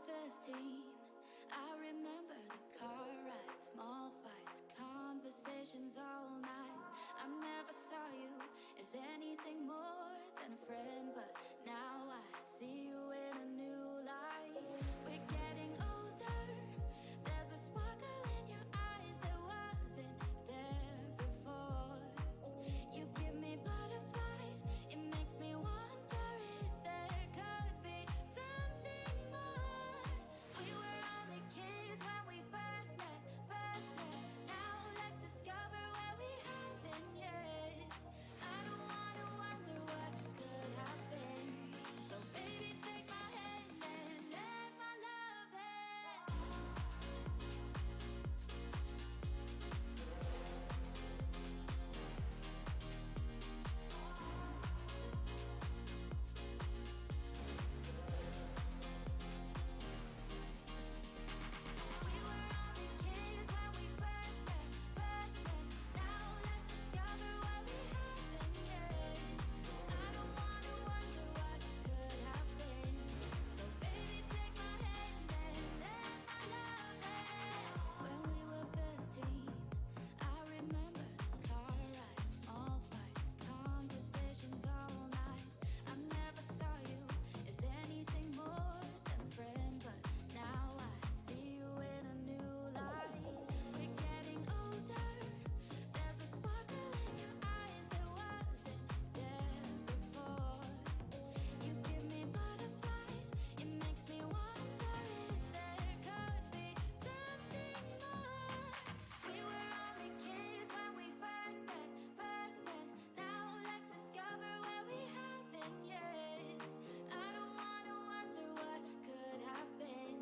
15, I remember the car rides, small fights, conversations all night. I never saw you as anything more than a friend, but now I see you in a new light. We're getting older, there's a sparkle in your eyes that wasn't there before. You give me butterflies, it makes me wonder if there could be something more. We were only kids when we first met. Now let's discover where we haven't yet. I don't wanna wonder what could have been. So baby, take my hand and let my love in. We were only kids when we first met. Now let's discover what we haven't yet. I don't wanna wonder what could have been. So baby, take my hand and let my love in. When we were 15, I remember the car rides, small fights, conversations all night. I never saw you as anything more than a friend, but now I see you in a new light. We're getting older, there's a sparkle in your eyes that wasn't there before. You give me butterflies, it makes me wonder if there could be something more. We were only kids when we first met. Now let's discover where we haven't yet. I don't wanna wonder what could have been.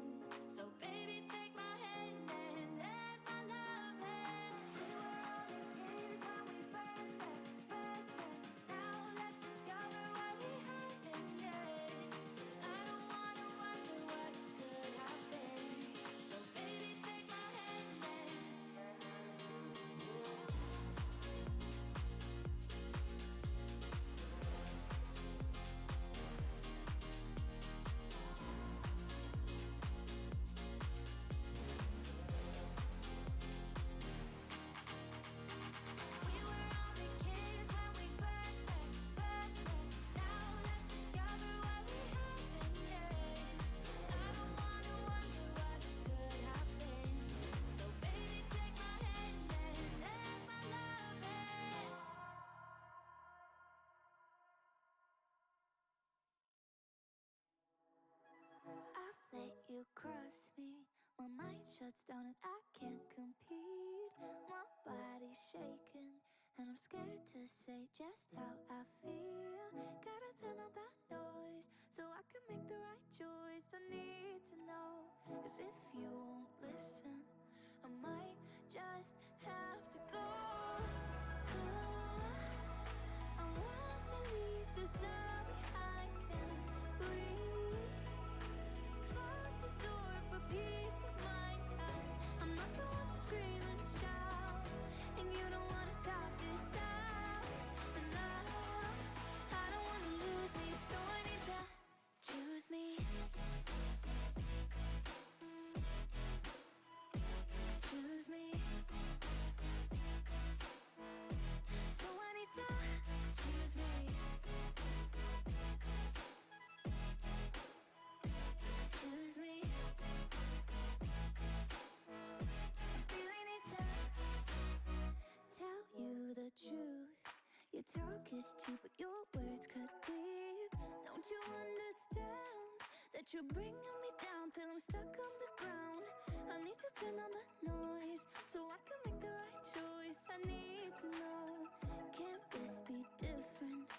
So baby, take my hand and let my love in. We were only kids when we first met. Now let's discover where we haven't yet. I don't wanna wonder what could have been. So baby, take my hand and we were only kids when we first met. Now let's discover what we haven't yet. I don't wanna wonder what could have been. So baby, take my hand and let my love in. I've let you cross me. My mind shuts down and I can't compete. My body's shaking and I'm scared to say just how I feel. Gotta turn on that noise so I can make the right choice. I need to know, as if you won't listen, I might just have to go. I want to leave this all behind. Can we close this door for peace of mind? 'Cause I'm not the one to scream and shout, and you don't wanna talk this out. And I don't wanna lose me, so I need to choose me. Choose me. So I need to choose me. Choose me. I really need to tell you the truth. Your talk is cheap, but your words cut deep. Don't you understand that you're bringing me down till I'm stuck on the ground? I need to turn on the noise so I can make the right choice. I need to know, can this be different,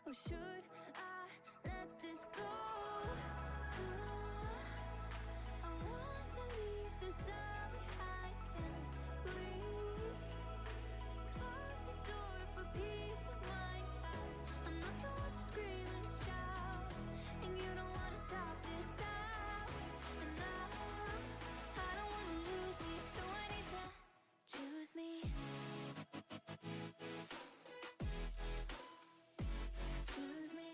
or should I let this go? I want to leave this all behind. Can we close this door for peace of mind? 'Cause I'm not the one to scream and shout, and you don't wanna talk this out. And I don't wanna lose me, so I need to choose me. Choose me.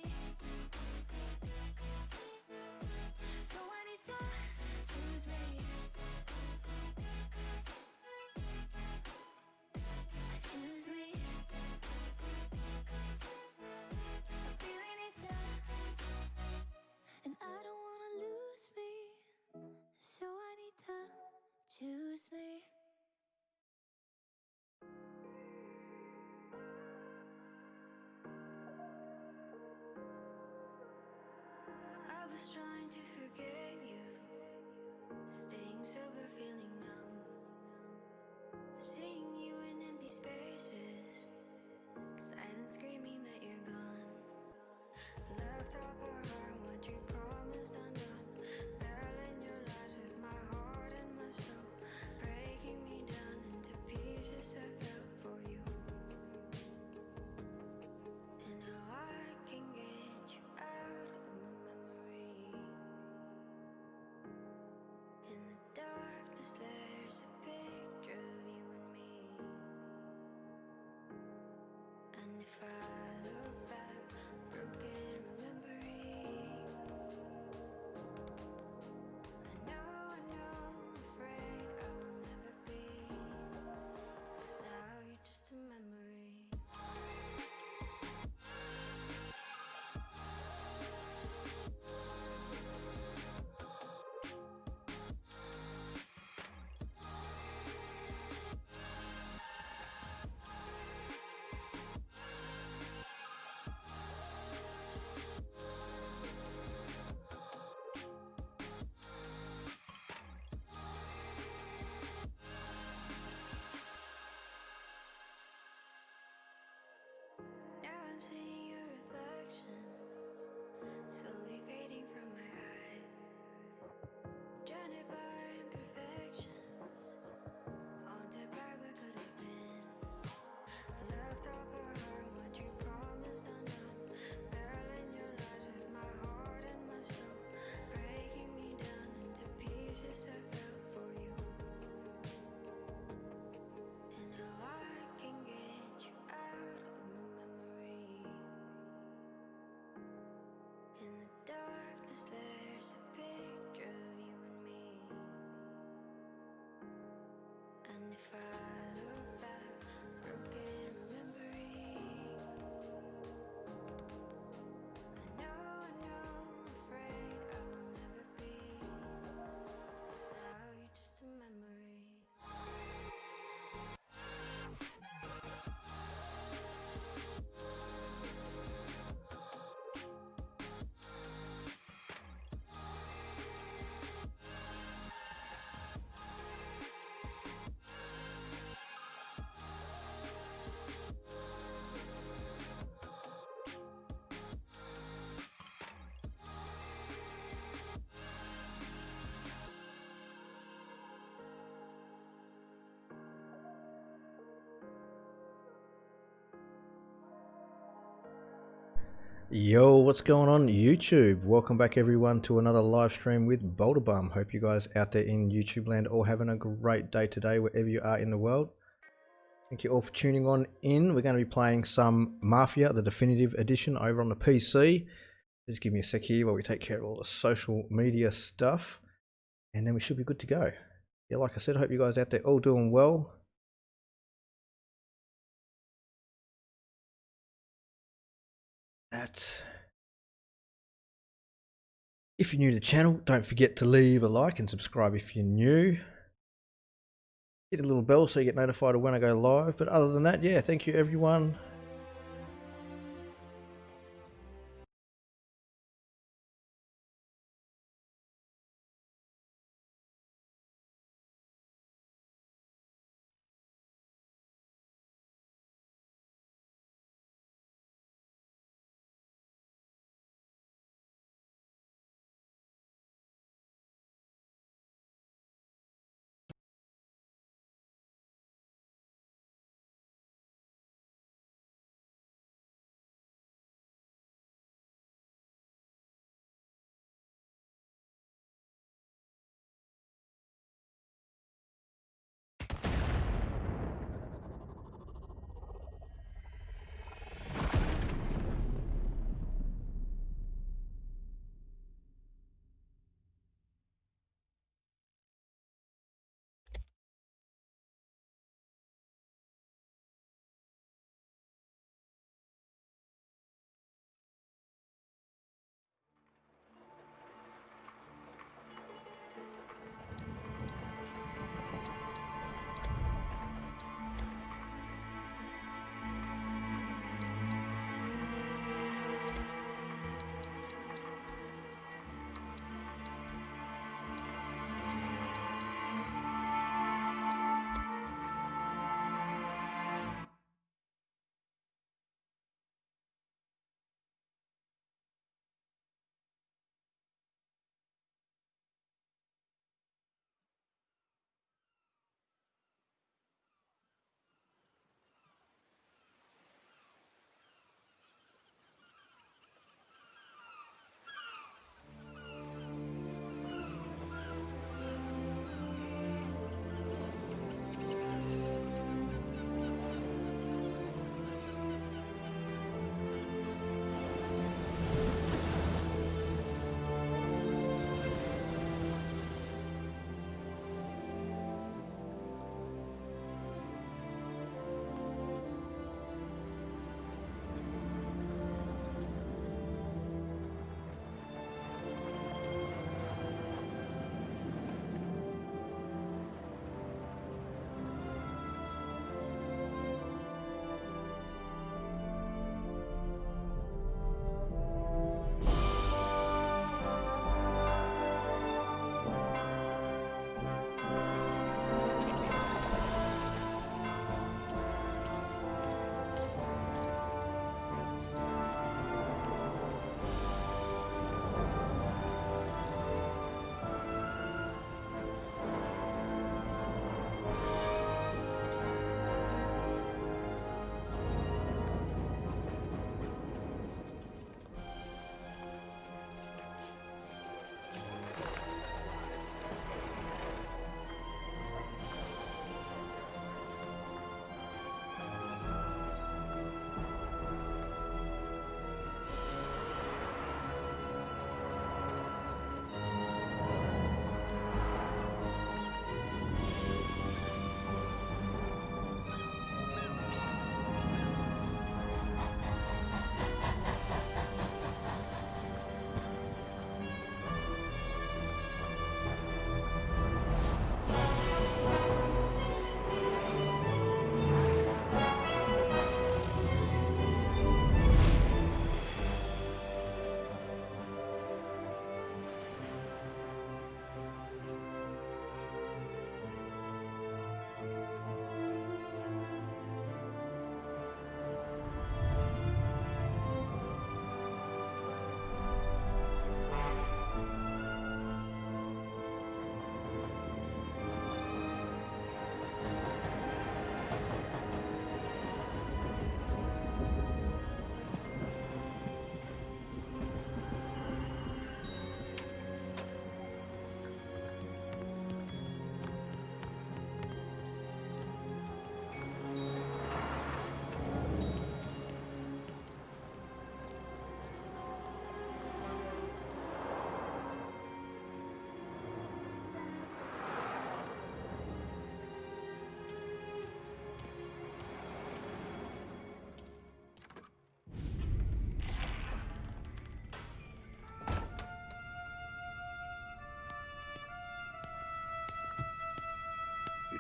was trying to forget you, staying sober, feeling numb, seeing you in empty spaces, silence screaming that you're gone. Left up a heart, what you promised undone, battling your lies with my heart and my soul, breaking me down into pieces I fell for you. And now I can get you out of my memory. In the darkness there's a picture of you and me. And if I look back, broken remembering, I know, afraid I will never be, 'cause now you're just a memory. Now I'm seeing your reflection, slowly fading from my eyes, drowned by our imperfections, haunted by what could have been. Left up a heart, what you promised undone, battling your lies with my heart and my soul, breaking me down into pieces I fell for you. And now I can get you out of my memory. In the darkness there's a picture of you and me. And if I look back, broken remembering, I know, afraid I will never be, 'cause now you're just a memory. Yo, what's going on YouTube? Welcome back everyone to another live stream with BoulderBum. Hope you guys out there in YouTube land all having a great day today wherever you are in the world. Thank you all for tuning on in. We're going to be playing some Mafia, the definitive edition over on the PC. Just give me a sec here while we take care of all the social media stuff, and then we should be good to go. Yeah, like I said, I hope you guys out there all doing well. If you're new to the channel, don't forget to leave a like and subscribe if you're new. Hit a little bell so you get notified of when I go live. But other than that, yeah, thank you everyone.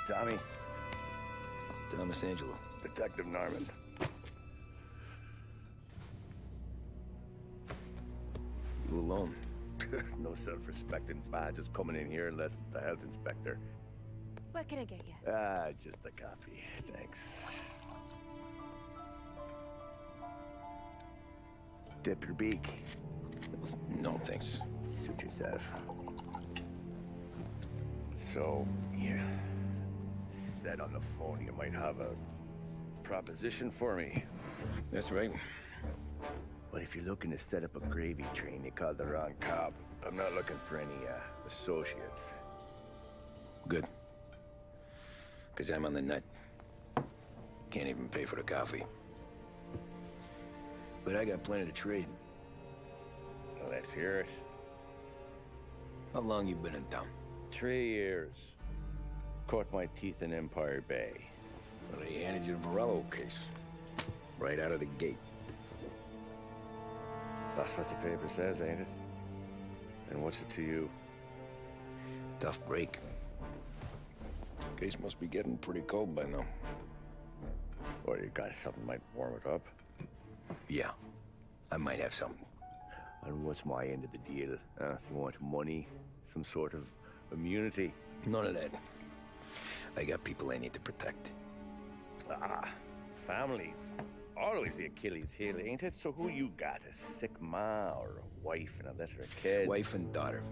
Tommy, Thomas Angelo. Detective Norman. You alone? No self-respecting badges coming in here unless it's the health inspector. What can I get you? Just a coffee, thanks. Dip your beak. No, thanks. Suit yourself. So, you said on the phone you might have a proposition for me. That's right. Well, if you're looking to set up a gravy train, you called the wrong cop. I'm not looking for any, associates. Good. Because I'm on the nut. Can't even pay for the coffee. But I got plenty to trade. Well, let's hear it. How long you been in town? 3 years. Caught my teeth in Empire Bay. Well, they handed you the Morello case. Right out of the gate. That's what the paper says, ain't it? And what's it to you? Tough break. Case must be getting pretty cold by now. Or you got something might warm it up? Yeah, I might have something. And what's my end of the deal? You want money? Some sort of immunity? None of that. I got people I need to protect. Families. Always the Achilles heel, ain't it? So who you got? A sick ma or a wife and a litter of kids? Wife and daughter.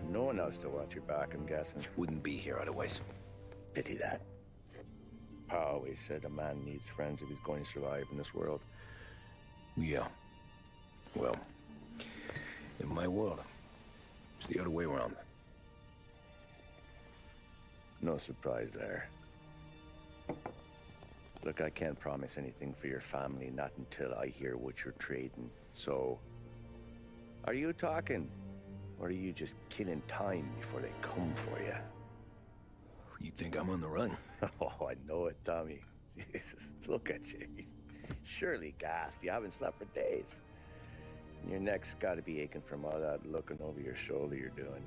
And no one else to watch your back, I'm guessing. Wouldn't be here otherwise. Pity that. Pa always said a man needs friends if he's going to survive in this world. Yeah. Well, in my world, it's the other way around. No surprise there. Look, I can't promise anything for your family, not until I hear what you're trading. So, are you talking? Or are you just killing time before they come for you? You think I'm on the run? Oh, I know it, Tommy. Jesus, look at you. Surely gassed. You haven't slept for days. And your neck's got to be aching from all that looking over your shoulder you're doing.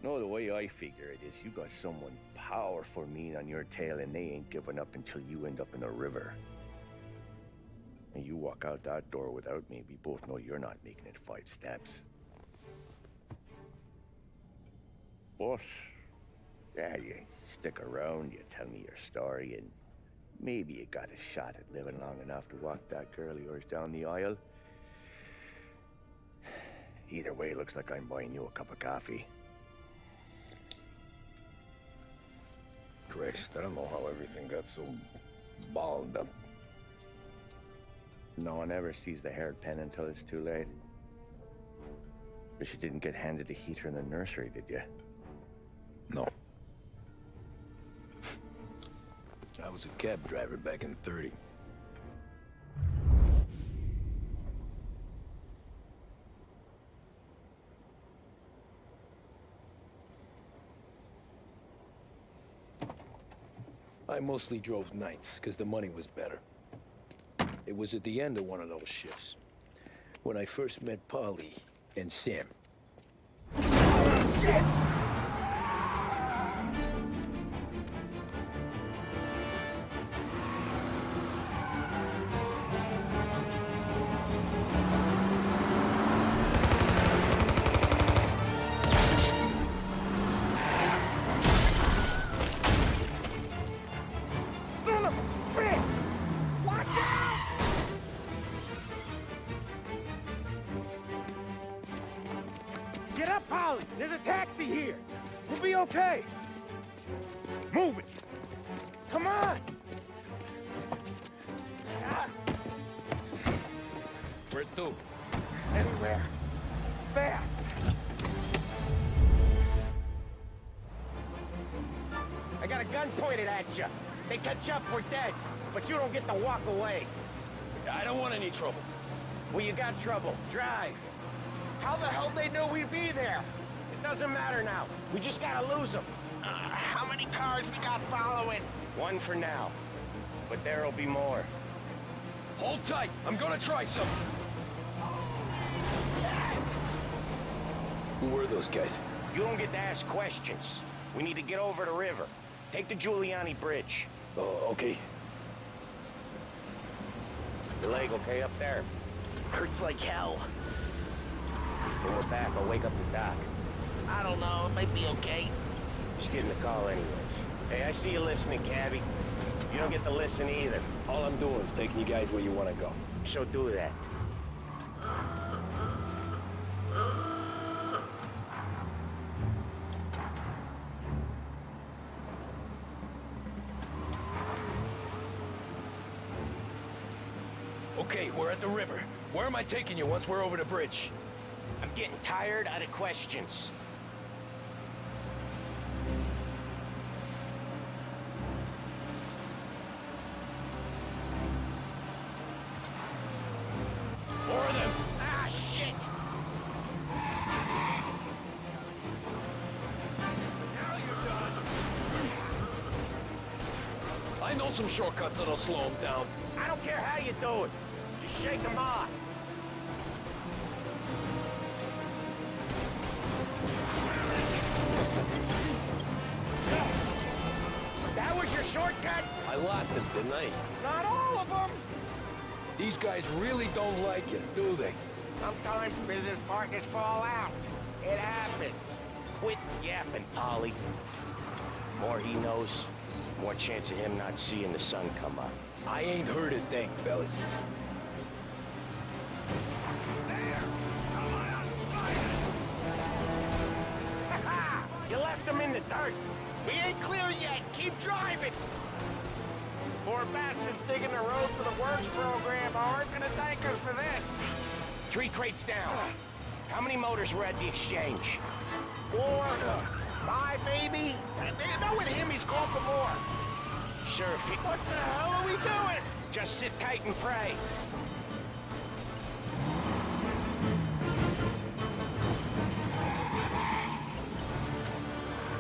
No, the way I figure it is you got someone powerful mean on your tail and they ain't giving up until you end up in the river. And you walk out that door without me, we both know you're not making it 5 steps. But, yeah, you stick around, you tell me your story, and maybe you got a shot at living long enough to walk that girl of yours down the aisle. Either way, looks like I'm buying you a cup of coffee. Christ, I don't know how everything got so balled up. No one ever sees the hairpin until it's too late. But you didn't get handed a heater in the nursery, did you? No. I was a cab driver back in '30. I mostly drove nights, because the money was better. It was at the end of one of those shifts, when I first met Polly and Sam. Shit! Get up, Polly! There's a taxi here! We'll be okay! Move it! Come on! Where to? Anywhere. Fast! I got a gun pointed at you. They catch up, we're dead. But you don't get to walk away. I don't want any trouble. Well, you got trouble. Drive. How the hell they know we'd be there? It doesn't matter now. We just gotta lose them. How many cars we got following? One for now. But there'll be more. Hold tight. I'm gonna try something. Who were those guys? You don't get to ask questions. We need to get over the river. Take the Giuliani Bridge. Oh, okay. Your leg okay up there? Hurts like hell. When we're back, I'll wake up the doc. I don't know, it might be okay. Just getting the call anyways. Hey, I see you listening, cabbie. You don't get to listen either. All I'm doing is taking you guys where you want to go. So do that. Okay, we're at the river. Where am I taking you once we're over the bridge? I'm getting tired out of questions. More of them! Ah, shit! Now you're done! I know some shortcuts that'll slow them down. I don't care how you do it. Just shake them off. That was your shortcut? I lost him, didn't I? Not all of them. These guys really don't like it, do they? Sometimes business partners fall out. It happens. Quit yapping, Polly. More he knows, more chance of him not seeing the sun come up. I ain't heard a thing, fellas. You left him in the dirt. We ain't clear yet. Keep driving. Poor bastards digging the road for the works program aren't gonna thank us for this. 3 crates down. How many motors were at the exchange? 4, 5 maybe. They know with him he's called for more. Sure, if he... What the hell are we doing? Just sit tight and pray.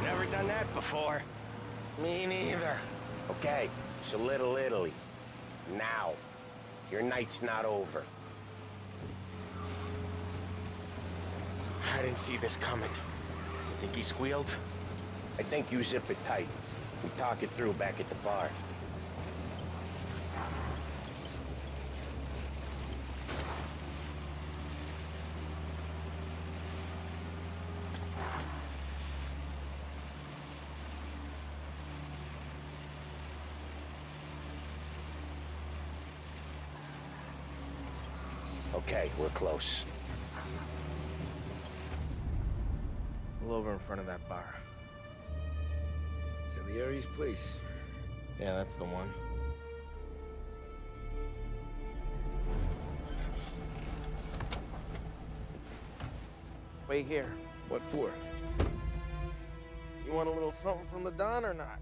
Never done that before. Me neither. Okay, so Little Italy. Now. Your night's not over. I didn't see this coming. You think he squealed? I think you zip it tight. We talk it through back at the bar. Okay, we're close. Pull over in front of that bar. Salieri's place. Yeah, that's the one. Wait here. What for? You want a little something from the Don or not?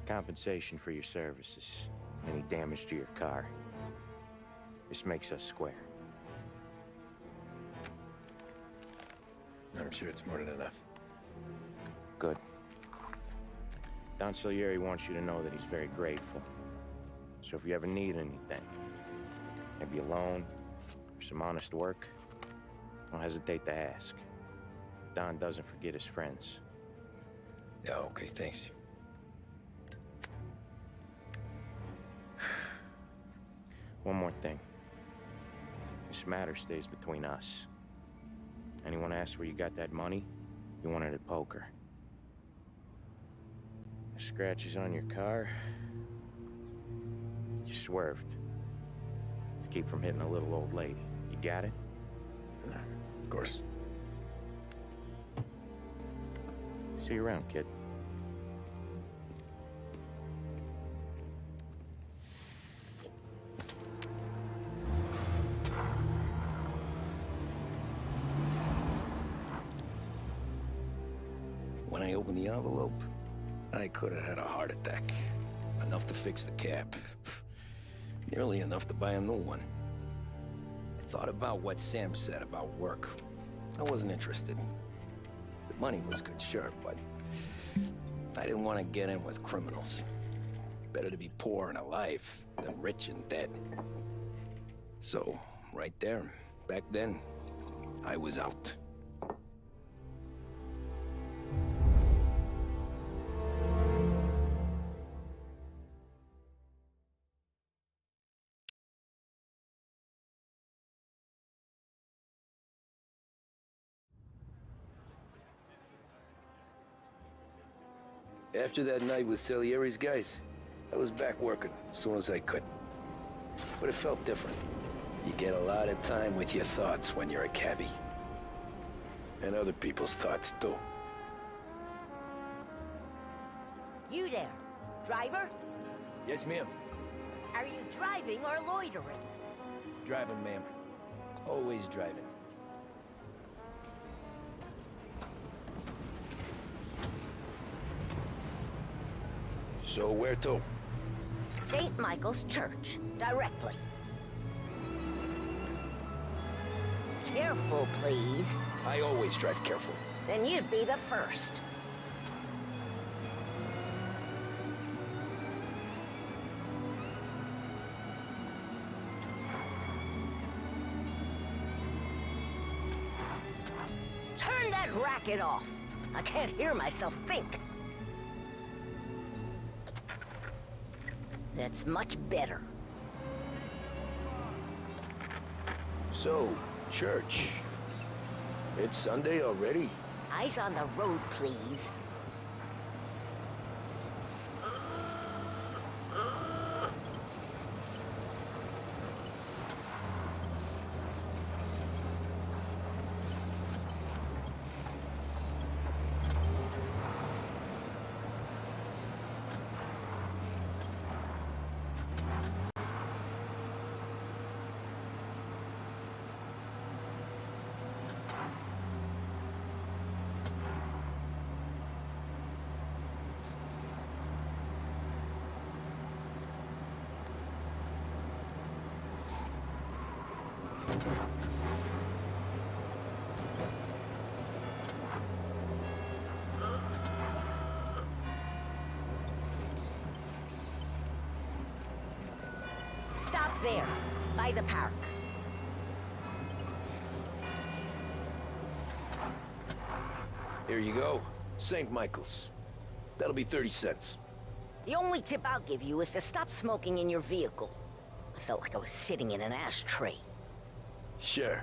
Compensation for your services. Any damage to your car. This makes us square. I'm sure it's more than enough. Good. Don Salieri wants you to know that he's very grateful. So if you ever need anything, maybe a loan or some honest work, don't hesitate to ask. Don doesn't forget his friends. Yeah, okay, thanks. One more thing. This matter stays between us. Anyone asks where you got that money, you won it at poker. Scratches on your car, You swerved. To keep from hitting a little old lady. You got it? Of course. See you around, kid. When I opened the envelope, I could have had a heart attack. Enough to fix the cap. Nearly enough to buy a new one. I thought about what Sam said about work. I wasn't interested. The money was good, sure, but I didn't want to get in with criminals. Better to be poor and alive than rich and dead. So, right there, back then, I was out. After that night with Salieri's guys, I was back working as soon as I could. But it felt different. You get a lot of time with your thoughts when you're a cabbie. And other people's thoughts, too. You there, driver? Yes, ma'am. Are you driving or loitering? Driving, ma'am. Always driving. So where to? St. Michael's Church, directly. Careful, please. I always drive careful. Then you'd be the first. Turn that racket off. I can't hear myself think. That's much better. So, church. It's Sunday already? Eyes on the road, please. Stop there, by the park. Here you go. St. Michael's. That'll be 30 cents. The only tip I'll give you is to stop smoking in your vehicle. I felt like I was sitting in an ashtray. Sure.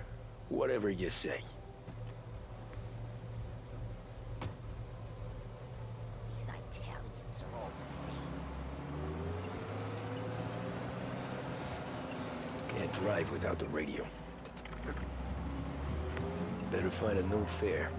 Whatever you say. These Italians are all the same. Can't drive without the radio. Better find a new fare.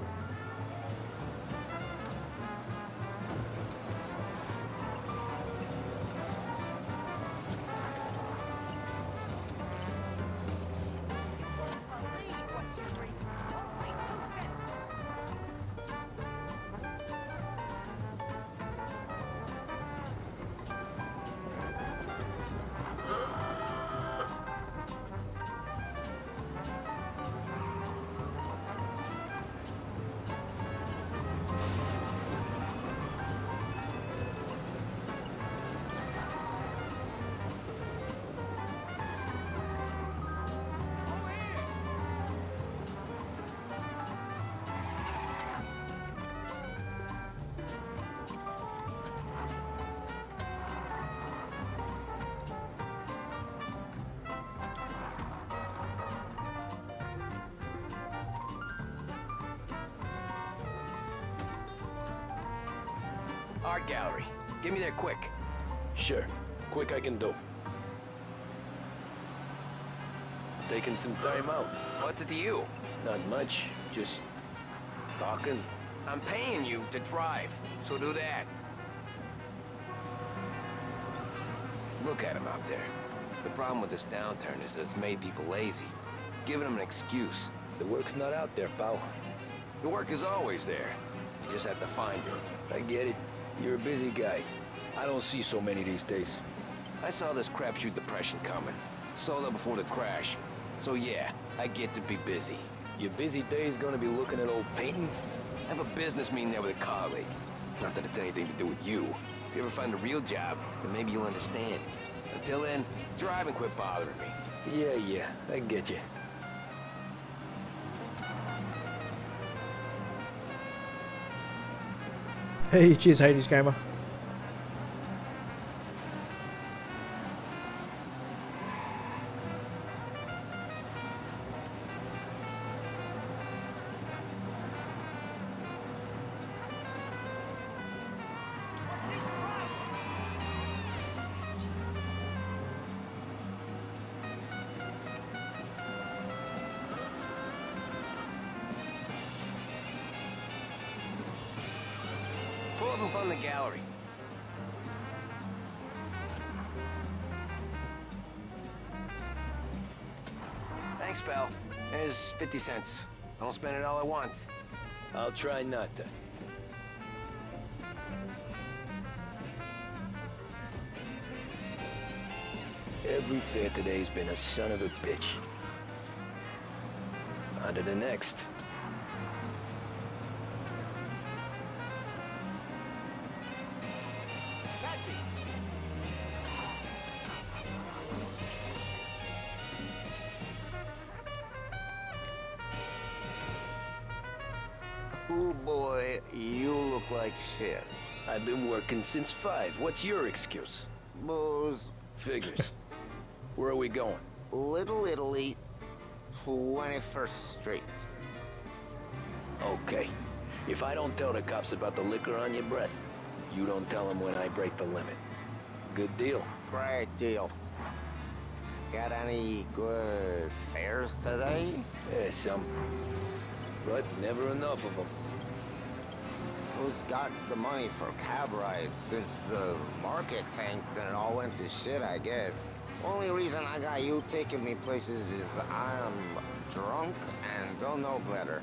Art gallery. Get me there quick. Sure. Quick I can do. Taking some time out. What's it to you? Not much. Just talking. I'm paying you to drive, so do that. Look at him out there. The problem with this downturn is that it's made people lazy, giving them an excuse. The work's not out there, pal. The work is always there. You just have to find it. I get it. You're a busy guy. I don't see so many these days. I saw this crapshoot depression coming. Sold up before the crash. So yeah, I get to be busy. Your busy day's gonna be looking at old paintings? I have a business meeting there with a colleague. Not that it's anything to do with you. If you ever find a real job, then maybe you'll understand. Until then, drive and quit bothering me. Yeah, I get you. Hey, cheers, Hades Gamer. Pull up in front of the gallery. Thanks, pal. There's 50 cents. I don't spend it all at once. I'll try not to. Every fair today's been a son of a bitch. On to the next. Oh boy, you look like shit. I've been working since 5. What's your excuse? Booze. Figures. Where are we going? Little Italy, 21st Street. Okay. If I don't tell the cops about the liquor on your breath, you don't tell them when I break the limit. Good deal. Great deal. Got any good fares today? Yeah, some. But never enough of them. Who's got the money for cab rides since the market tanked and it all went to shit, I guess? Only reason I got you taking me places is I'm drunk and don't know better.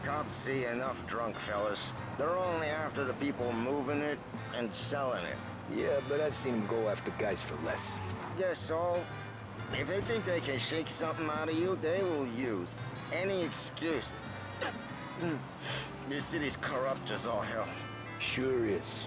Cops see enough drunk fellas. They're only after the people moving it and selling it. Yeah, but I've seen them go after guys for less. Yes, so if they think they can shake something out of you, they will use any excuse. This city's corrupt as all hell. Sure is.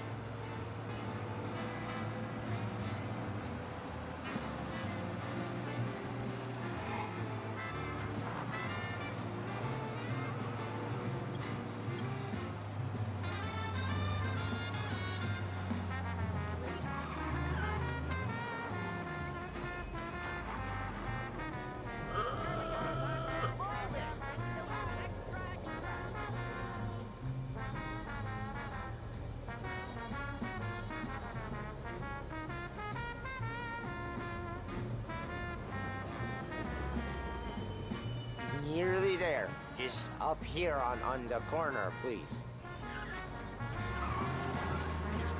Nearly there. Just up here on the corner, please.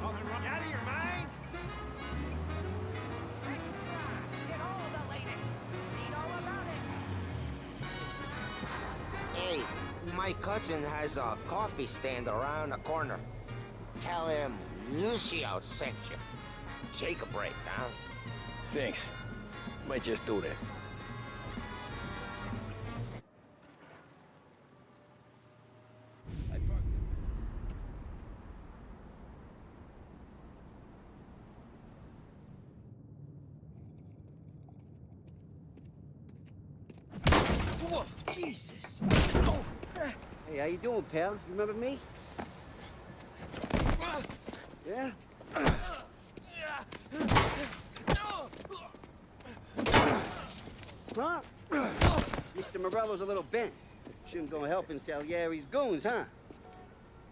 Out of your mind? Hey, my cousin has a coffee stand around the corner. Tell him Lucio sent you. Take a break, huh? Thanks. Might just do that. Jesus. Hey, how you doing, pal? You remember me? Yeah? Huh? Mr. Morello's a little bent. Shouldn't go helping Salieri's goons, huh?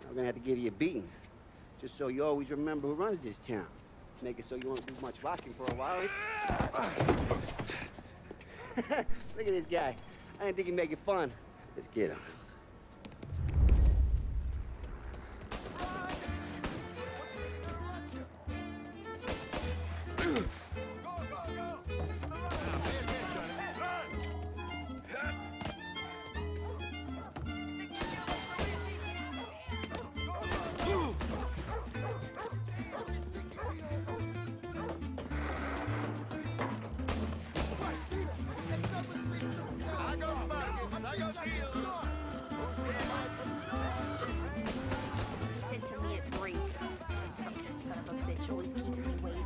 I'm gonna have to give you a beating. Just so you always remember who runs this town. Make it so you won't do much rocking for a while. Look at this guy. I didn't think he'd make it fun. Let's get him. He said to me at 3. Fucking son of a bitch, always keeping me waiting.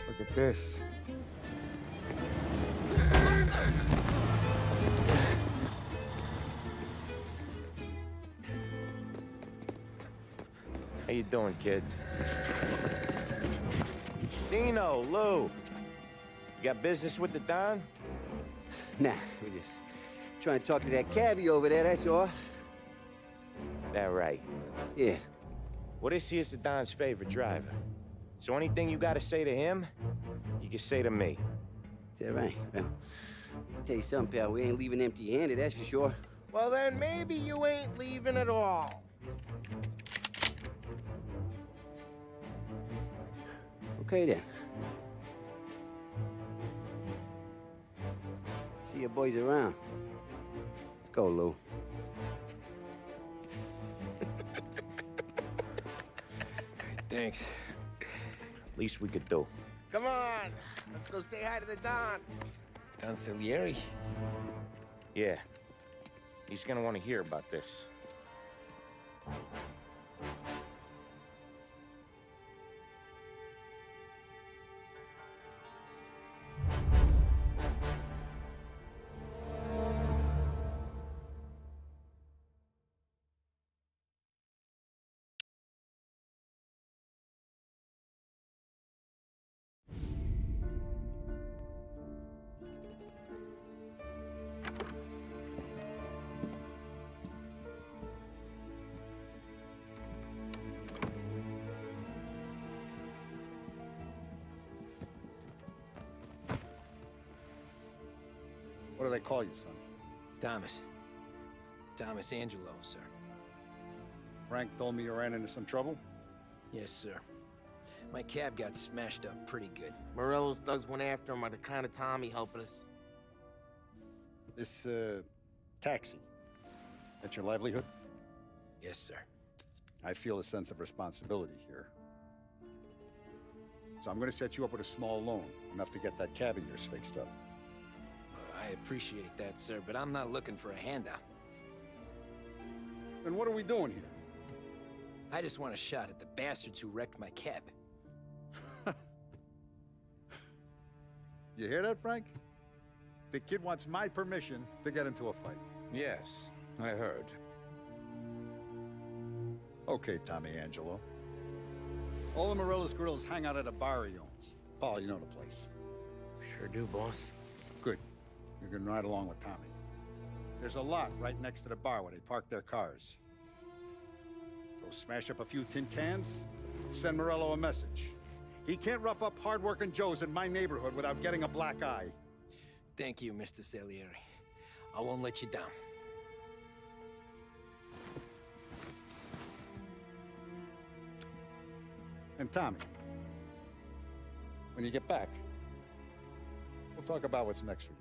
Look at this. How you doing, kid? Dino, Lou. You got business with the Don? Nah, we're just trying to talk to that cabbie over there, that's all. That right. Yeah. Well, this here's the Don's favorite driver. So anything you gotta say to him, you can say to me. Is that right? Well, I'll tell you something, pal. We ain't leaving empty-handed, that's for sure. Well, then maybe you ain't leaving at all. Okay, then. See your boys around. Let's go, Lou. Thanks. Least we could do. Come on, let's go say hi to the Don. Don Salieri? Yeah. He's gonna want to hear about this. What do they call you, son? Thomas. Thomas Angelo, sir. Frank told me you ran into some trouble? Yes, sir. My cab got smashed up pretty good. Morello's thugs went after him by the kind of Tommy helping us. This, taxi. That's your livelihood? Yes, sir. I feel a sense of responsibility here. So I'm gonna set you up with a small loan, enough to get that cab of yours fixed up. I appreciate that, sir, but I'm not looking for a handout. Then what are we doing here? I just want a shot at the bastards who wrecked my cab. You hear that, Frank? The kid wants my permission to get into a fight. Yes, I heard. Okay, Tommy Angelo. All the Morello's grills hang out at a bar he owns. Paul, you know the place. Sure do, boss. Good. You can ride along with Tommy. There's a lot right next to the bar where they park their cars. Go smash up a few tin cans, send Morello a message. He can't rough up hard-working Joes in my neighborhood without getting a black eye. Thank you, Mr. Salieri. I won't let you down. And Tommy, when you get back, we'll talk about what's next for you.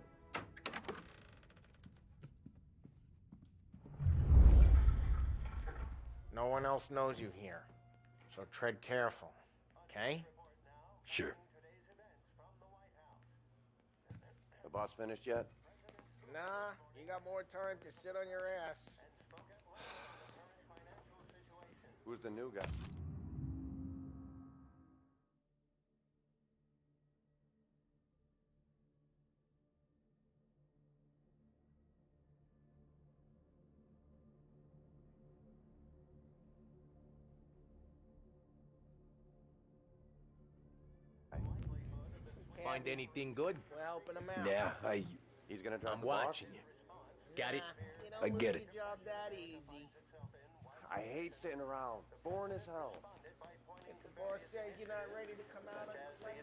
No one else knows you here, so tread careful, okay? Sure. The boss finished yet? Nah, you got more time to sit on your ass. Who's the new guy? Find anything good? We're helping him out. Yeah, He's gonna drop I'm the boss? watching you. Got it? You I don't get lose it. your job that easy. I hate sitting around. Boring as hell. If the boss says you're not ready to come out of the place,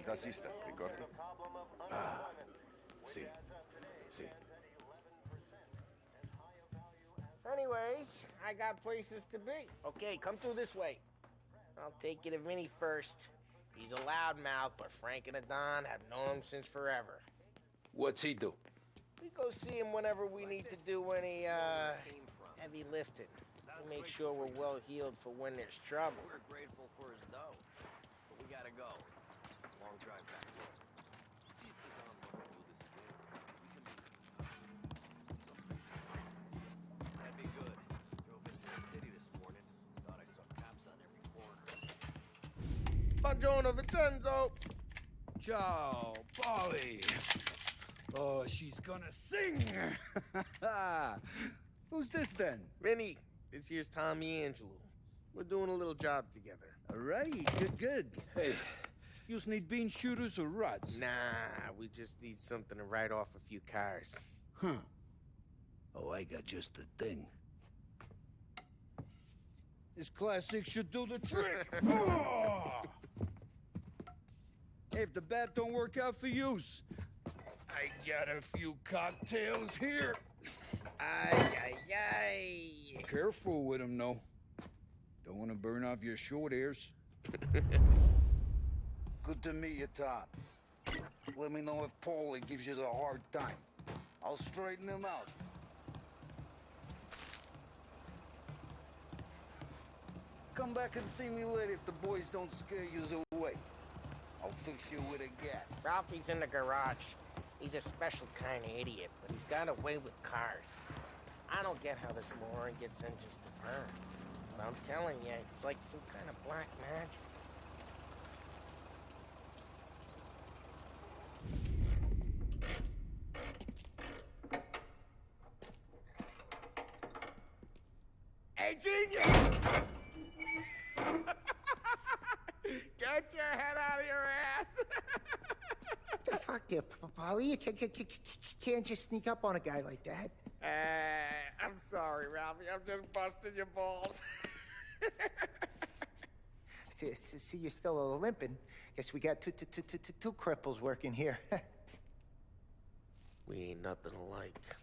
¿Qué hiciste, Ricordo? See. anyways, I got places to be. Okay, come through this way. I'll take you to Vinny first. He's a loudmouth, but Frank and the Don have known him since forever. What's he do? We go see him whenever we need to do any, heavy lifting. We make sure we're well healed for when there's trouble. We're grateful for his dough, but we gotta go. Long drive back. See if the Don wants to do this again. That'd be good. Drove into the city this morning. Thought I saw cops on every corner. Buongiorno, Vincenzo. Ciao, Polly. Oh, she's gonna sing. Who's this then? Vinny, this here's Tommy Angelo. We're doing a little job together. All right, good. Hey, you need bean shooters or rods? Nah, we just need something to write off a few cars. Huh. Oh, I got just the thing. This classic should do the trick. Oh! Hey, if the bat don't work out for yous, I got a few cocktails here. Ay. Careful with them, though. Don't want to burn off your short hairs. Good to meet you, Tom. Let me know if Paulie gives you the hard time. I'll straighten him out. Come back and see me later if the boys don't scare you away. I'll fix you with a gat. Ralphie's in the garage. He's a special kind of idiot, but he's got a way with cars. I don't get how this moron gets engines to burn. But I'm telling you, it's like some kind of black magic. Hey, genius! Get your head out of your ass! What the fuck there, Polly? You can't just sneak up on a guy like that. I'm sorry, Ralphie. I'm just busting your balls. See, you're still limping. Guess we got two cripples working here. We ain't nothing alike.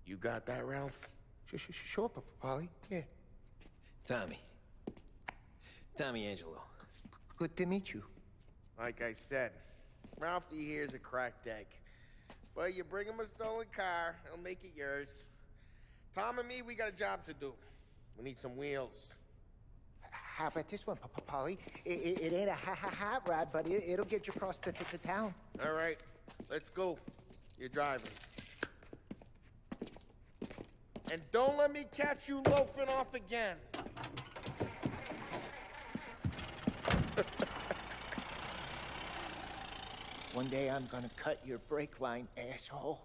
You got that, Ralph? Sure, Polly. Yeah. Tommy Angelo. Good to meet you. Like I said, Ralphie here's a cracked egg. But you bring him a stolen car, he'll make it yours. Tom and me, we got a job to do. We need some wheels. How about this one, Polly? It ain't a hot rod, but it'll get you across to town. All right, let's go. You're driving. And don't let me catch you loafing off again. One day I'm gonna cut your brake line, asshole.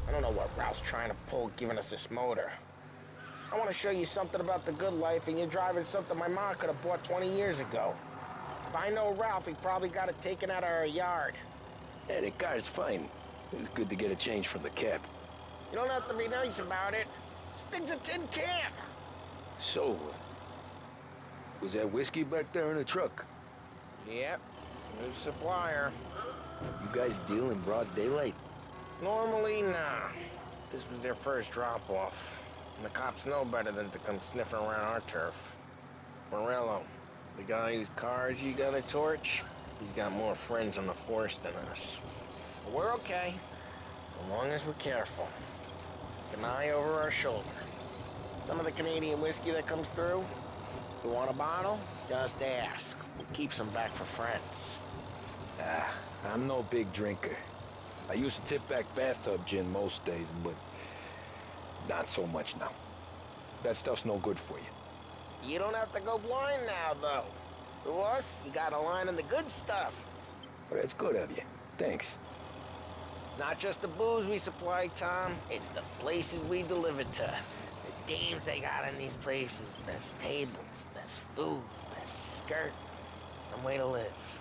I don't know what Ralph's trying to pull giving us this motor. I want to show you something about the good life, and you're driving something my mom could have bought 20 years ago. If I know Ralph, he probably got it taken out of our yard. Yeah, the car's fine. It's good to get a change from the cab. You don't have to be nice about it. This thing's a tin can. So, was that whiskey back there in the truck? Yep, new supplier. You guys deal in broad daylight? Normally, nah. This was their first drop-off. And the cops know better than to come sniffing around our turf. Morello, the guy whose cars you got a torch, he's got more friends on the force than us. But we're okay, as long as we're careful. Keep an eye over our shoulder. Some of the Canadian whiskey that comes through, if you want a bottle, just ask. We'll keep some back for friends. I'm no big drinker. I used to tip back bathtub gin most days, but not so much now. That stuff's no good for you. You don't have to go blind now, though. To us, you got a line on the good stuff. Well, that's good of you. Thanks. Not just the booze we supply, Tom. It's the places we deliver to. The dames they got in these places. Best tables, best food, best skirt. Some way to live.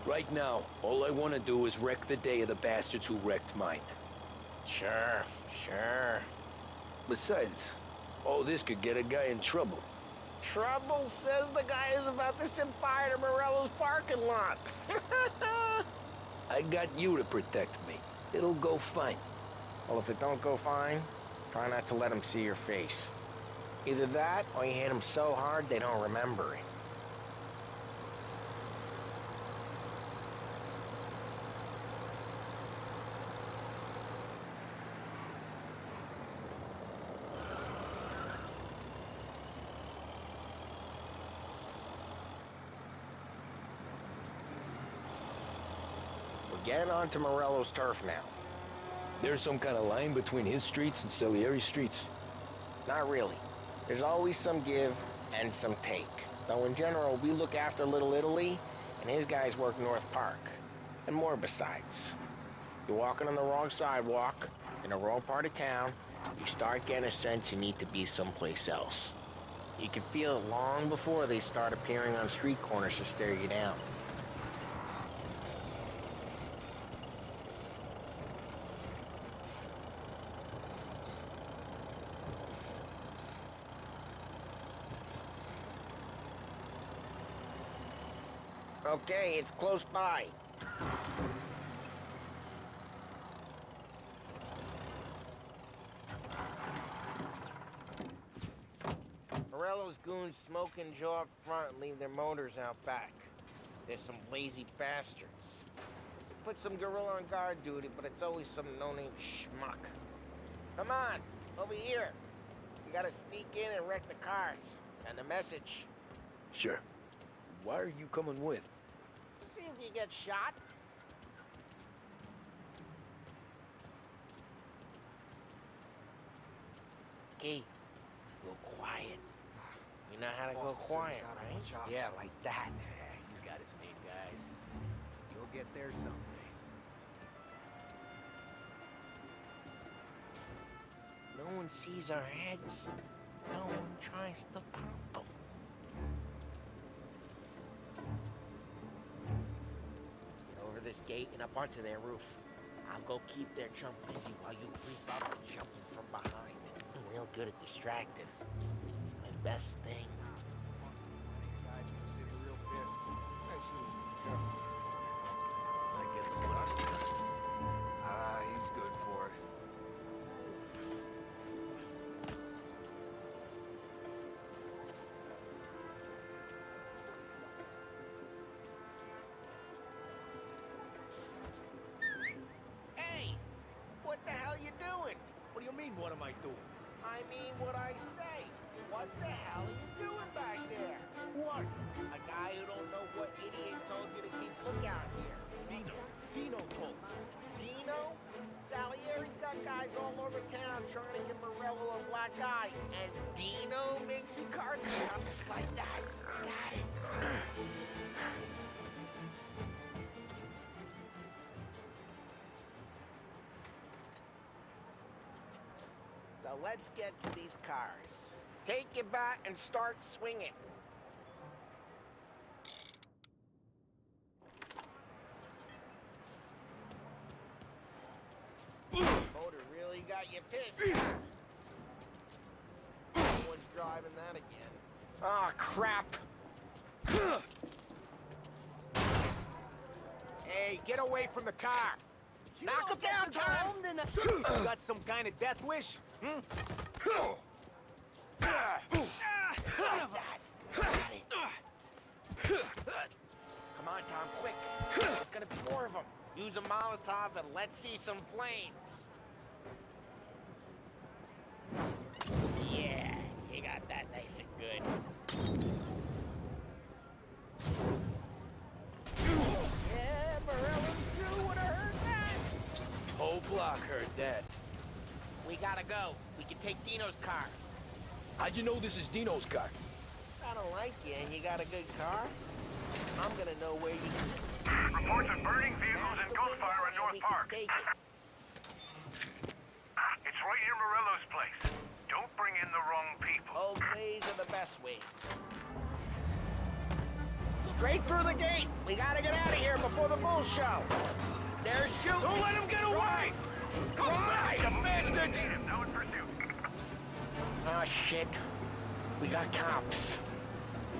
Right now, all I want to do is wreck the day of the bastards who wrecked mine. Sure. Besides, all this could get a guy in trouble. Trouble says the guy is about to set fire to Morello's parking lot. I got you to protect me. It'll go fine. Well, if it don't go fine, try not to let them see your face. Either that, or you hit them so hard they don't remember it. We're getting onto Morello's turf now. There's some kind of line between his streets and Salieri's streets. Not really. There's always some give and some take. Though in general, we look after Little Italy, and his guys work North Park. And more besides. You're walking on the wrong sidewalk, in the wrong part of town, you start getting a sense you need to be someplace else. You can feel it long before they start appearing on street corners to stare you down. Okay, it's close by. Morello's goons smoke and jaw up front and leave their motors out back. There's some lazy bastards. They put some gorilla on guard duty, but it's always some no-name schmuck. Come on, over here. We gotta sneak in and wreck the cars. Send a message. Sure. Why are you coming with? To see if you get shot. Okay, go quiet. You know how to go quiet, right? Yeah, like that. Yeah, he's got his main guys. You'll get there someday. No one sees our heads. No one tries to pop them. Get over this gate and up onto their roof. I'll go keep their chump busy while you creep up and jump in from behind. I'm real good at distracting. It's my best thing. He's good for it. Hey! What the hell you doing? What do you mean, what am I doing? I mean what I say. What the hell are you doing back there? What? A guy who don't know what idiot told you to keep lookout here. Dino told me. Dino? Salieri's got guys all over town trying to give Morello a black eye. And Dino makes it cartoon just like that. I got it. So let's get to these cars. Take your bat and start swinging. Motor really got you pissed. Someone's driving that again. Ah, crap. Hey, get away from the car. Knock him down, Tom. You got some kind of death wish? Hmm? Son of a... Got it. Come on, Tom, quick. There's gonna be more of them. Use a Molotov and let's see some flames. Yeah, you got that nice and good. Yeah, Morello's crew would have heard that. that. We gotta go. We can take Dino's car. How'd you know this is Dino's car? I don't like you and you got a good car. I'm gonna know where you can... Reports of burning vehicles and gunfire in North Park. Take It's right near Morello's place. Don't bring in the wrong people. Old ways are the best ways. Straight through the gate. We gotta get out of here before the bull show. There's shooting. Don't let him get away! Come back, you bastards! Now in pursuit. Oh, shit. We got cops.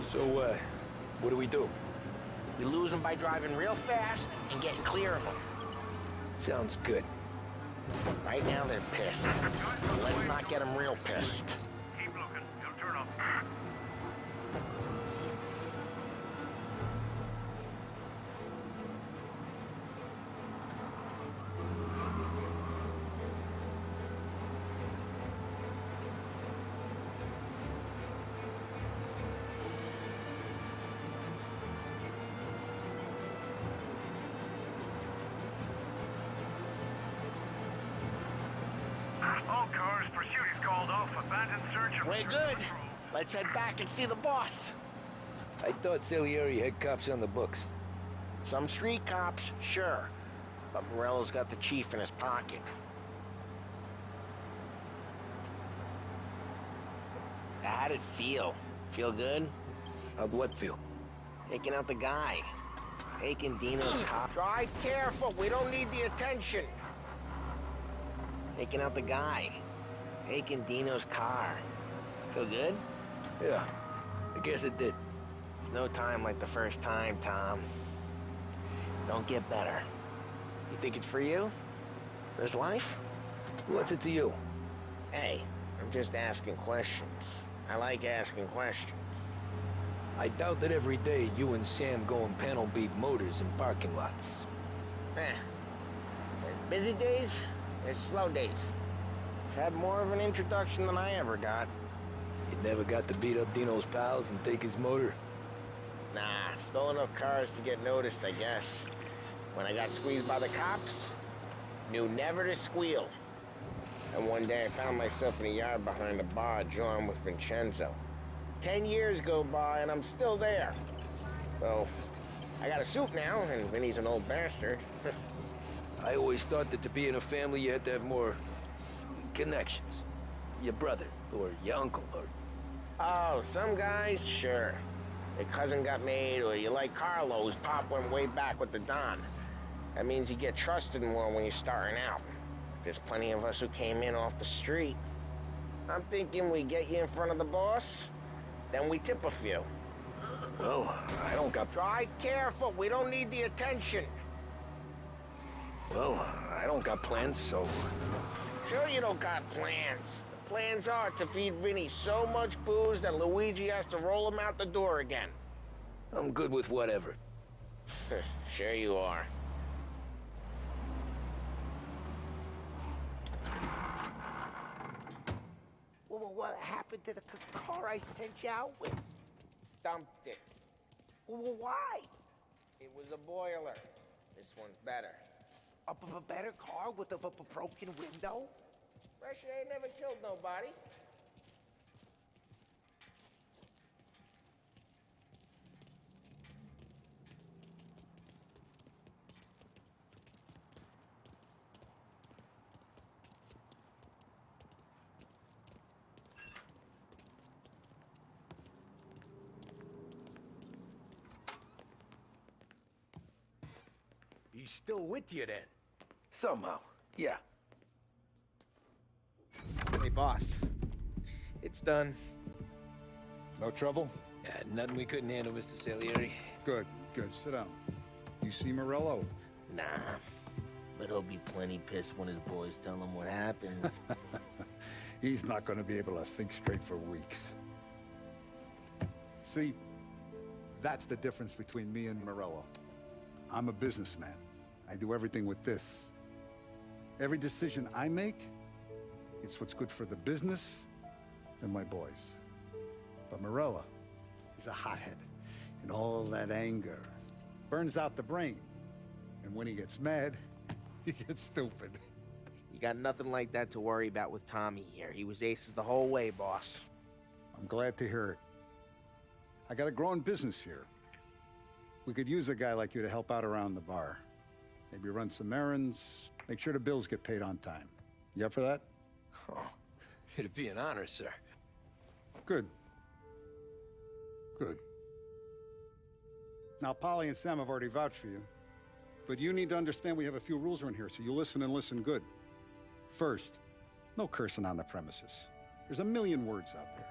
So, what do we do? We lose them by driving real fast and getting clear of them. Sounds good. Right now, they're pissed. Let's not get them real pissed. Keep looking. He'll turn up. All cars, pursuit is called off. Abandoned search of... We're good. Let's head back and see the boss. I thought Salieri had cops on the books. Some street cops, sure. But Morello's got the chief in his pocket. How'd it feel? Feel good? How'd what feel? Taking out the guy. Taking Dino's car. Drive careful, we don't need the attention. Taking out the guy. Taking Dino's car. Feel good? Yeah, I guess it did. There's no time like the first time, Tom. Don't get better. You think it's for you? This life? What's it to you? Hey, I'm just asking questions. I like asking questions. I doubt that every day you and Sam go and panel beat motors in parking lots. There's busy days, there's slow days. I've had more of an introduction than I ever got. You never got to beat up Dino's pals and take his motor? Nah, stole enough cars to get noticed, I guess. When I got squeezed by the cops, knew never to squeal. And one day I found myself in a yard behind a bar joined with Vincenzo. 10 years go by and I'm still there. So, I got a suit now, and Vinny's an old bastard. I always thought that to be in a family you had to have more connections. Your brother, or your uncle, or... Oh, some guys, sure. Your cousin got made, or you like Carlos, Pop went way back with the Don. That means you get trusted more when you're starting out. There's plenty of us who came in off the street. I'm thinking we get you in front of the boss, then we tip a few. Well, I don't got... Drive careful, we don't need the attention. Well, I don't got plans, so... Sure you don't got plans. The plans are to feed Vinny so much booze that Luigi has to roll him out the door again. I'm good with whatever. Sure you are. Well, what happened to the car I sent you out with? Dumped it. Well, why? It was a boiler. This one's better. A better car with a broken window? Pressure ain't never killed nobody. He's still with you then? Somehow, yeah. Hey, boss. It's done. No trouble? Yeah, nothing we couldn't handle, Mr. Salieri. Good, good. Sit down. You see Morello? Nah. But he'll be plenty pissed when his boys tell him what happened. He's not going to be able to think straight for weeks. See, that's the difference between me and Morello. I'm a businessman. I do everything with this. Every decision I make, it's what's good for the business and my boys. But Morello, he's a hothead. And all that anger burns out the brain. And when he gets mad, he gets stupid. You got nothing like that to worry about with Tommy here. He was aces the whole way, boss. I'm glad to hear it. I got a growing business here. We could use a guy like you to help out around the bar. Maybe run some errands, make sure the bills get paid on time. You up for that? Oh, it'd be an honor, sir. Good. Good. Now, Polly and Sam have already vouched for you. But you need to understand we have a few rules around here, so you listen and listen good. First, no cursing on the premises. There's a million words out there.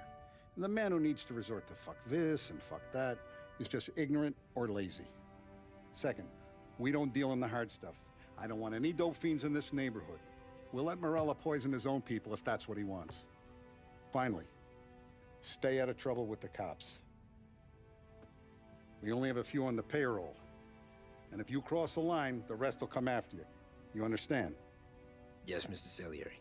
And the man who needs to resort to fuck this and fuck that is just ignorant or lazy. Second, we don't deal in the hard stuff. I don't want any dope fiends in this neighborhood. We'll let Morella poison his own people if that's what he wants. Finally, stay out of trouble with the cops. We only have a few on the payroll. And if you cross the line, the rest will come after you. You understand? Yes, Mr. Salieri.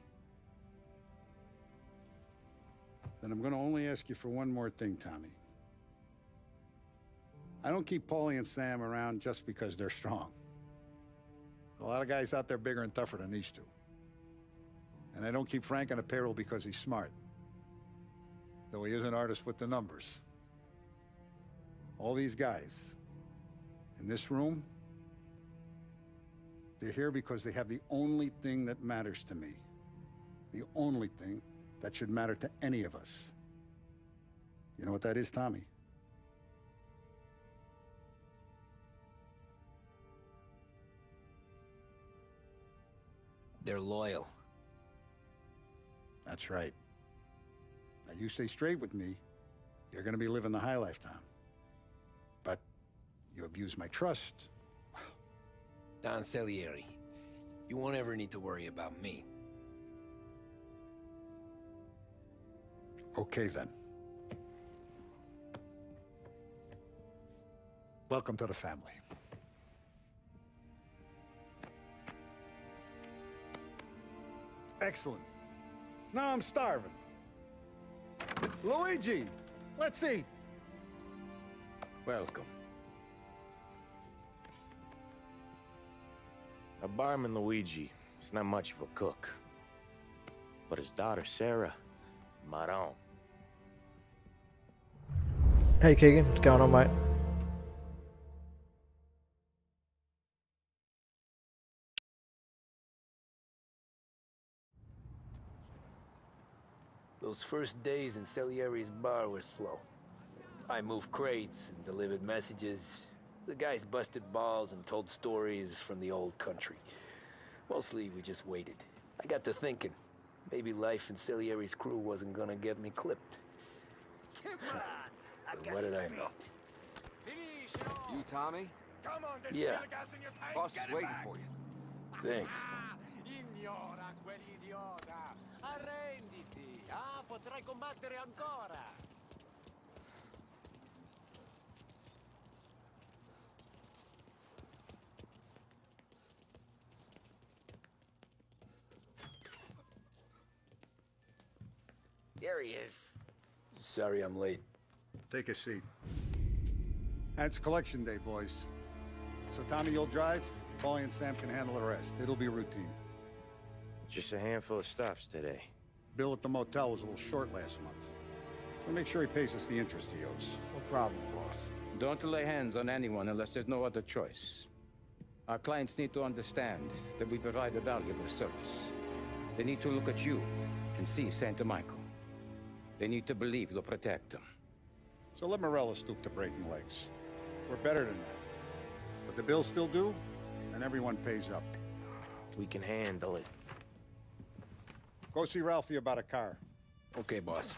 Then I'm going to only ask you for one more thing, Tommy. I don't keep Paulie and Sam around just because they're strong. A lot of guys out there bigger and tougher than these two. And I don't keep Frank on a payroll because he's smart. Though he is an artist with the numbers. All these guys in this room, they're here because they have the only thing that matters to me. The only thing that should matter to any of us. You know what that is, Tommy? They're loyal. That's right. Now you stay straight with me, you're gonna be living the high life, Tom. But you abuse my trust. Don Salieri, you won't ever need to worry about me. Okay, then. Welcome to the family. Excellent. Now I'm starving. Luigi, let's eat. Welcome. A barman Luigi is not much of a cook. But his daughter Sarah, Maron. Hey Keegan, what's going on, mate? Those first days in Salieri's bar were slow. I moved crates and delivered messages. The guys busted balls and told stories from the old country. Mostly, we just waited. I got to thinking, maybe life in Salieri's crew wasn't gonna get me clipped. But what did I know? You, Tommy? Come on, there's Yeah. the gas in your tank. Boss Get is it waiting back. for you. Thanks. Ignora quell'idiota. Arrenditi. Ah, potrai combattere ancora. Here he is. Sorry I'm late. Take a seat. And it's collection day, boys. So Tommy, you'll drive. Paulie and Sam can handle the rest. It'll be routine. Just a handful of stops today. Bill at the motel was a little short last month. So make sure he pays us the interest he owes. No problem, boss. Don't lay hands on anyone unless there's no other choice. Our clients need to understand that we provide a valuable service. They need to look at you and see Santa Michael. They need to believe you'll protect them. So let Morella stoop to breaking legs. We're better than that. But the bill's still due, and everyone pays up. We can handle it. Go see Ralphie about a car. Okay, boss.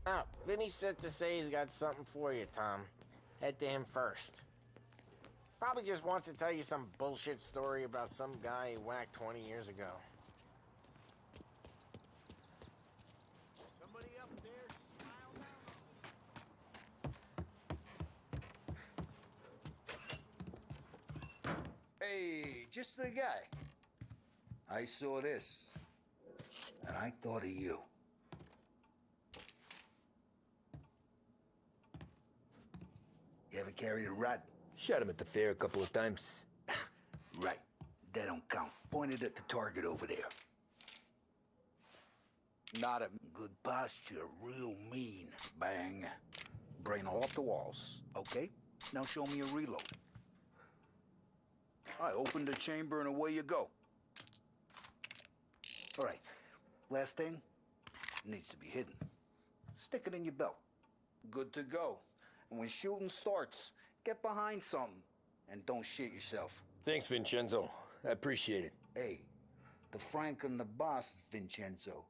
Ah, Vinny said to say he's got something for you, Tom. Head to him first. Probably just wants to tell you some bullshit story about some guy he whacked 20 years ago. Somebody up there smile now. Hey, just the guy. I saw this, and I thought of you. You ever carried a rat Shot him at the fair a couple of times. Right. That don't count. Pointed at the target over there. Not a good posture, real mean. Bang. Brain all off the walls. Okay, now show me a reload. I opened the chamber and away you go. All right, last thing, needs to be hidden. Stick it in your belt. Good to go. And when shooting starts, get behind something and don't shit yourself. Thanks, Vincenzo. I appreciate it. Hey, the Frank and the boss, Vincenzo.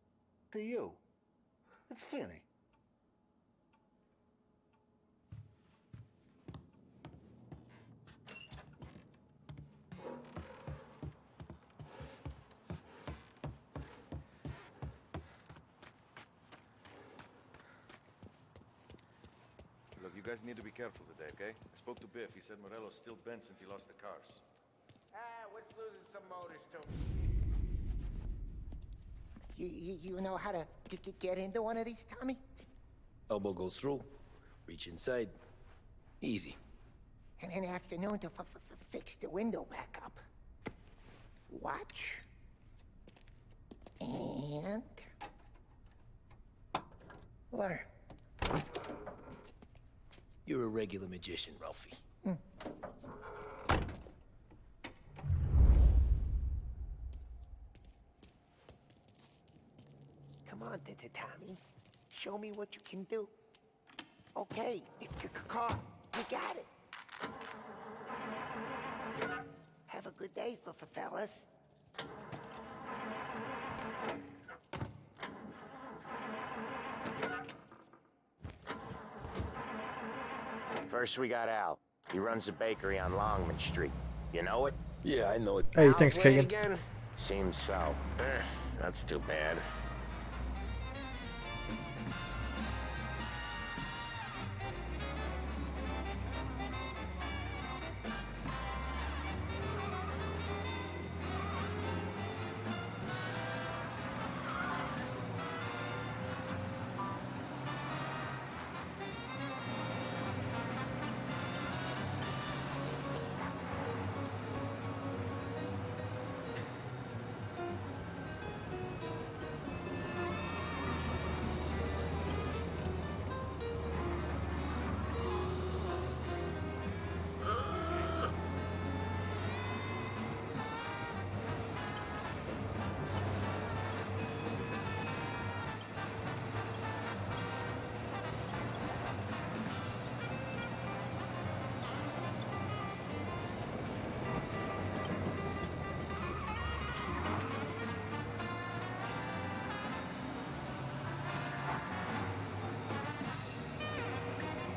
To you, it's Finny. Look, you guys need to be careful today, okay? I spoke to Biff. He said Morello's still bent since he lost the cars. What's losing some motors too? You know how to get into one of these, Tommy? Elbow goes through. Reach inside. Easy. And an afternoon to fix the window back up. Watch. And... learn. You're a regular magician, Ralphie. Come on, Tommy. Show me what you can do. Okay, it's caught. You got it. Have a good day, fellas. First we got Al. He runs a bakery on Longman Street. You know it? Yeah, I know it. Hey, thanks, Al's late Keegan. again? Seems so. That's too bad.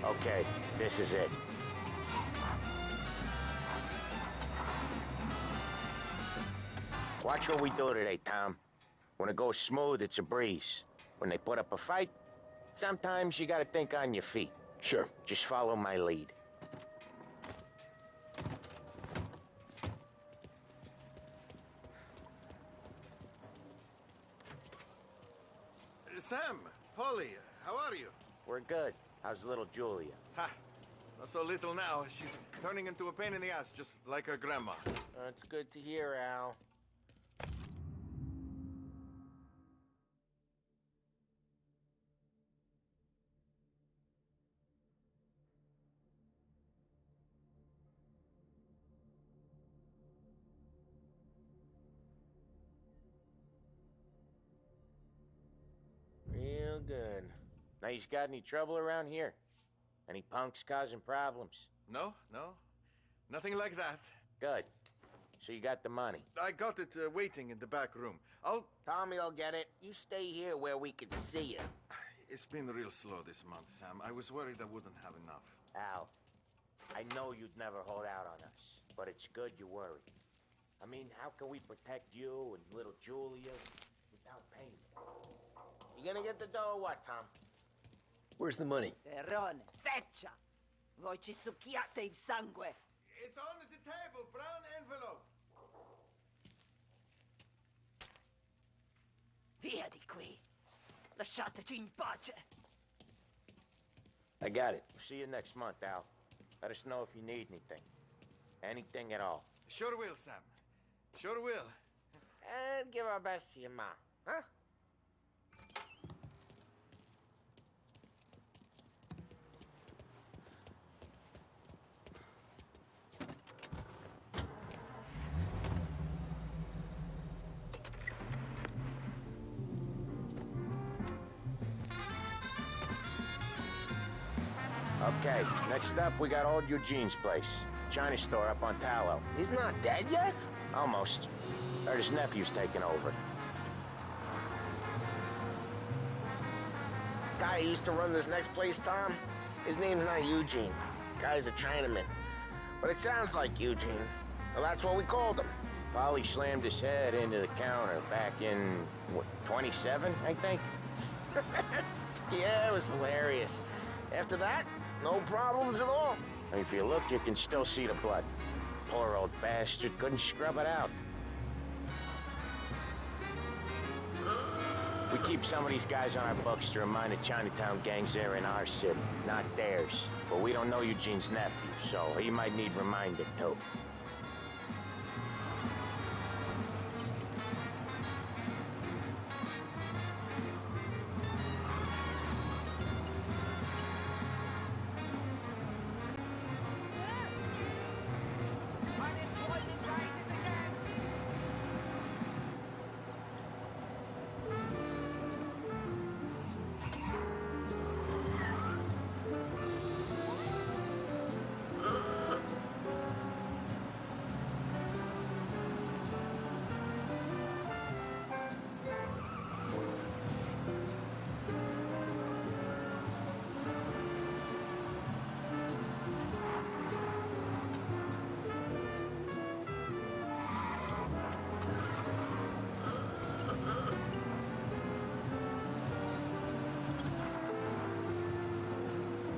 Okay, this is it. Watch what we do today, Tom. When it goes smooth, it's a breeze. When they put up a fight, sometimes you gotta think on your feet. Sure. Just follow my lead. Sam, Polly, how are you? We're good. How's little Julia? Ha! Not so little now. She's turning into a pain in the ass, just like her grandma. That's good to hear, Al. Real good. Now, you got any trouble around here? Any punks causing problems? No. Nothing like that. Good. So you got the money? I got it waiting in the back room. Tommy will get it. You stay here where we can see you. It's been real slow this month, Sam. I was worried I wouldn't have enough. Al, I know you'd never hold out on us, but it's good you worry. I mean, how can we protect you and little Julia without payment? You gonna get the dough or what, Tom? Where's the money? Perrone, feccia! Voi ci succhiate il sangue! It's on the table, brown envelope. Via di qui! Lasciateci in pace! I got it. See you next month, Al. Let us know if you need anything. Anything at all. Sure will, Sam. Sure will. And give our best to your mom, huh? Okay, next up we got old Eugene's place. China store up on Tallow. He's not dead yet? Almost. Heard his nephew's taking over. Guy who used to run this next place, Tom, his name's not Eugene. Guy's a Chinaman. But it sounds like Eugene. Well, that's what we called him. Polly slammed his head into the counter back in, what, 27, I think? Yeah, it was hilarious. After that, no problems at all. If you look, you can still see the blood. Poor old bastard couldn't scrub it out. We keep some of these guys on our books to remind the Chinatown gangs they're in our city, not theirs. But we don't know Eugene's nephew, so he might need reminded too.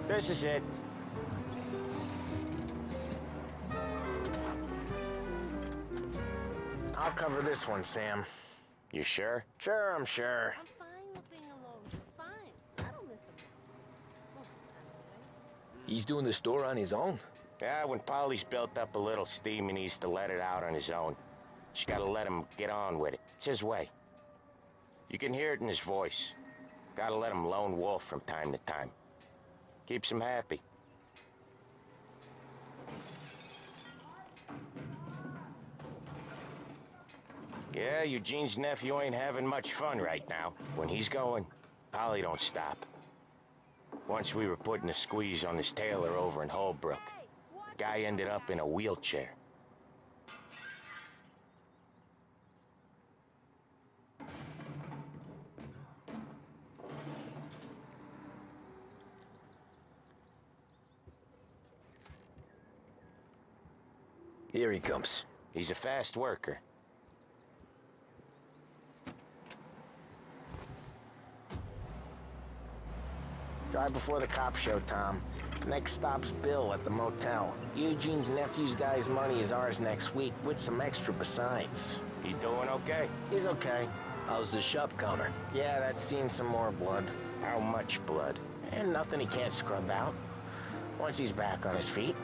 This is it. I'll cover this one, Sam. You sure? Sure, I'm sure. I'm fine with being alone, just fine. I don't miss him. Most of the time, anyways. He's doing the store on his own? Yeah, when Polly's built up a little steam, he needs to let it out on his own. She gotta let him get on with it. It's his way. You can hear it in his voice. Gotta let him lone wolf from time to time. Keeps him happy. Yeah, Eugene's nephew ain't having much fun right now. When he's going, Polly don't stop. Once we were putting a squeeze on this tailor over in Holbrook. Guy ended up in a wheelchair. Here he comes. He's a fast worker. Drive before the cops show, Tom. Next stop's Bill at the motel. Eugene's nephew's guy's money is ours next week, with some extra besides. He doing okay? He's okay. How's the shop counter? Yeah, that's seen some more blood. How much blood? And nothing he can't scrub out. Once he's back on his feet.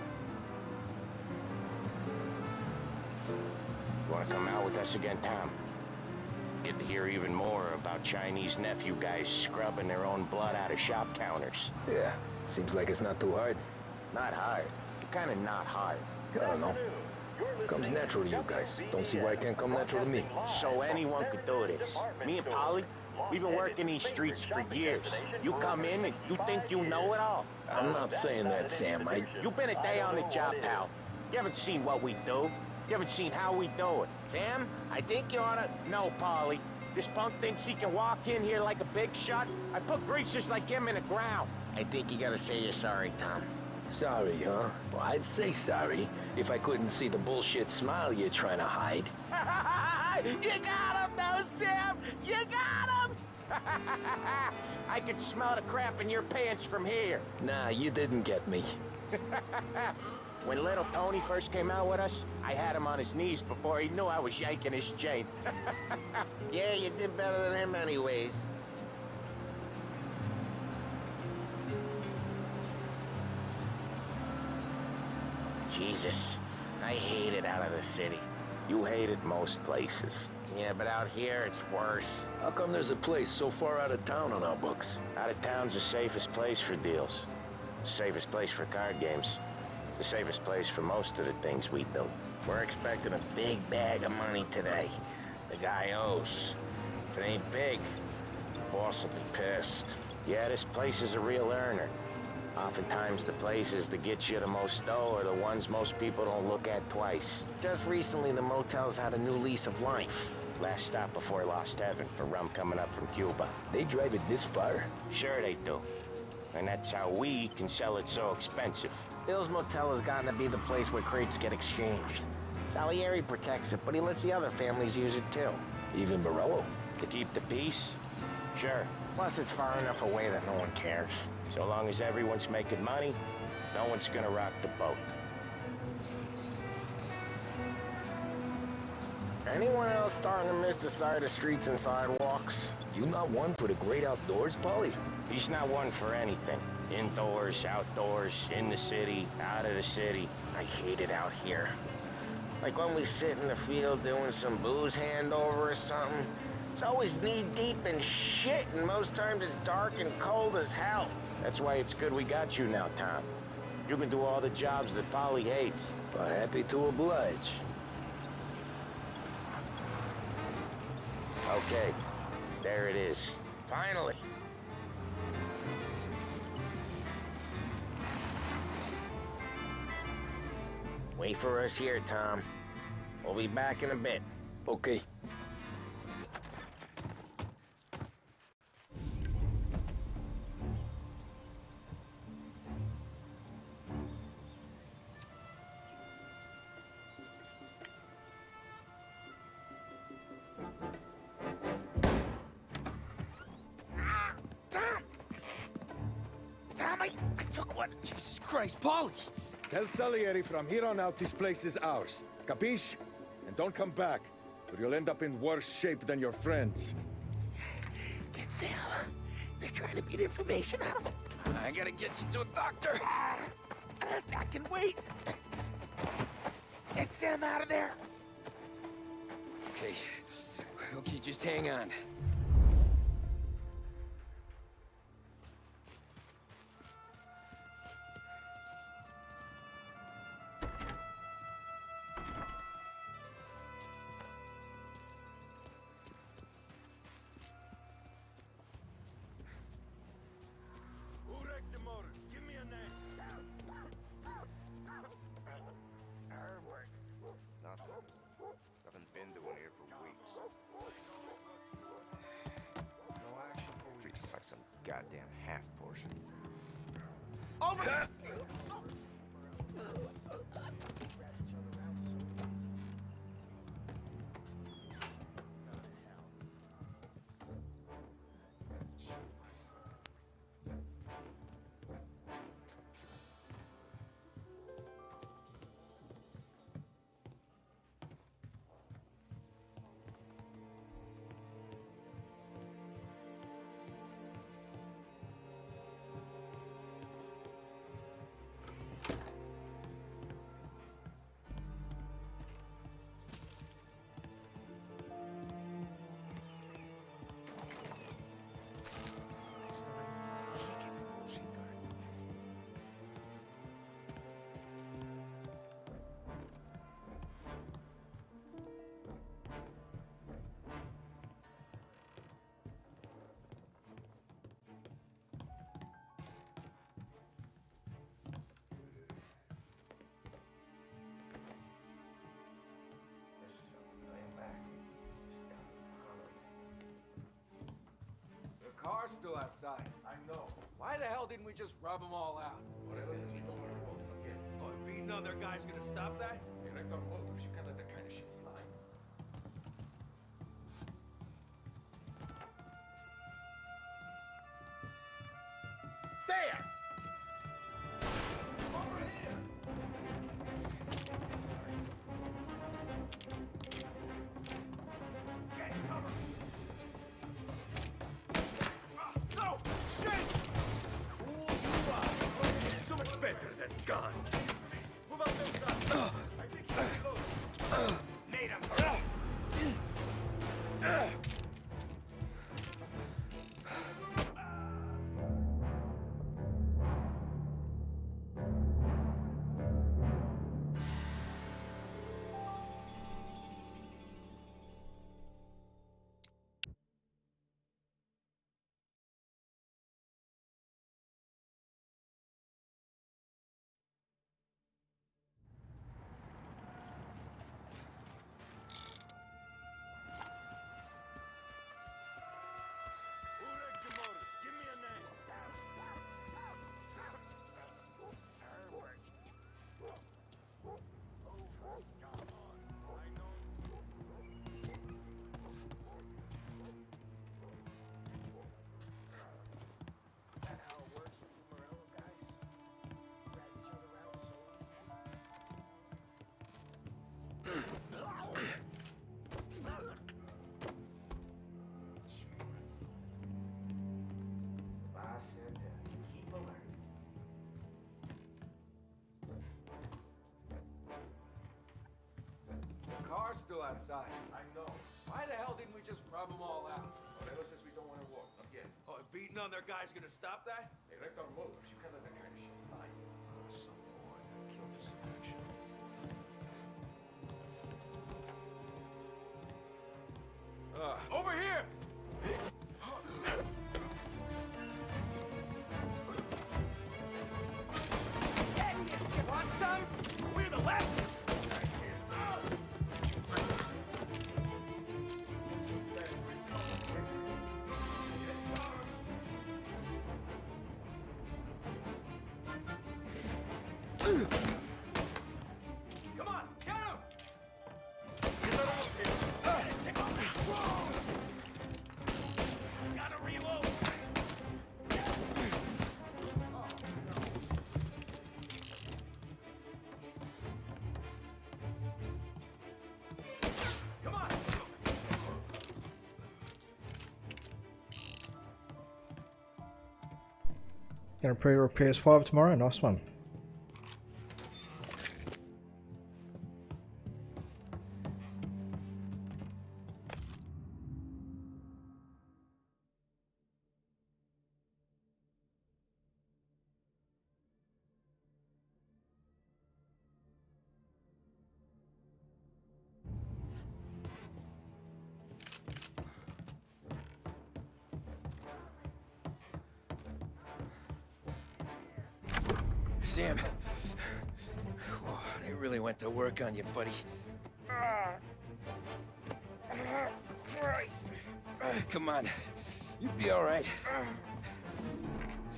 You wanna come out with us again, Tom? Get to hear even more about Chinese nephew guys scrubbing their own blood out of shop counters. Yeah, seems like it's not too hard. Not hard. Kinda not hard. I don't know. Comes natural to you guys. Don't see why it can't come natural to me. So anyone could do this. Me and Polly, we've been working these streets for years. You come in and you think you know it all. I'm not saying that, Sam. You've been a day on the job, pal. You haven't seen what we do. You haven't seen how we do it. Sam, I think you oughta... No, Polly. This punk thinks he can walk in here like a big shot. I put greasers like him in the ground. I think you gotta say you're sorry, Tom. Sorry, huh? Well, I'd say sorry if I couldn't see the bullshit smile you're trying to hide. You got him, though, Sam! You got him! I could smell the crap in your pants from here. Nah, you didn't get me. When little Tony first came out with us, I had him on his knees before he knew I was yanking his chain. Yeah, you did better than him anyways. Jesus, I hate it out of the city. You hate it most places. Yeah, but out here it's worse. How come there's a place so far out of town on our books? Out of town's the safest place for deals. The safest place for card games. The safest place for most of the things we build. We're expecting a big bag of money today. The guy owes. If it ain't big, the boss will be pissed. Yeah, this place is a real earner. Oftentimes the places that get you the most dough are the ones most people don't look at twice. Just recently, the motel's had a new lease of life. Last stop before Lost Heaven for rum coming up from Cuba. They drive it this far? Sure they do. And that's how we can sell it so expensive. Bill's Motel has gotten to be the place where crates get exchanged. Salieri protects it, but he lets the other families use it too. Even Morello? To keep the peace? Sure. Plus, it's far enough away that no one cares. So long as everyone's making money, no one's gonna rock the boat. Anyone else starting to miss the side of streets and sidewalks? You not one for the great outdoors, Polly? He's not one for anything. Indoors, outdoors, in the city, out of the city. I hate it out here. Like when we sit in the field doing some booze handover or something. It's always knee-deep in shit, and most times it's dark and cold as hell. That's why it's good we got you now, Tom. You can do all the jobs that Polly hates. Happy to oblige. Okay, there it is. Finally. Wait for us here, Tom. We'll be back in a bit. Okay. I took one. Jesus Christ, Polly! Tell Salieri from here on out this place is ours. Capiche? And don't come back, or you'll end up in worse shape than your friends. Denzel, they're trying to beat information out of him. I gotta get you to a doctor. I can wait. Get Sam out of there. Okay. Okay, just hang on. Nothing been doing here for weeks. No action for weeks. Treats like some goddamn half portion. Over! Car's still outside. I know. Why the hell didn't we just rub them all out? Oh, beating on their guy's gonna stop that? You can't let that kind of shit slide. There! Over here! Okay, cover. No! Shit! Cool you up. So much better than guns. Move out this side. car's still outside. I know. Why the hell didn't we just rub them all out? Morello says we don't want to walk. Not yet. Oh, and beating on their guy's gonna stop that? Hey, wrecked our motors. You can't let that kind of shit slide. Some boy got killed for some action. Over here! Want some? We're the left! Come on, get him! Gotta reload! Come on! Gonna pre-order PS5 tomorrow. Nice one. Sam. Whoa, they really went to work on you, buddy. Christ. Come on. You'll be all right.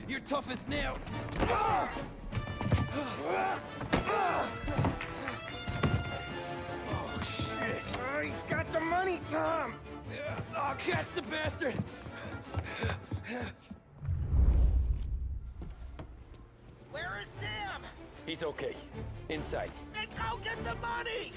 You're tough as nails. Oh, shit. Oh, he's got the money, Tom. Oh, catch the bastard. Where is Sam? He's okay. Inside. Then go get the money!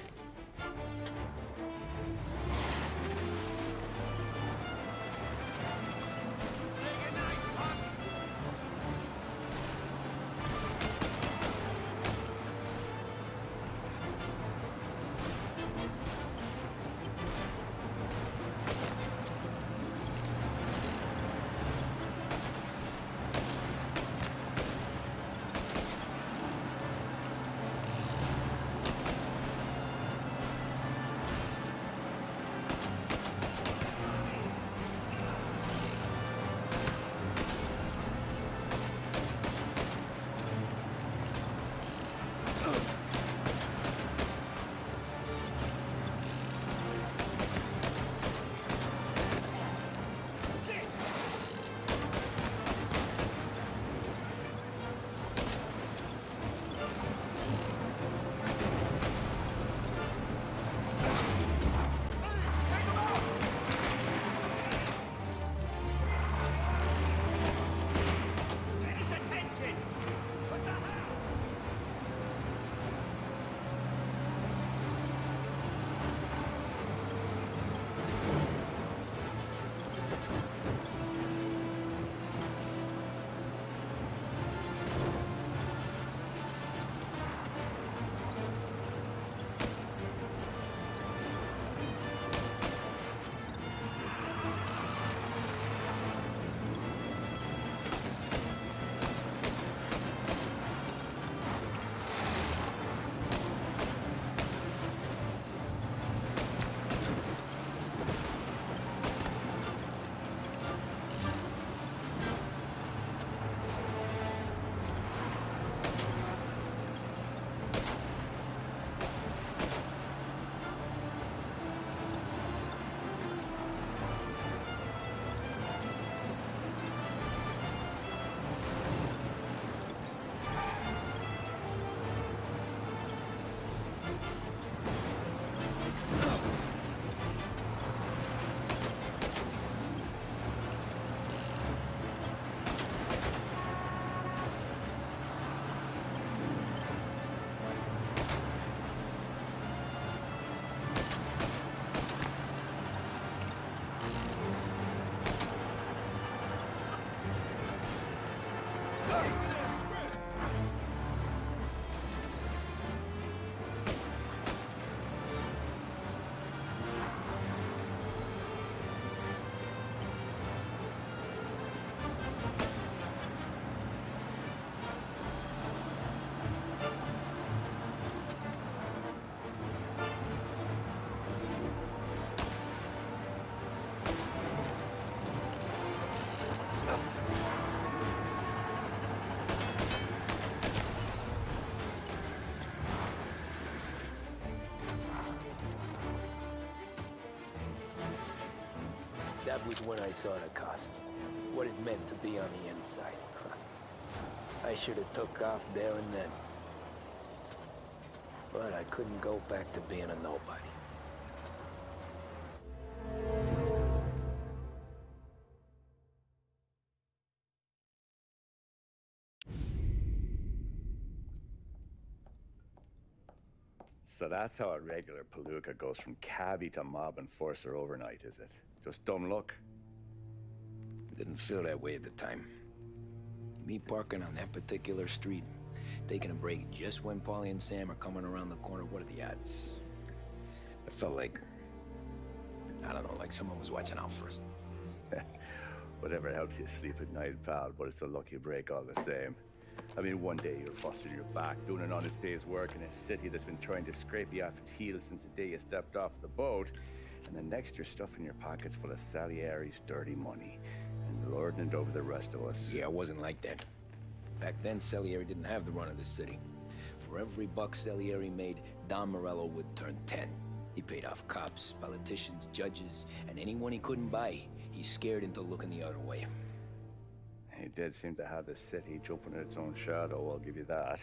That was when I saw the cost. What it meant to be on the inside. I should have took off there and then. But I couldn't go back to being a nobody. So that's how a regular palooka goes from cabbie to mob enforcer overnight, is it? Just dumb luck? Didn't feel that way at the time. Me parking on that particular street, taking a break just when Paulie and Sam are coming around the corner, what are the odds? I felt like, I don't know, like someone was watching out for us. Whatever helps you sleep at night, pal, but it's a lucky break all the same. I mean, one day you're busting your back, doing an honest day's work in a city that's been trying to scrape you off its heels since the day you stepped off the boat, and the next you're stuffing your pockets full of Salieri's dirty money and lording it over the rest of us. Yeah, it wasn't like that. Back then, Salieri didn't have the run of the city. For every buck Salieri made, Don Morello would turn 10. He paid off cops, politicians, judges, and anyone he couldn't buy, he scared into looking the other way. He did seem to have the city jumping in its own shadow, I'll give you that.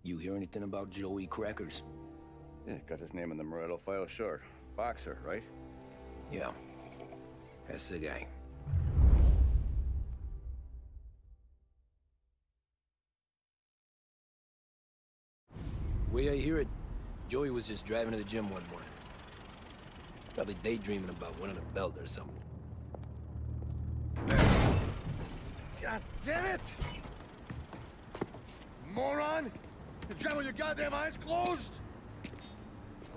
You hear anything about Joey Crackers? Yeah, got his name in the Morello file, sure. Boxer, right? Yeah, that's the guy. Way I hear it, Joey was just driving to the gym one morning. Probably daydreaming about winning a belt or something. God damn it! Moron! You're driving with your goddamn eyes closed?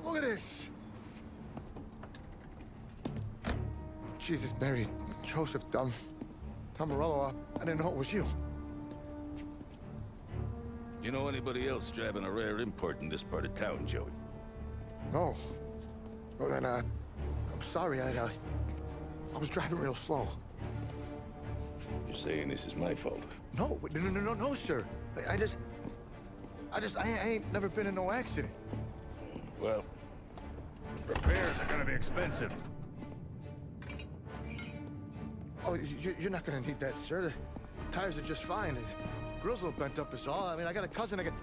Look at this! Jesus, Mary, Joseph, Tom Morello, I didn't know it was you. You know anybody else driving a rare import in this part of town, Joey? No. Well, then, I'm sorry, I was driving real slow. You're saying this is my fault? No, no, sir. I ain't never been in no accident. Well, repairs are gonna be expensive. Oh, you're not gonna need that, sir. The tires are just fine. The grill's a little bent up is all. I mean, I got a cousin I can...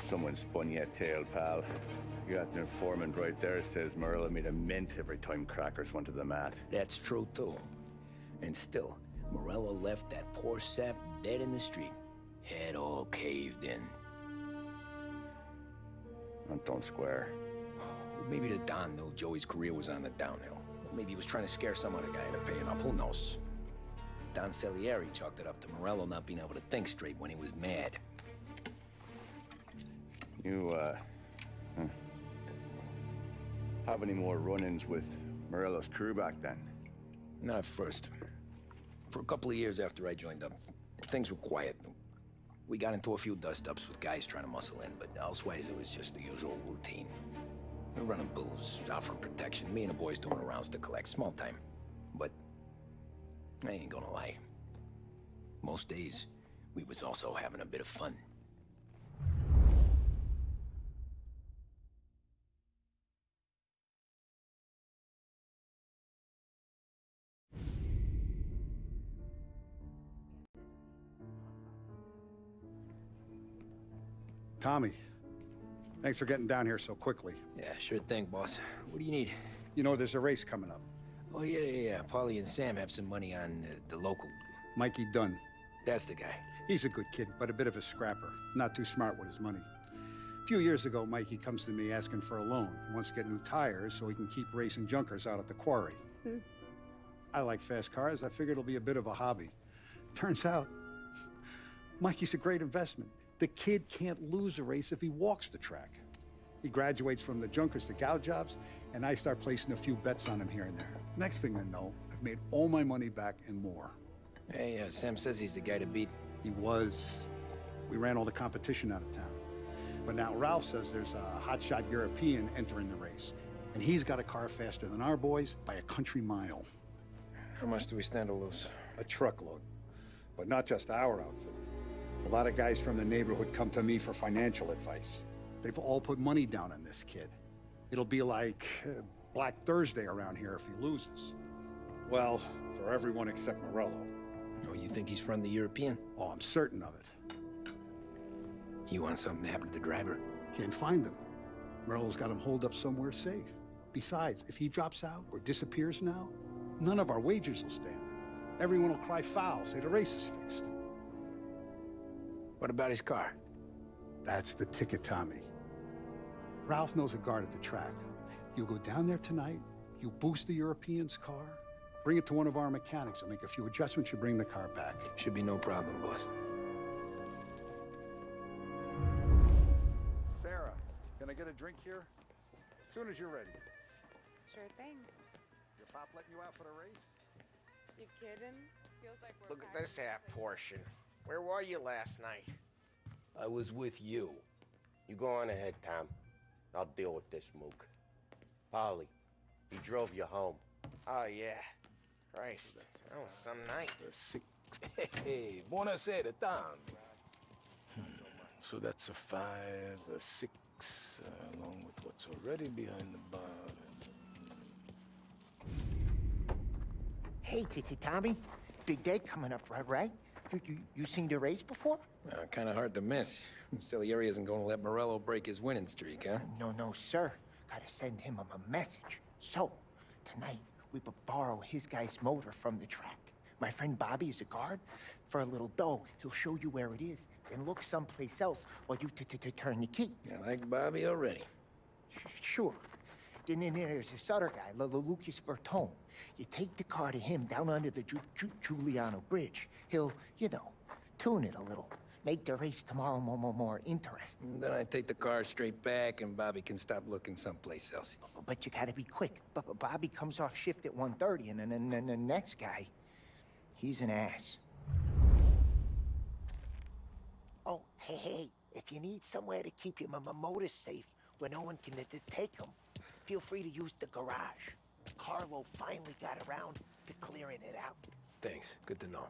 Someone spun you a tail, pal. You got an informant right there says Morello made a mint every time Crackers went to the mat. That's true, too. And still, Morello left that poor sap dead in the street. Head all caved in. Don't square. Well, maybe the Don knew Joey's career was on the downhill. Or maybe he was trying to scare some other guy into paying up. Who knows? Don Salieri chalked it up to Morello not being able to think straight when he was mad. You, have any more run-ins with Morello's crew back then? Not at first. For a couple of years after I joined up, things were quiet. We got into a few dust-ups with guys trying to muscle in, but elsewise it was just the usual routine. We're running booze, offering protection, me and the boys doing rounds to collect, small time. But I ain't gonna lie. Most days, we was also having a bit of fun. Tommy, thanks for getting down here so quickly. Yeah, sure thing, boss. What do you need? You know, there's a race coming up. Oh, yeah. Paulie and Sam have some money on the local... Mikey Dunn. That's the guy. He's a good kid, but a bit of a scrapper. Not too smart with his money. A few years ago, Mikey comes to me asking for a loan. He wants to get new tires so he can keep racing junkers out at the quarry. I like fast cars. I figured it'll be a bit of a hobby. Turns out, Mikey's a great investment. The kid can't lose a race if he walks the track. He graduates from the junkers to gal jobs, and I start placing a few bets on him here and there. Next thing I know, I've made all my money back and more. Hey, Sam says he's the guy to beat. He was. We ran all the competition out of town. But now Ralph says there's a hotshot European entering the race. And he's got a car faster than our boys by a country mile. How much do we stand to lose? A truckload. But not just our outfit. A lot of guys from the neighborhood come to me for financial advice. They've all put money down on this kid. It'll be like Black Thursday around here if he loses. Well, for everyone except Morello. Oh, you think he's from the European? Oh, I'm certain of it. You want something to happen to the driver? Can't find him. Morello's got him holed up somewhere safe. Besides, if he drops out or disappears now, none of our wagers will stand. Everyone will cry foul, say the race is fixed. What about his car? That's the ticket, Tommy. Ralph knows a guard at the track. You go down there tonight, you boost the European's car, bring it to one of our mechanics, and make a few adjustments, you bring the car back. Should be no problem, boss. Sarah, can I get a drink here? As soon as you're ready. Sure thing. Your pop letting you out for the race? You kidding? Feels like we're Look at this half portion. Where were you last night? I was with you. You go on ahead, Tom. I'll deal with this mook. Polly, he drove you home. Oh, yeah. Christ, that was some night. Hey, buonasera, Tom. So that's a 5, a 6, along with what's already behind the bar. Hey, Tommy. Big day coming up, right? You seen the race before? Kind of hard to miss. Salieri isn't going to let Morello break his winning streak, huh? No, sir. Gotta send him a message. So, tonight, we borrow his guy's motor from the track. My friend Bobby is a guard. For a little dough, he'll show you where it is, then look someplace else while you turn the key. I like Bobby already. Sure. Then there's this other guy, Lucas Bertone. You take the car to him down under the Giuliano Bridge. He'll, tune it a little. Make the race tomorrow more interesting. Then I take the car straight back and Bobby can stop looking someplace else. But you gotta be quick. Bobby comes off shift at 1:30, and then the next guy, he's an ass. Oh, hey, if you need somewhere to keep your motor safe where no one can take them, feel free to use the garage. Carlo finally got around to clearing it out. Thanks. Good to know.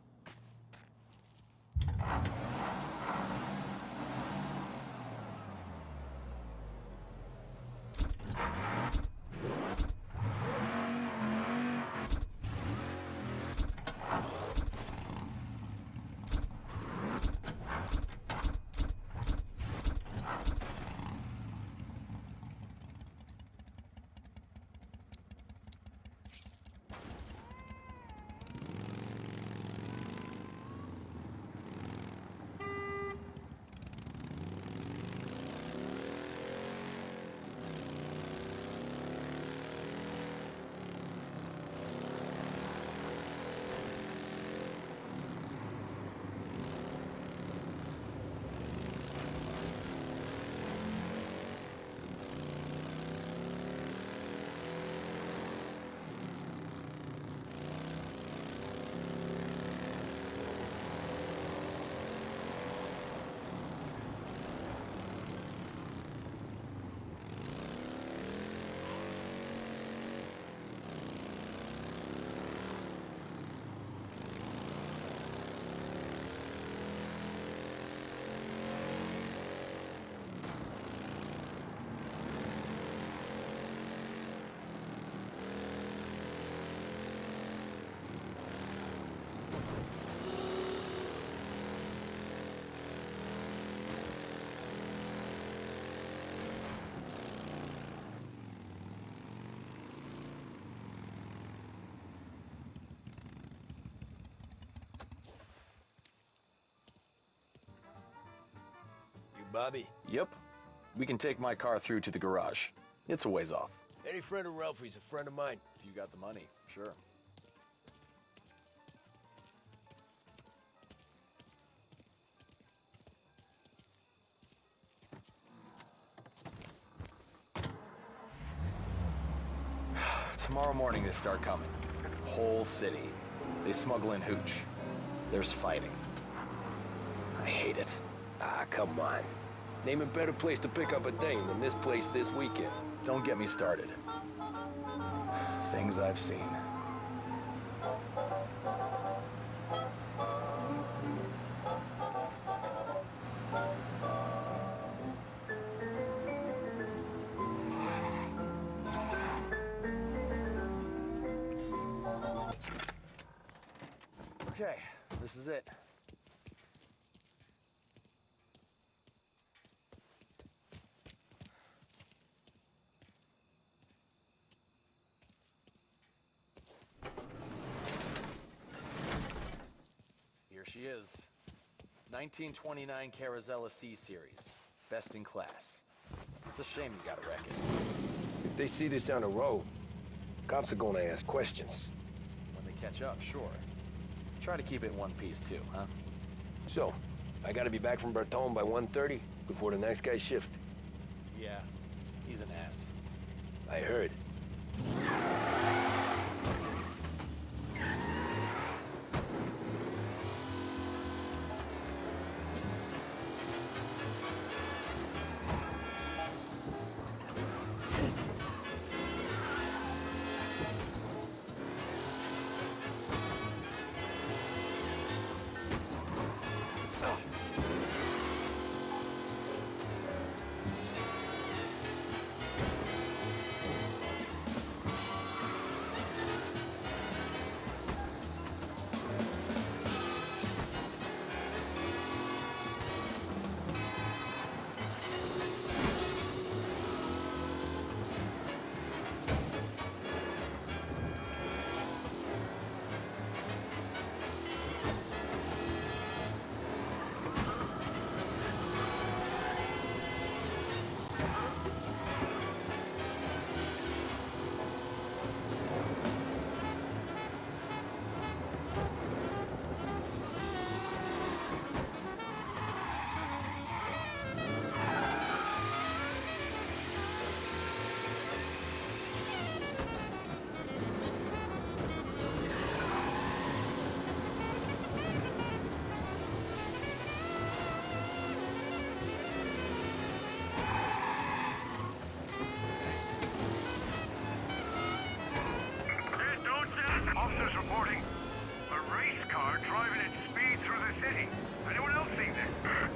Bobby? Yep. We can take my car through to the garage. It's a ways off. Any friend of Ralphie's a friend of mine. If you got the money, sure. Tomorrow morning they start coming. Whole city. They smuggle in hooch. There's fighting. I hate it. Ah, come on. Name a better place to pick up a dame than this place this weekend. Don't get me started. Things I've seen. Okay, this is it. Here she is. 1929 Carazella C series. Best in class. It's a shame you gotta wreck it. If they see this on the road, cops are gonna ask questions. When they catch up, sure. Try to keep it in one piece too, huh? So, I gotta be back from Bertone by 1:30 before the next guy's shift. Yeah, he's an ass. I heard. Officers reporting a race car driving at speed through the city. Anyone else seen this?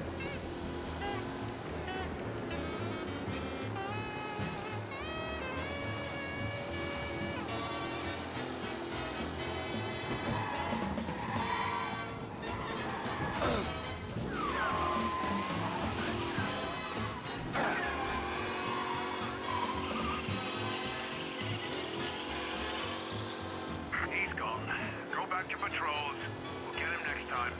He's gone. Go back to patrols. We'll get him next time.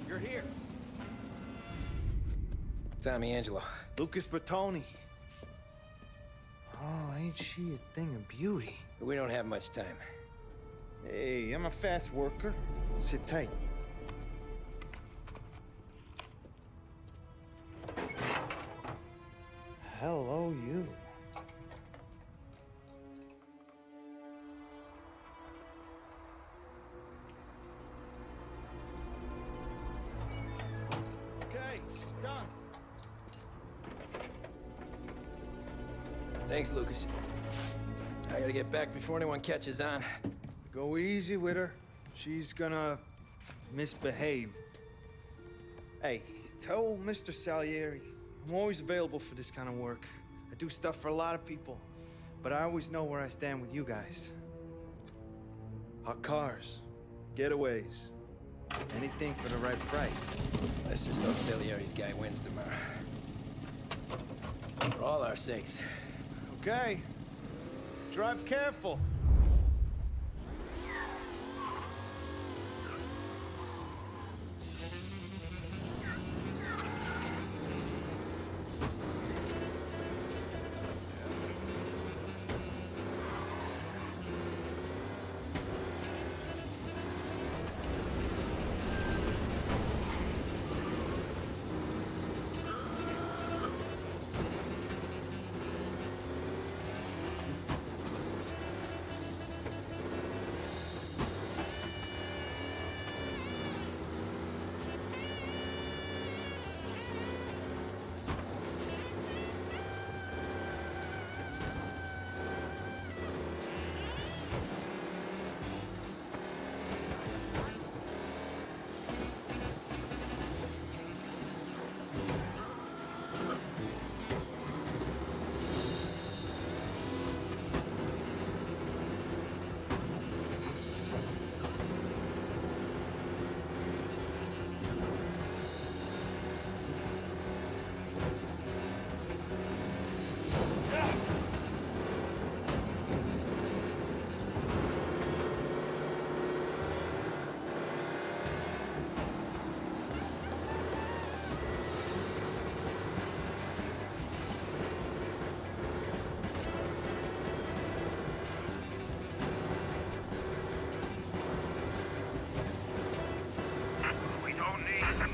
You're here. Tommy Angelo. Lucas Bertoni. Oh, ain't she a thing of beauty? We don't have much time. Hey, I'm a fast worker. Sit tight. Hello, you. Okay, she's done. Thanks, Lucas. I gotta get back before anyone catches on. Go easy with her. She's gonna misbehave. Hey, tell Mr. Salieri I'm always available for this kind of work. I do stuff for a lot of people, but I always know where I stand with you guys. Hot cars, getaways, anything for the right price. Let's just hope Salieri's guy wins tomorrow. For all our sakes. Okay. Drive careful.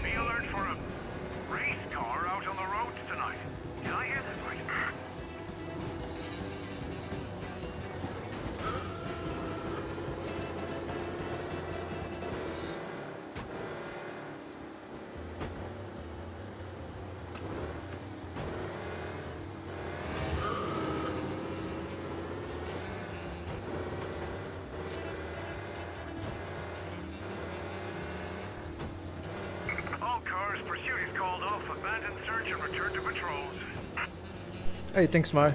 Be alert for a race car out on the roads tonight. Did I hear that right? All cars, pursuit is called off. Abandon search and return to patrols. Hey, thanks, Mo.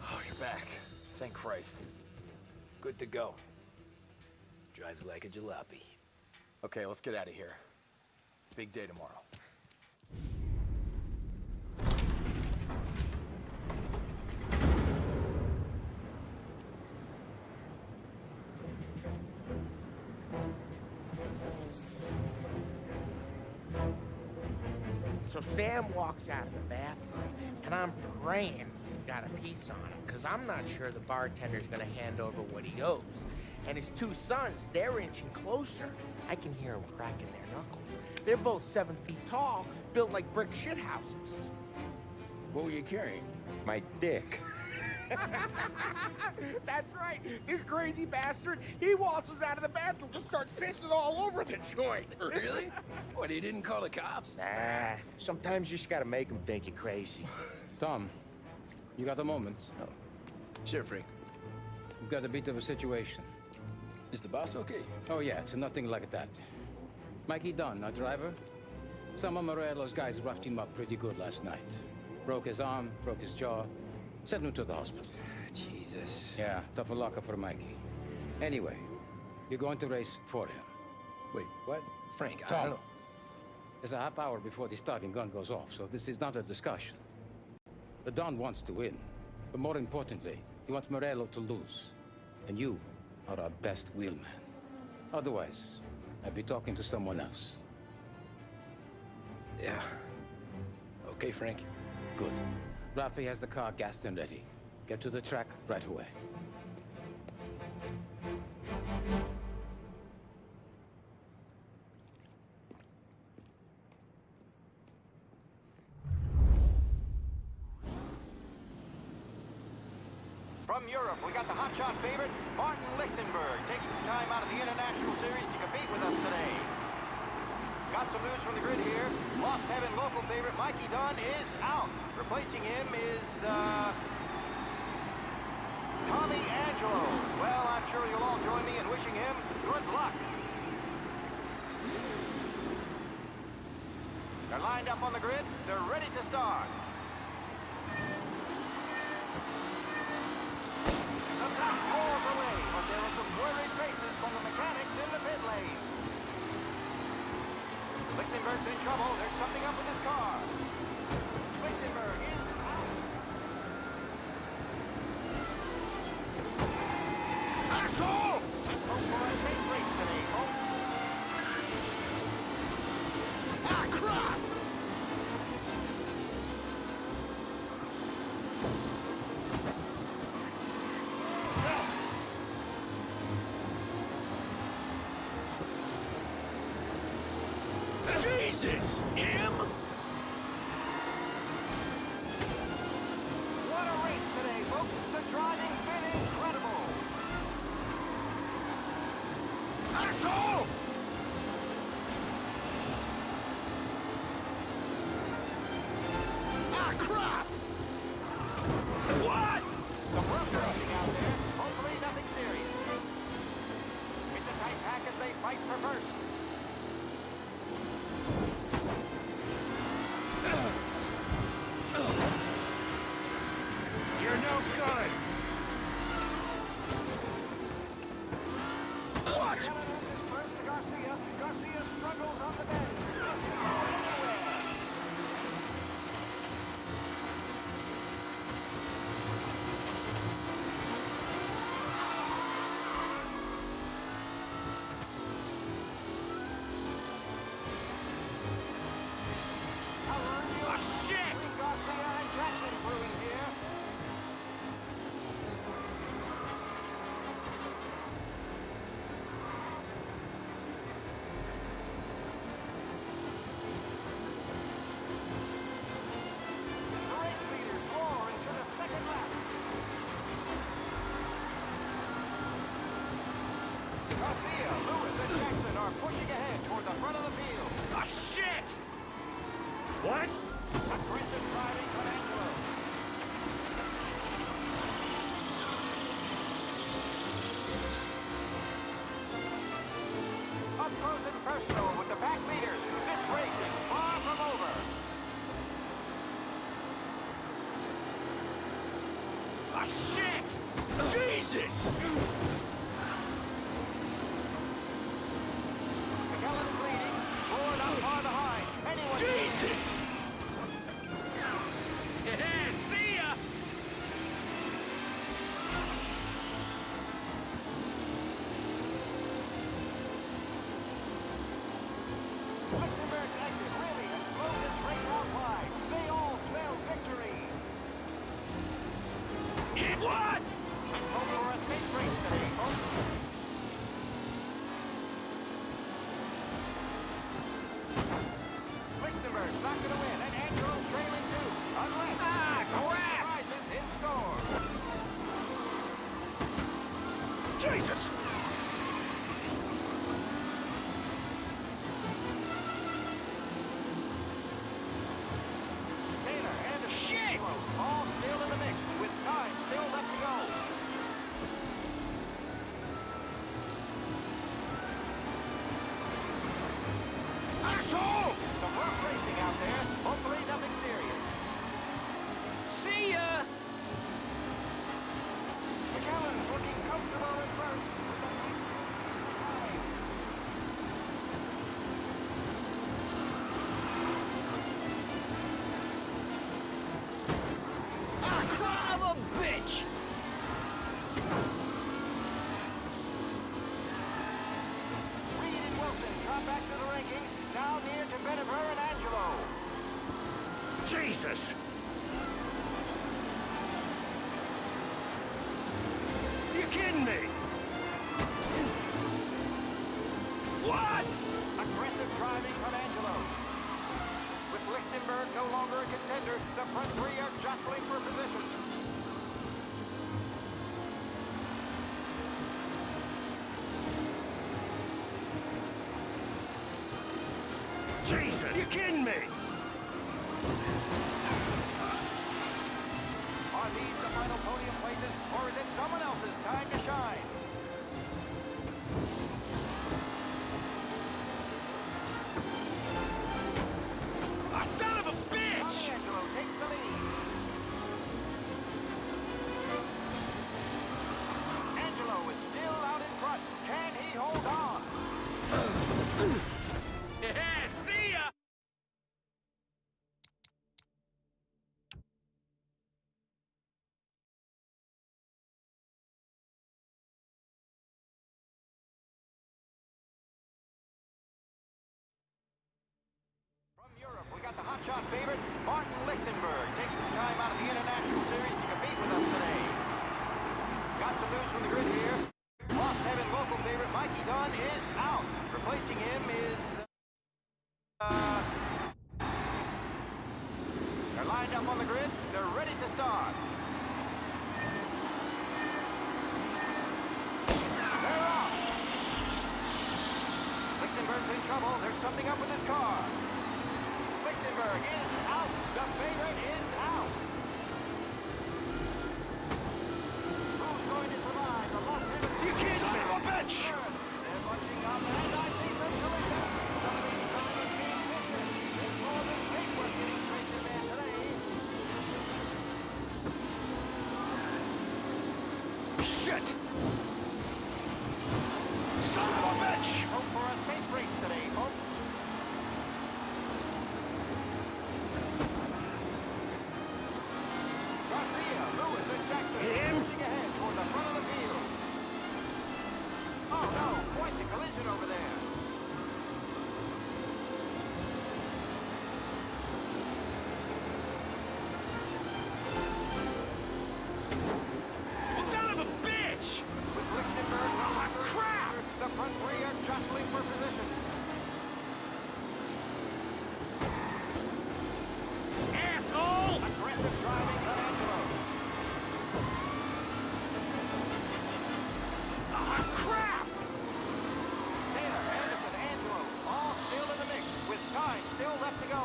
Oh, you're back. Thank Christ. Good to go. Drives like a jalopy. Okay, let's get out of here. Big day tomorrow. So Sam walks out of the bathroom, and I'm praying he's got a piece on him, because I'm not sure the bartender's going to hand over what he owes. And his two sons, they're inching closer. I can hear them cracking their knuckles. They're both 7 feet tall, built like brick shithouses. What were you carrying? My dick. That's right. This crazy bastard, he waltzes out of the bathroom, just starts pissing all over the joint. Really? What, he didn't call the cops? Nah, sometimes you just gotta make them think you're crazy. Tom, you got a moment? Oh. Sure, Frank. We've got a bit of a situation. Is the boss okay? Oh yeah, it's nothing like that. Mikey Dunn, our driver. Some of Morello's guys roughed him up pretty good last night. Broke his arm, broke his jaw. Sent him to the hospital. Jesus. Yeah, tough luck for Mikey. Anyway, you're going to race for him. Wait, what? Frank, I Tom, don't know. there's a half hour before the starting gun goes off, so this is not a discussion. The Don wants to win, but more importantly, he wants Morello to lose. And you are our best wheelman. Otherwise, I'd be talking to someone else. Yeah. Okay, Frank. Good. Rafi has the car gassed and ready. Get to the track right away. From Europe, we got the hotshot favorite, Martin Lichtenberg, taking some time out of the International Series to compete with us today. Got some news from the grid here. Lost Heaven local favorite Mikey Dunn is out. Replacing him is, Tommy Angelo. Well, I'm sure you'll all join me in wishing him good luck. They're lined up on the grid. They're ready to start. The top rolls away, but there are some worried faces from the mechanics in the pit lane. Lichtenberg's in trouble. There's something up with his car. Lichtenberg is out. Asshole! Let's hope for a safe race today, folks. Ah, crap! Jesus! Him? What a race today, folks. The driving's been incredible. Asshole! Ah, crap! What? Some rough racing out there. Hopefully nothing serious. It's a tight pack as they fight for first. You're no good. Jesus! Garcia struggles on the bench. Oh, shit! Garcia and Jackson brewing here. The race leaders roar into the second lap. Garcia, Lewis, and Jackson are pushing ahead toward the front of the field. Oh, shit! What? Aggressive driving from Angelo. Up close and personal with the back leaders. This race is far from over. Oh, shit! Jesus! McKellen is leading. Ford not far behind. Anyone Jesus! Yeah, see ya! Lichtenberg's exit really has blown this race out wide. They all spell victory. What? Hope for a safe race today, folks. Lichtenberg's not going to win, and Angelo's trailing too. Unless crap! prizes in store. Jesus! Taylor and the Shit! all still in the mix, with time still left to go. Asshole! Some rough racing out there. Hopefully nothing serious. See ya! McKellen's looking comfortable in first. Son of a bitch! Reed and Wilson drop back to the rankings, now near to Beniver and Angelo. Jesus! You kidding me? What? Aggressive driving from Angelo. With Lichtenberg no longer a contender, the front three are jostling for position. Jesus! You kidding me? Are these the final podium places, or is it someone else's time to shine? Ah, son of a bitch! Angelo takes the lead. Angelo is still out in front. Can he hold on? Yeah, see ya! From Europe, we got the hotshot favorite, Martin Lichtenberg, taking some time out of the International Series to compete with us today. Got some news from the grid here. Lost Heaven local favorite Mikey Dunn is out. Replacing him is... They're lined up on the grid. They're ready to start. They're off. Lichtenberg's in trouble. There's something up with his car. Lichtenberg is out. The favorite is out. Who's going to survive the Lost Heaven? You kidding me? Son of a bitch! They're bunching up, and I see some collision. Some of these drivers being vicious. There's more than paintwork getting traced in there today. Shit! Son of a bitch! Hope for a safe race today, folks. Garcia, Lewis, and Jackson pushing ahead toward the front of the field. Oh no, quite the collision over there. Son of a bitch! With Lichtenberg, Oh, crap! the front three are jostling for position. Asshole! Aggressive driving from Angelo. Ah, crap! Taylor, Anderson, Angelo, all still in the mix, with time still left to go.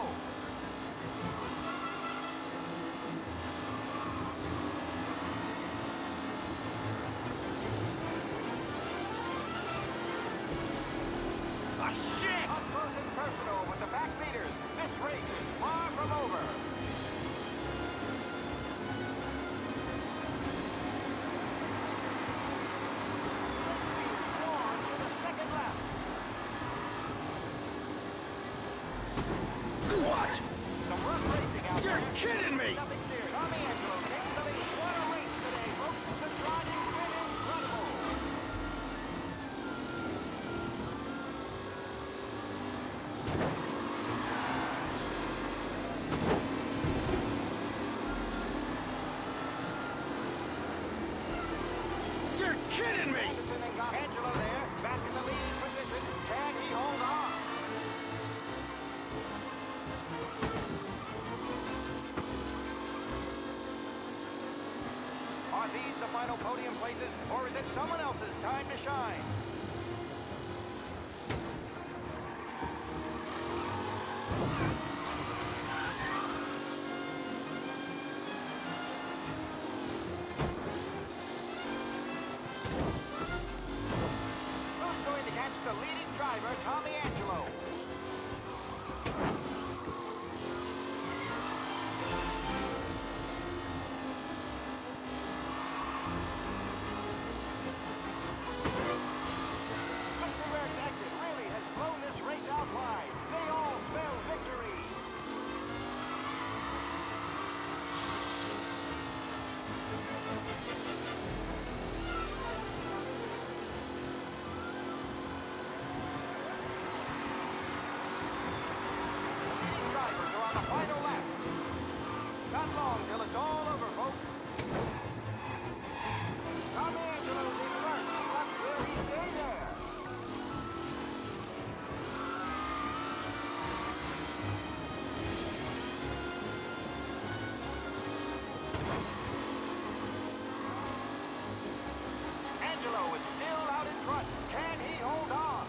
Ah, shit! Up close and personal with the back leaders. This race is far from over. Sworn to the second lap. What? Some rough racing out You're there. kidding me! Nothing serious. Tommy Angelo takes the lead. What a race today, folks. The driving's been incredible. You're kidding me! Anderson and got Angelo there, back in the lead position. Can he hold on? Are these the final podium places, or is it someone else's time to shine? Who's going to catch the leading driver, Tommy Angelo? Lichtenberg's exit really has blown this race out wide. They all spell victory. Leading drivers are on the final lap. Not long till it's all over, folks. Tommy Angelo's in front. Will he stay there? Angelo is still out in front. Can he hold on?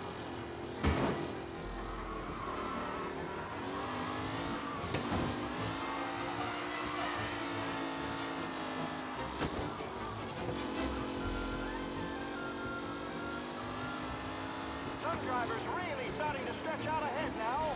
Some drivers really starting to stretch out ahead now.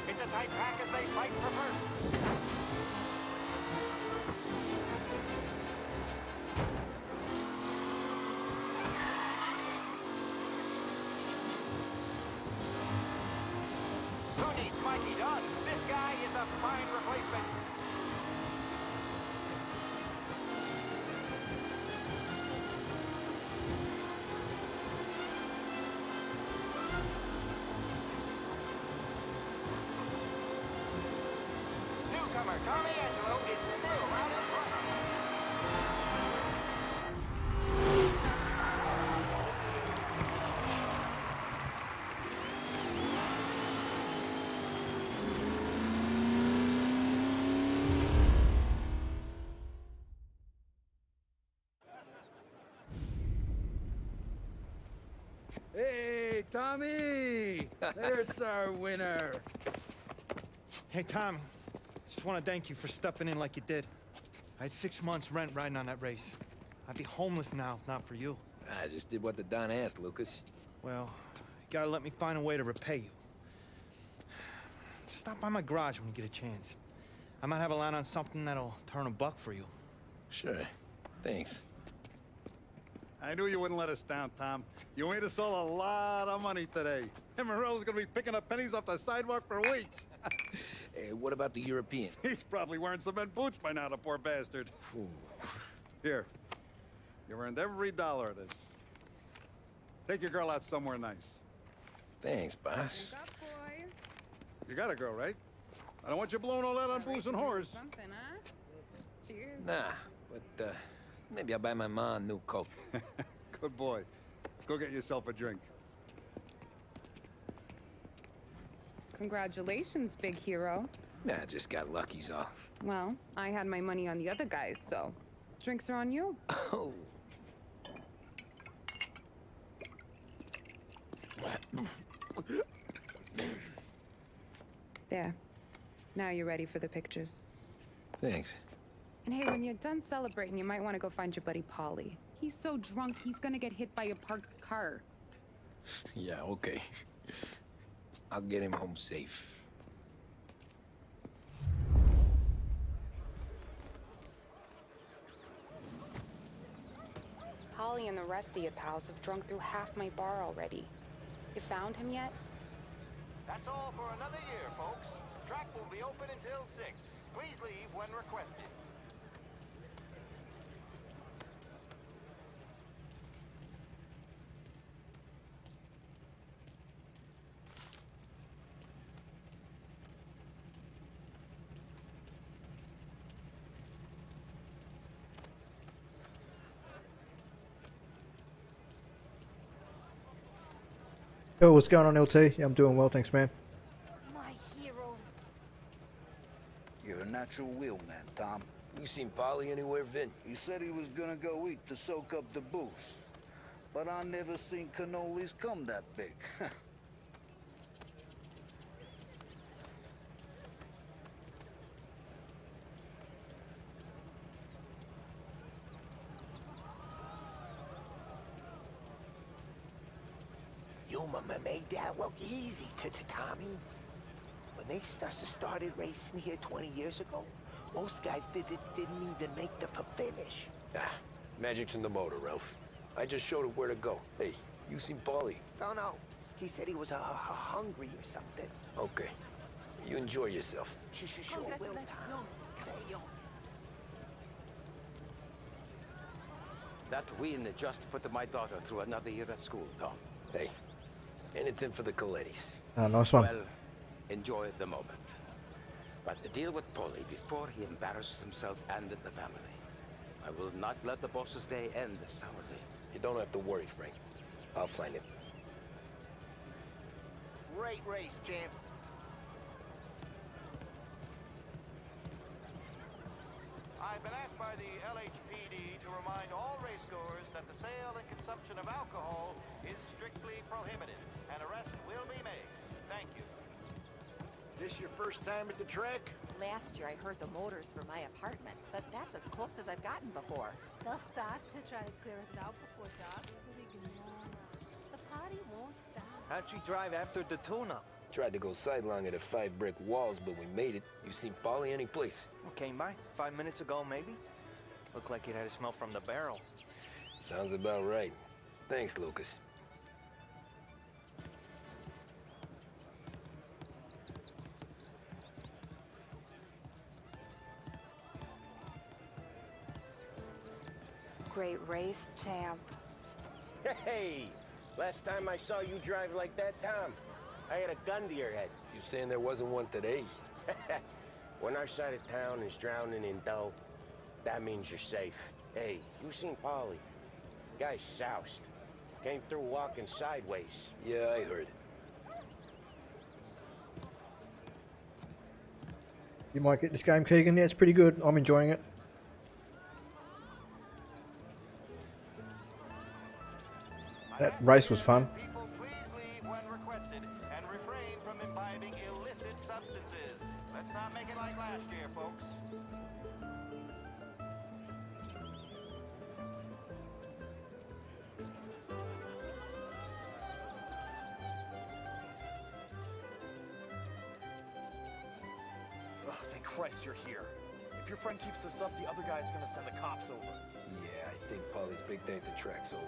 It's a tight pack as they fight for first. Who needs Mikey Dunn? This guy is a fine replacement. Newcomer Tommy Angelo is still out in front. Hey, Tommy! There's our winner. Hey, Tommy. Just want to thank you for stepping in like you did. I had 6 months rent riding on that race. I'd be homeless now if not for you. I just did what the Don asked, Lucas. Well, you gotta let me find a way to repay you. stop by my garage when you get a chance. I might have a line on something that'll turn $1 for you. Sure. Thanks. I knew you wouldn't let us down, Tom. You made us all a lot of money today. And Morello's gonna be picking up pennies off the sidewalk for weeks. Hey, what about the European? He's probably wearing cement boots by now, the poor bastard. Here. You earned every dollar of this. Take your girl out somewhere nice. Thanks, boss. Wake up, boys. You got a girl, right? I don't want you blowing all that on booze and whores. Something, huh? Cheers. Nah, but maybe I'll buy my mom a new coat. Good boy. Go get yourself a drink. Congratulations, big hero. Nah, I just got lucky's off. Well, I had my money on the other guys, so drinks are on you. Oh. There. Now you're ready for the pictures. Thanks. And hey, when you're done celebrating, you might want to go find your buddy Paulie. He's so drunk, he's gonna get hit by a parked car. Yeah, okay. I'll get him home safe. Paulie and the rest of your pals have drunk through half my bar already. You found him yet? That's all for another year, folks. Track will be open until 6. Please leave when requested. Yo, what's going on, LT? Yeah, I'm doing well, thanks, man. My hero. You're a natural wheelman, Tom. You seen Polly anywhere, Vin? He said he was gonna go eat to soak up the booze. But I never seen cannolis come that big. You made that look easy to Tommy. When they started racing here 20 years ago, most guys didn't even make the finish. Ah, magic's in the motor, Ralph. I just showed it where to go. Hey, you seen Paulie? No. He said he was hungry or something. Okay. You enjoy yourself. Sure will, Tom. That win just put my daughter through another year at school, Tom. Hey, anything for the Colettis. Nice one. Well, enjoy the moment. But deal with Paulie before he embarrasses himself and the family. I will not let the boss's day end sourly. You don't have to worry, Frank. I'll find him. Great race, champ. I've been asked by the LHPD to remind all racegoers that the sale and consumption of alcohol is strictly prohibited. An arrest will be made. Thank you. This your first time at the track? Last year I heard the motors for my apartment, but that's as close as I've gotten before. They'll start to try to clear us out before dark. The party won't stop. How'd you drive after the tune-up? Tried to go sidelong at the 5 brick walls, but we made it. You seen Paulie any place? Came by 5 minutes ago, maybe. Looked like it had a smell from the barrel. Sounds about right. Thanks, Lucas. Great race, champ. Hey! Last time I saw you drive like that, Tom, I had a gun to your head. You saying there wasn't one today? When our side of town is drowning in dough, that means you're safe. Hey, you seen Paulie? Guy's soused. Came through walking sideways. Yeah, I heard. You might get this game, Keegan. Yeah, it's pretty good. I'm enjoying it. That race was fun. People, please leave when requested and refrain from imbibing illicit substances. Let's not make it like last year, folks. Christ you're here. If your friend keeps this up, the other guy's gonna send the cops over. Yeah, I think Polly's big day at the track's over.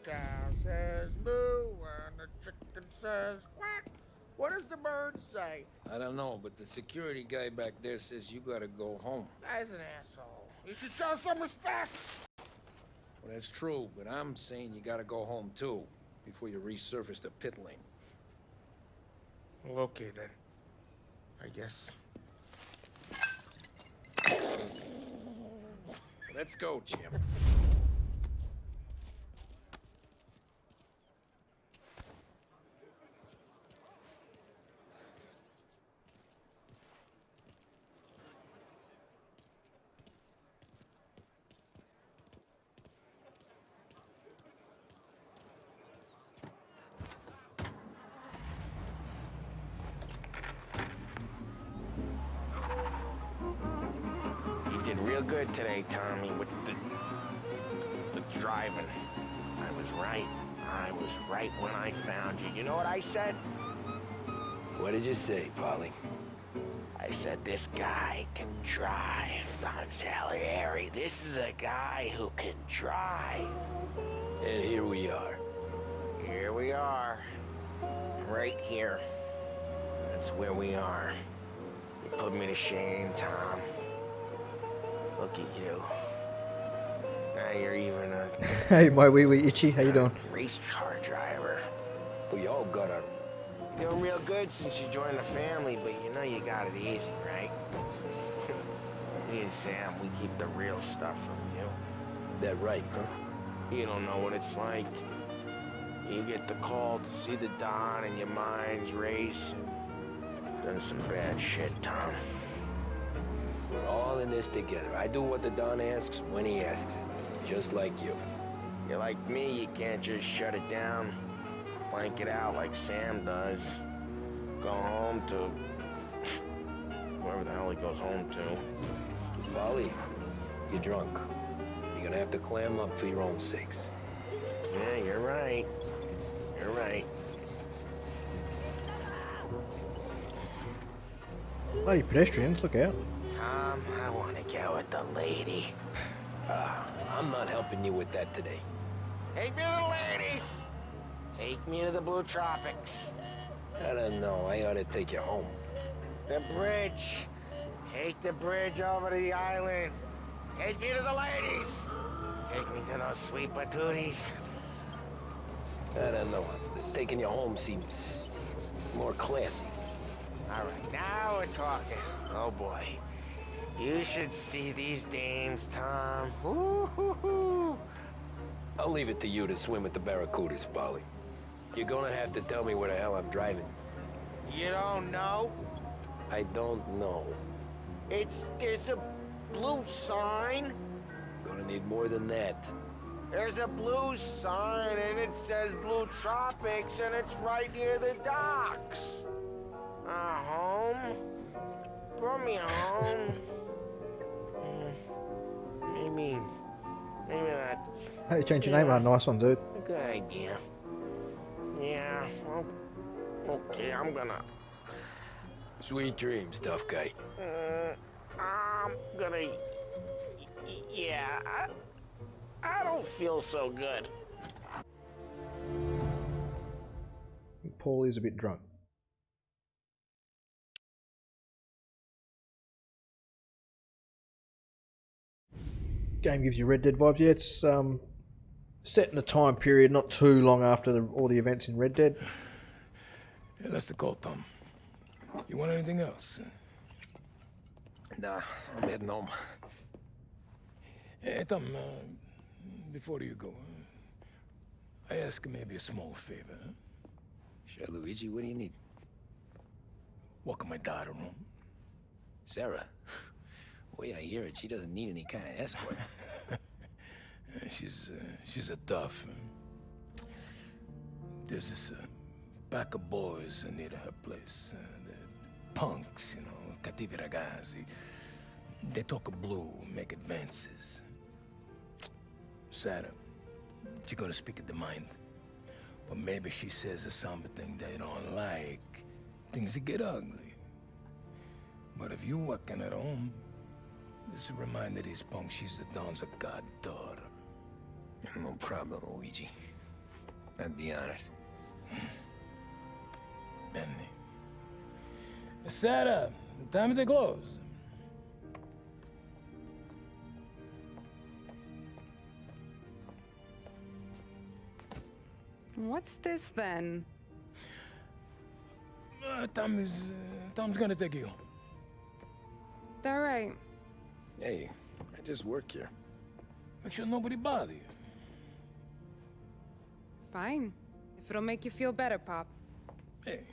Cow says moo and the chicken says quack. What does the bird say? I don't know, but the security guy back there says you gotta go home. Guy's an asshole. You should show some respect. Well, that's true, but I'm saying you gotta go home too, before you resurface the pit lane. Well, okay then. I guess. Let's go, champ. You did real good today, Tommy, with the driving. I was right. I was right when I found you. You know what I said? What did you say, Polly? I said, this guy can drive, Don Salieri. This is a guy who can drive. And here we are. Here we are. Right here. That's where we are. You put me to shame, Tom. Look at you. Now you're even a Hey, my wee itchy, how you doing? race car driver. We all got our... You're doing real good since you joined the family, but you know you got it easy, right? Me and Sam, we keep the real stuff from you. That right, huh? You don't know what it's like. You get the call to see the Don and your mind's racing. Done some bad shit, Tom. We're all in this together. I do what the Don asks when he asks it. Just like you. You're like me, you can't just shut it down, blank it out like Sam does. Go home to whoever the hell he goes home to. Polly, you're drunk. You're gonna have to clam up for your own sakes. Yeah, you're right. You're right. Bloody pedestrians, look out. Tom, I want to go with the lady. I'm not helping you with that today. Take me to the ladies. Take me to the Blue Tropics. I don't know. I ought to take you home. The bridge. Take the bridge over to the island. Take me to the ladies. Take me to those sweet patooties. I don't know. Taking you home seems more classy. All right, now we're talking. Oh boy. You should see these dames, Tom. Woo-hoo-hoo. I'll leave it to you to swim with the barracudas, Polly. You're gonna have to tell me where the hell I'm driving. You don't know? I don't know. There's a blue sign. Gonna need more than that. There's a blue sign and it says Blue Tropics and it's right near the docks. Home? Brought me home. Maybe that's Hey, change your name, nice one, dude. a good idea. Yeah, well, okay, I'm gonna... Sweet dreams, tough guy. I'm gonna... Yeah, I don't feel so good. Paulie's a bit drunk. Game gives you Red Dead vibes. Yeah, it's set in a time period not too long after all the events in Red Dead. Yeah, that's the call, Tom. You want anything else? Nah, I'm heading home. Hey, Tom, before you go, I ask maybe a small favor. Huh? Sure, Luigi, what do you need? Walk my daughter home. Sarah? The way I hear it, she doesn't need any kind of escort. She's a tough. There's this pack of boys near her place. The punks, you know, cattivi ragazzi. They talk blue, make advances. Sarah, She gonna speak at the mind. But maybe she says a somber thing they don't like. Things that get ugly. But if you working at home, this will remind these punks she's the Don's a goddaughter. No problem, Luigi. I'd be honored. Benny. Sarah, time to close. What's this then? Tom's gonna take you. All right. Hey, I just work here. Make sure nobody bother you. Fine. If it'll make you feel better, Pop. Hey.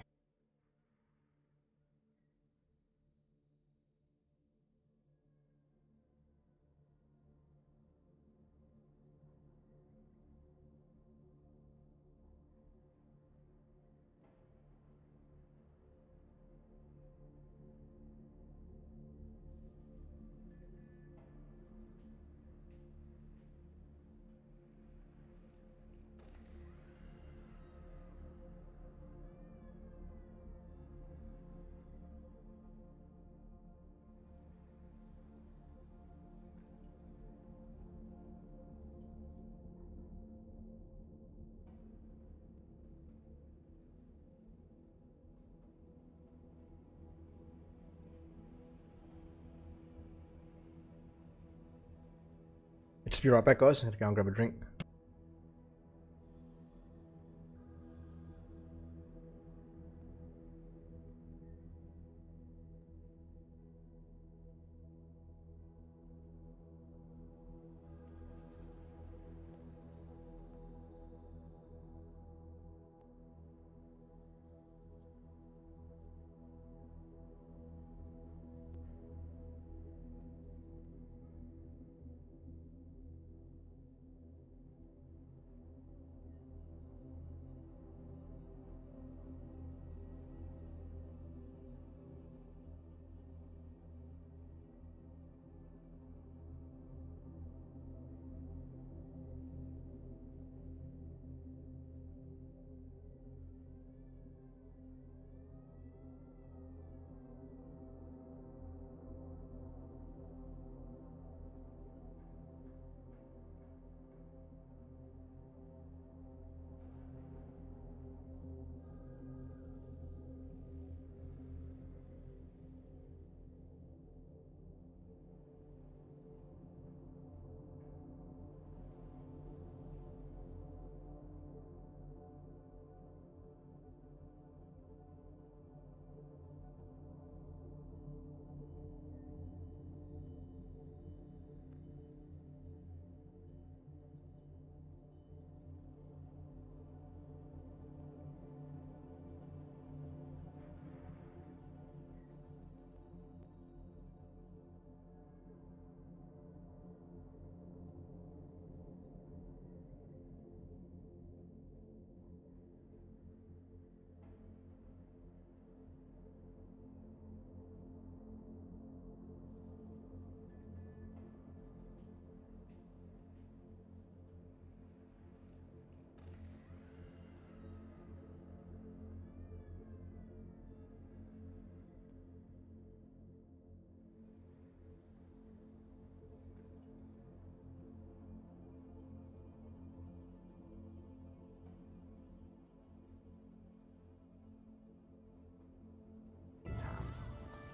Just be right back, guys. I have to go and grab a drink.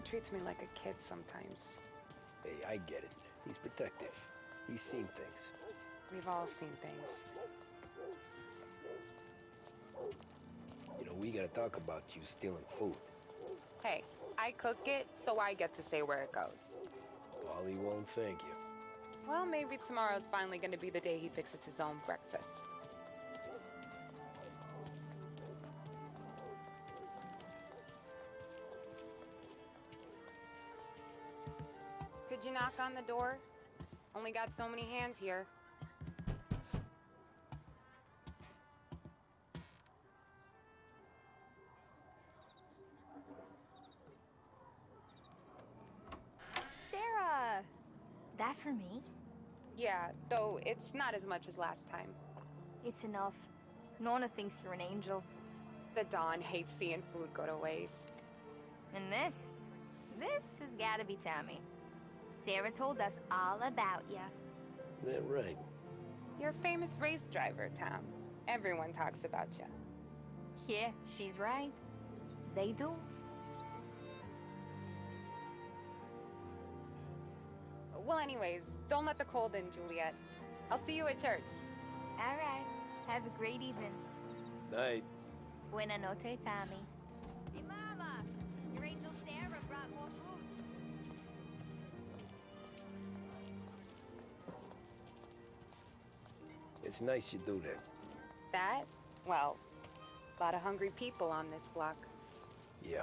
He treats me like a kid sometimes. Hey, I get it. He's protective. He's seen things. We've all seen things. You know, we gotta talk about you stealing food. Hey, I cook it, so I get to say where it goes. Wally won't thank you. Well, maybe tomorrow's finally gonna be the day he fixes his own breakfast. Could you knock on the door? Only got so many hands here. Sarah! That for me? Yeah, though it's not as much as last time. It's enough. Nona thinks you're an angel. The Dawn hates seeing food go to waste. And this has gotta be Tommy. Sarah told us all about ya. That right? You're a famous race driver, Tom. Everyone talks about you. Yeah, she's right. They do. Well, anyways, don't let the cold in, Juliet. I'll see you at church. All right. Have a great evening. Night. Buena noche, Tommy. Hey, Mama! Your angel Sarah brought more food. It's nice you do that. That? Well, a lot of hungry people on this block. Yeah.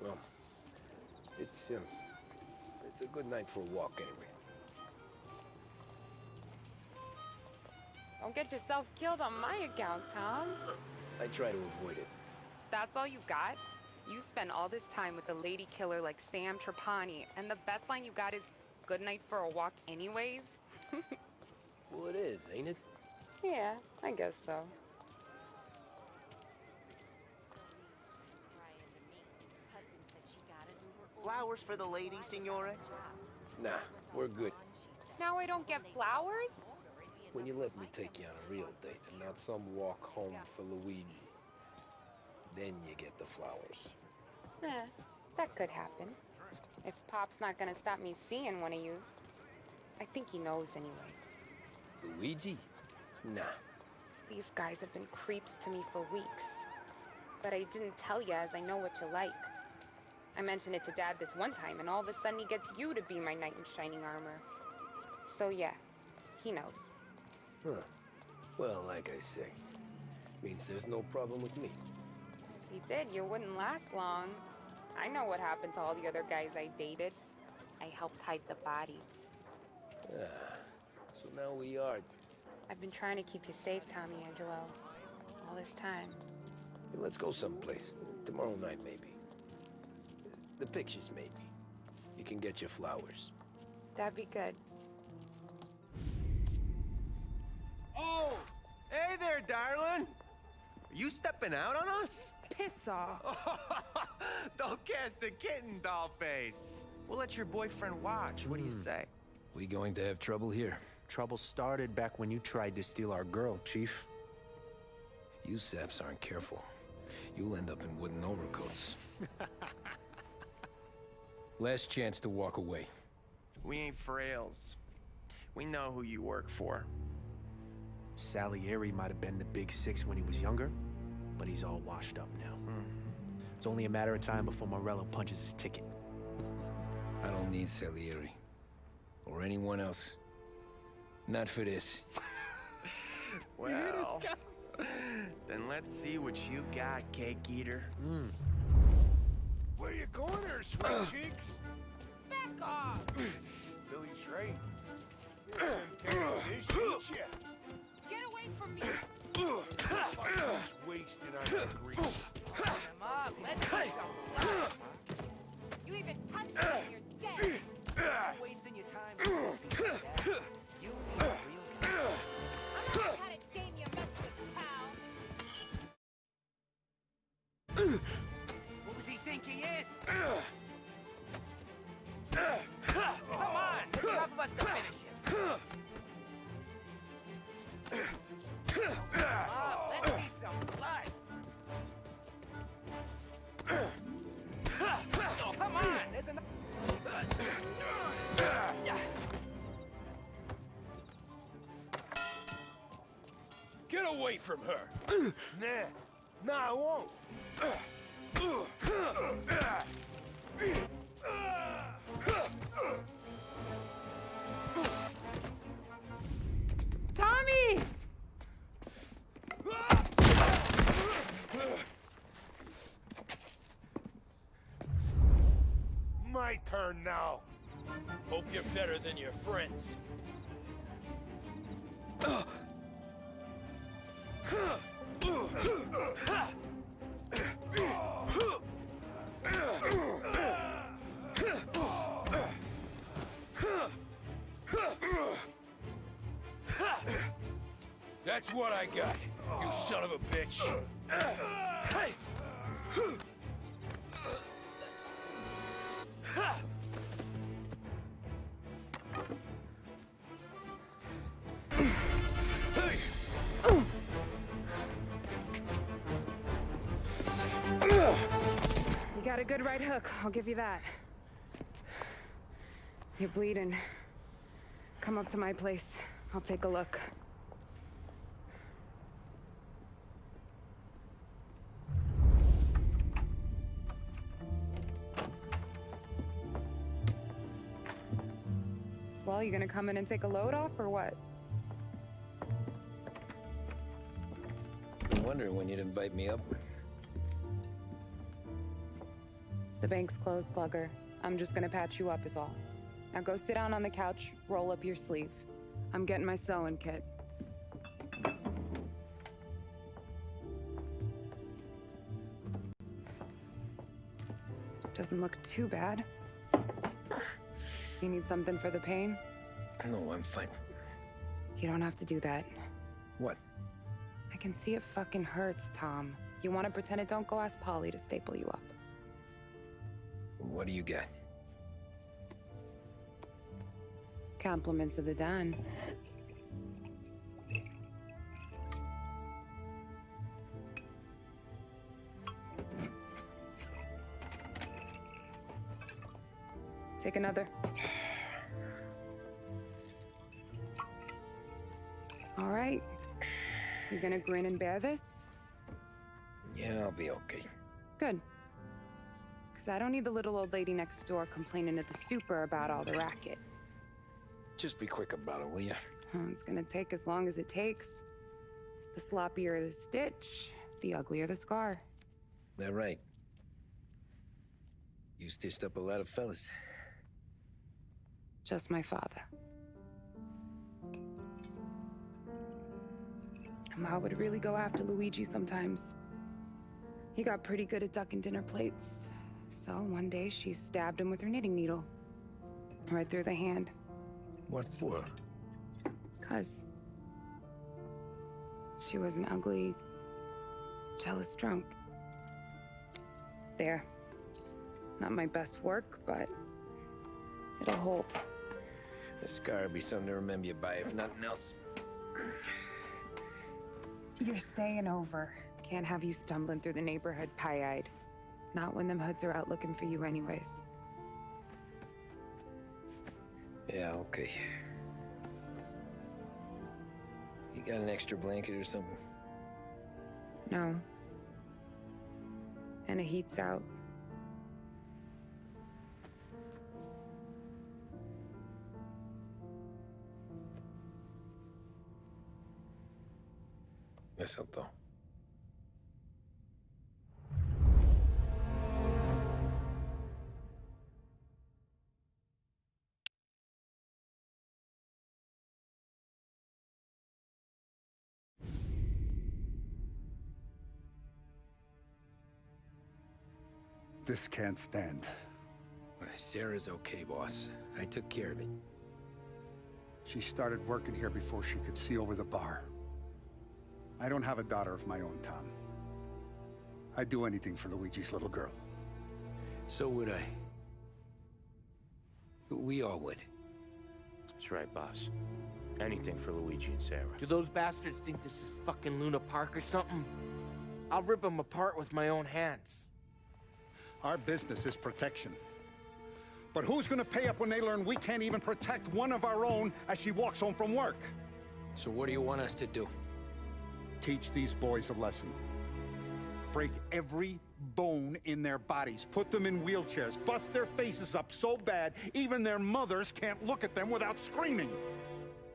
Well, it's a good night for a walk anyway. Don't get yourself killed on my account, Tom. I try to avoid it. That's all you got? You spend all this time with a lady killer like Sam Trapani, and the best line you got is, "Good night for a walk anyways"? Well, it is, ain't it? Yeah, I guess so. Flowers for the lady, Signora? Nah, we're good. Now I don't get flowers? When you let me take you on a real date and not some walk home for Luigi, then you get the flowers. That could happen. If Pop's not gonna stop me seeing one of yous. I think he knows anyway. Luigi? Nah. These guys have been creeps to me for weeks. But I didn't tell you, as I know what you like. I mentioned it to Dad this one time, and all of a sudden he gets you to be my knight in shining armor. So yeah, he knows. Huh. Well, like I say, means there's no problem with me. If he did, you wouldn't last long. I know what happened to all the other guys I dated. I helped hide the bodies. So now we are. I've been trying to keep you safe, Tommy Angelo. All this time. Hey, let's go someplace. Tomorrow night, maybe. The pictures, maybe. You can get your flowers. That'd be good. Oh! Hey there, darling! Are you stepping out on us? Piss off. Don't cast a kitten, dollface. We'll let your boyfriend watch. What do you say? We going to have trouble here? Trouble started back when you tried to steal our girl, Chief. You saps aren't careful. You'll end up in wooden overcoats. Last chance to walk away. We ain't frails. We know who you work for. Salieri might have been the big six when he was younger, but he's all washed up now. It's only a matter of time before Morello punches his ticket. I don't need Salieri. Or anyone else. Not for this. Well, then let's see what you got, cake eater. Where you going there, sweet cheeks? Back off! Billy's right. This eats ya. Get away from me! Just wasting on that grease. Mom, let's see some blood. You even touch me and you're dead! You're wasting your time. You need a real guy. I'm not the kind of dame you mess with, pal! What does he think he is? Come on, there's enough of us to finish him. Mom, let's see some blood. Oh, come on, there's enough. Get away from her. Nah, I won't. Tommy! My turn now. Hope you're better than your friends. That's what I got, you son of a bitch. Hey! You got a good right hook, I'll give you that. You're bleeding. Come up to my place. I'll take a look. Well, you gonna come in and take a load off, or what? I'm wondering when you'd invite me up. The bank's closed, Slugger. I'm just gonna patch you up is all. Now go sit down on the couch, roll up your sleeve. I'm getting my sewing kit. Doesn't look too bad. You need something for the pain? No, I'm fine. You don't have to do that. What? I can see it fucking hurts, Tom. You want to pretend it don't? Go ask Polly to staple you up. What do you got? Compliments of the Don. Take another. All right. You gonna grin and bear this? Yeah, I'll be okay. Good. Because I don't need the little old lady next door complaining to the super about all the racket. Just be quick about it, will ya? It's gonna take as long as it takes. The sloppier the stitch, the uglier the scar. That right. You stitched up a lot of fellas. Just my father. Ma would really go after Luigi sometimes. He got pretty good at ducking dinner plates. So one day she stabbed him with her knitting needle. Right through the hand. What for? 'Cause she was an ugly, jealous drunk. There. Not my best work, but it'll hold. The scar will be something to remember you by, if nothing else. You're staying over. Can't have you stumbling through the neighborhood pie-eyed. Not when them hoods are out looking for you anyways. Yeah, okay. You got an extra blanket or something? No. And the heat's out. Eso todo. This can't stand. Well, Sarah's okay, boss. I took care of it. She started working here before she could see over the bar. I don't have a daughter of my own, Tom. I'd do anything for Luigi's little girl. So would I. We all would. That's right, boss. Anything for Luigi and Sarah. Do those bastards think this is fucking Luna Park or something? I'll rip them apart with my own hands. Our business is protection. But who's gonna pay up when they learn we can't even protect one of our own as she walks home from work? So what do you want us to do? Teach these boys a lesson. Break every bone in their bodies. Put them in wheelchairs. Bust their faces up so bad, even their mothers can't look at them without screaming.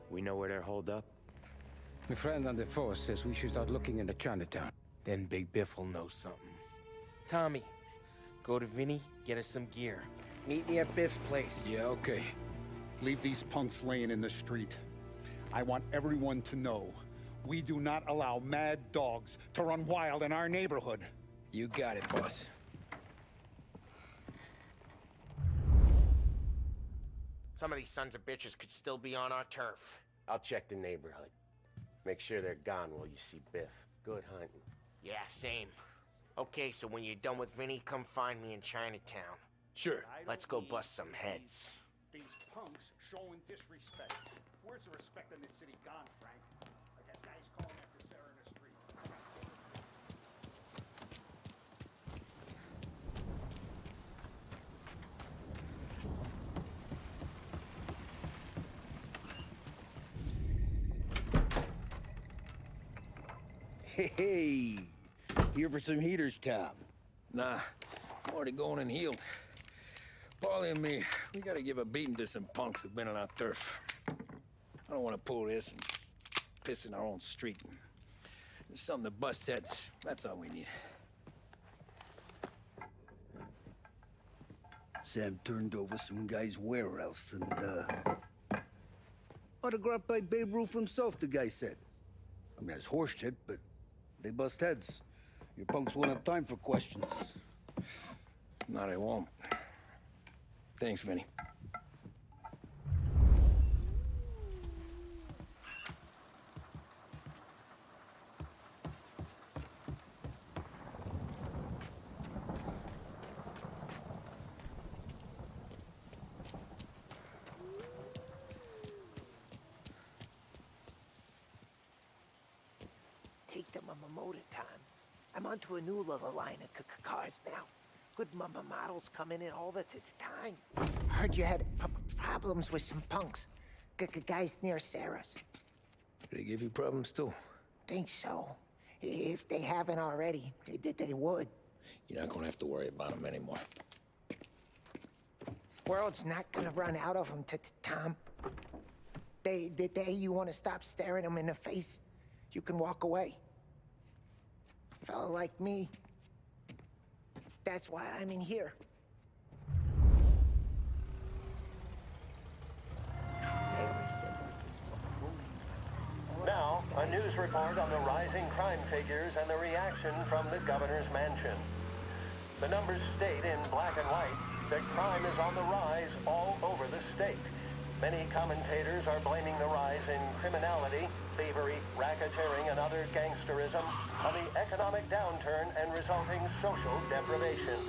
We know where they're holed up? My friend on the force says we should start looking into Chinatown. Then Big Biff will know something. Tommy, go to Vinny, get us some gear. Meet me at Biff's place. Yeah, okay. Leave these punks laying in the street. I want everyone to know we do not allow mad dogs to run wild in our neighborhood. You got it, boss. Some of these sons of bitches could still be on our turf. I'll check the neighborhood. Make sure they're gone while you see Biff. Good hunting. Yeah, same. Okay, so when you're done with Vinny, come find me in Chinatown. Sure. Let's go bust some heads. These punks showing disrespect. Where's the respect in this city gone, Frank? I got guys calling after Sarah in the street. Hey, here for some heaters, Tom? Nah, I'm already going and healed. Paulie and me, we gotta give a beating to some punks who've been on our turf. I don't want to pull this and piss in our own street. There's something to bust heads. That's all we need. Sam turned over some guy's warehouse and, autographed by Babe Ruth himself, the guy said. I mean, that's horse shit, but they bust heads. Your punks won't have time for questions. No, they won't. Thanks, Vinny. Take them on my motor, Tom. I'm onto a new little line of cars now. Good models coming in all the time. Heard you had problems with some punks. Guys near Sarah's. They give you problems, too? Think so. If they haven't already, they would. You're not gonna have to worry about them anymore. World's not gonna run out of them, Tom. The day you want to stop staring them in the face, you can walk away. Fella like me. That's why I'm in here. Now, a news report on the rising crime figures and the reaction from the governor's mansion. The numbers state in black and white that crime is on the rise all over the state. Many commentators are blaming the rise in criminality, thievery, racketeering, and other gangsterism on the economic downturn and resulting social deprivation.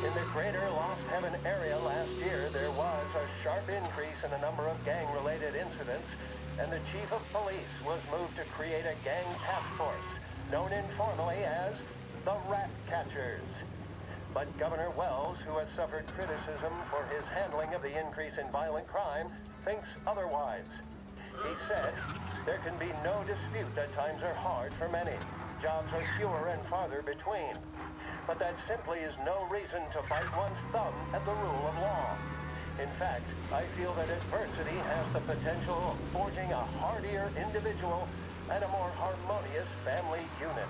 In the greater Lost Heaven area last year, there was a sharp increase in the number of gang-related incidents, and the chief of police was moved to create a gang task force, known informally as the Rat Catchers. But Governor Wells, who has suffered criticism for his handling of the increase in violent crime, thinks otherwise. He said, there can be no dispute that times are hard for many. Jobs are fewer and farther between. But that simply is no reason to bite one's thumb at the rule of law. In fact, I feel that adversity has the potential of forging a hardier individual and a more harmonious family unit.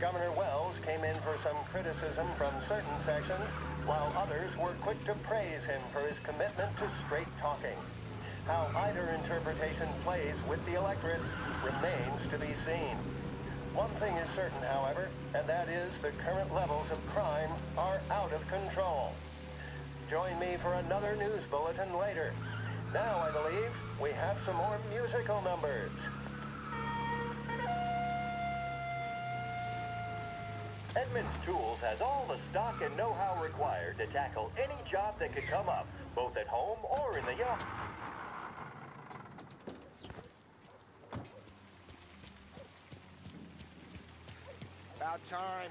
Governor Wells came in for some criticism from certain sections, while others were quick to praise him for his commitment to straight talking. How either interpretation plays with the electorate remains to be seen. One thing is certain, however, and that is the current levels of crime are out of control. Join me for another news bulletin later. Now, I believe, we have some more musical numbers. Edmunds Tools has all the stock and know-how required to tackle any job that could come up, both at home or in the yard. About time.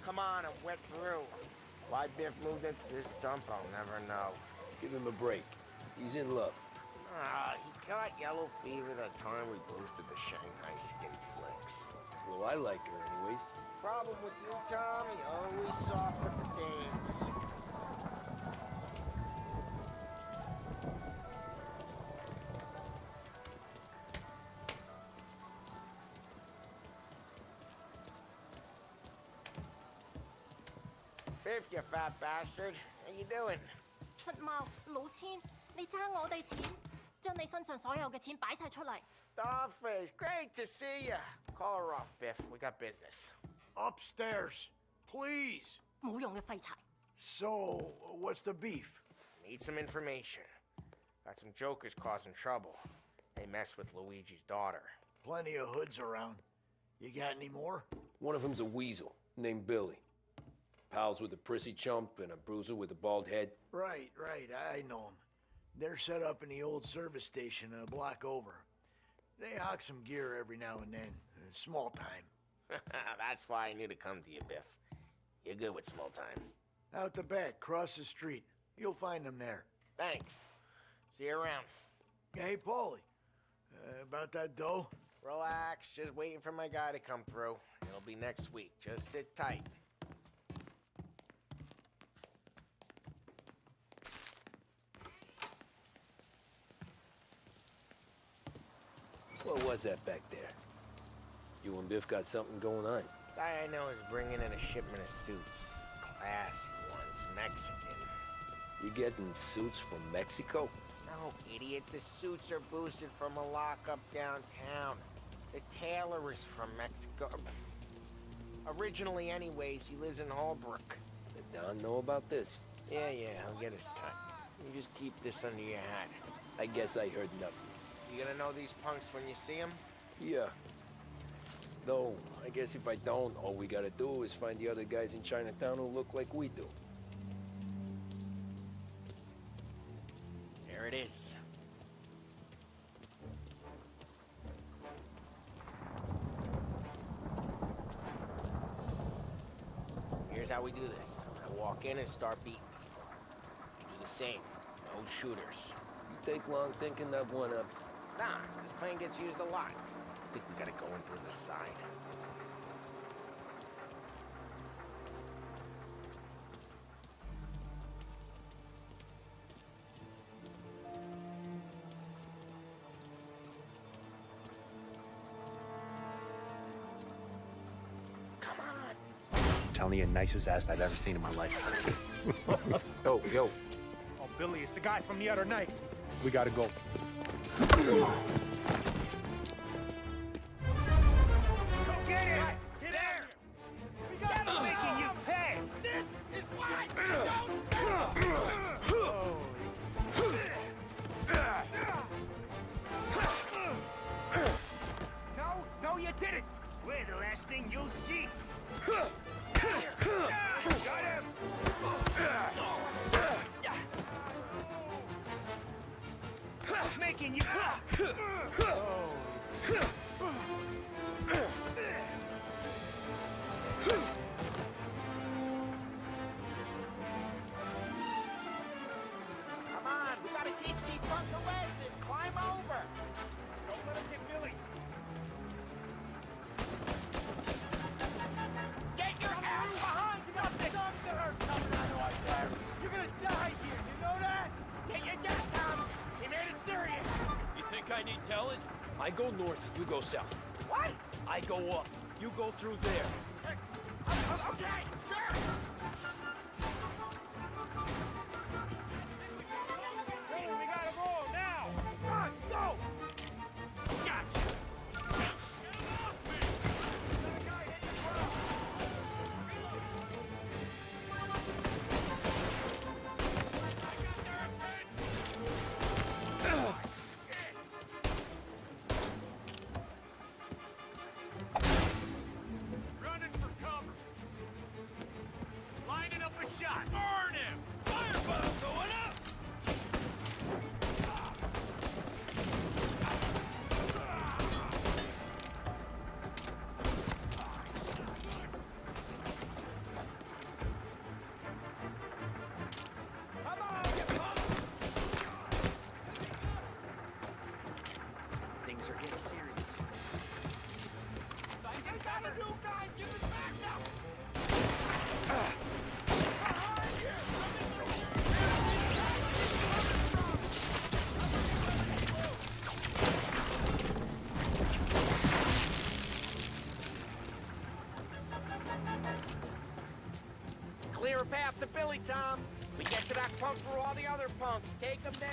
Come on, I'm wet through. Why Biff moved into this dump, I'll never know. Give him a break. He's in love. Ah, he got yellow fever that time we boosted the Shanghai skin flicks. Well, I like her anyways. Problem with you, Tom, you always soft with the dames. Biff, you fat bastard. How you doing? 出貓老千，你爭我哋錢，將你身上所有嘅錢擺晒出嚟。Dollface, great to see you. Call her off, Biff. We got business. Upstairs, please. 冇用嘅廢柴。So, what's the beef? Need some information. Got some jokers causing trouble. They messed with Luigi's daughter. Plenty of hoods around. You got any more? One of them's a weasel named Billy. Pals with a prissy chump and a bruiser with a bald head. Right, I know them. They're set up in the old service station a block over. They hawk some gear every now and then. Small time. That's why I knew to come to you, Biff. You're good with small time. Out the back, cross the street. You'll find them there. Thanks. See you around. Hey, Paulie. About that dough? Relax, just waiting for my guy to come through. It'll be next week. Just sit tight. What was that back there? You and Biff got something going on. Guy I know is bringing in a shipment of suits. Classy ones, Mexican. You getting suits from Mexico? No, idiot. The suits are boosted from a lockup downtown. The tailor is from Mexico. Originally, anyways, he lives in Holbrook. Did Don know about this? Yeah, he'll get his cut. You just keep this under your hat. I guess I heard nothing. You gonna know these punks when you see them? Yeah. Though, I guess if I don't, all we gotta do is find the other guys in Chinatown who look like we do. There it is. Here's how we do this. I walk in and start beating people. You do the same. No shooters. You take long thinking that one up. Nah, this plane gets used a lot. I think we gotta go in through the side. Telling you, nicest ass I've ever seen in my life. Yo. Oh, Billy, it's the guy from the other night. We gotta go. Go get it! Get there! We gotta be making you pay! This is why No, you didn't! We're the last thing you'll see! Got him! Making you... Come on, we gotta teach these punks a lesson. Climb over. Don't let him get Billy. Get your ass behind something! You're gonna die here, you know that? Get your gas, Tom. He made it serious. You think I need telling? I go north, you go south. What? I go up, you go through there. Okay, sure. We gotta roll now! Come on, go! Gotcha! Running for cover! Lining up a shot! Burn him! Fireball going up! Come on, you punks! Things are getting serious. You gotta do, guys! Give it back now! Clear a path to Billy, Tom. We get to that punk through all the other punks. Take them down.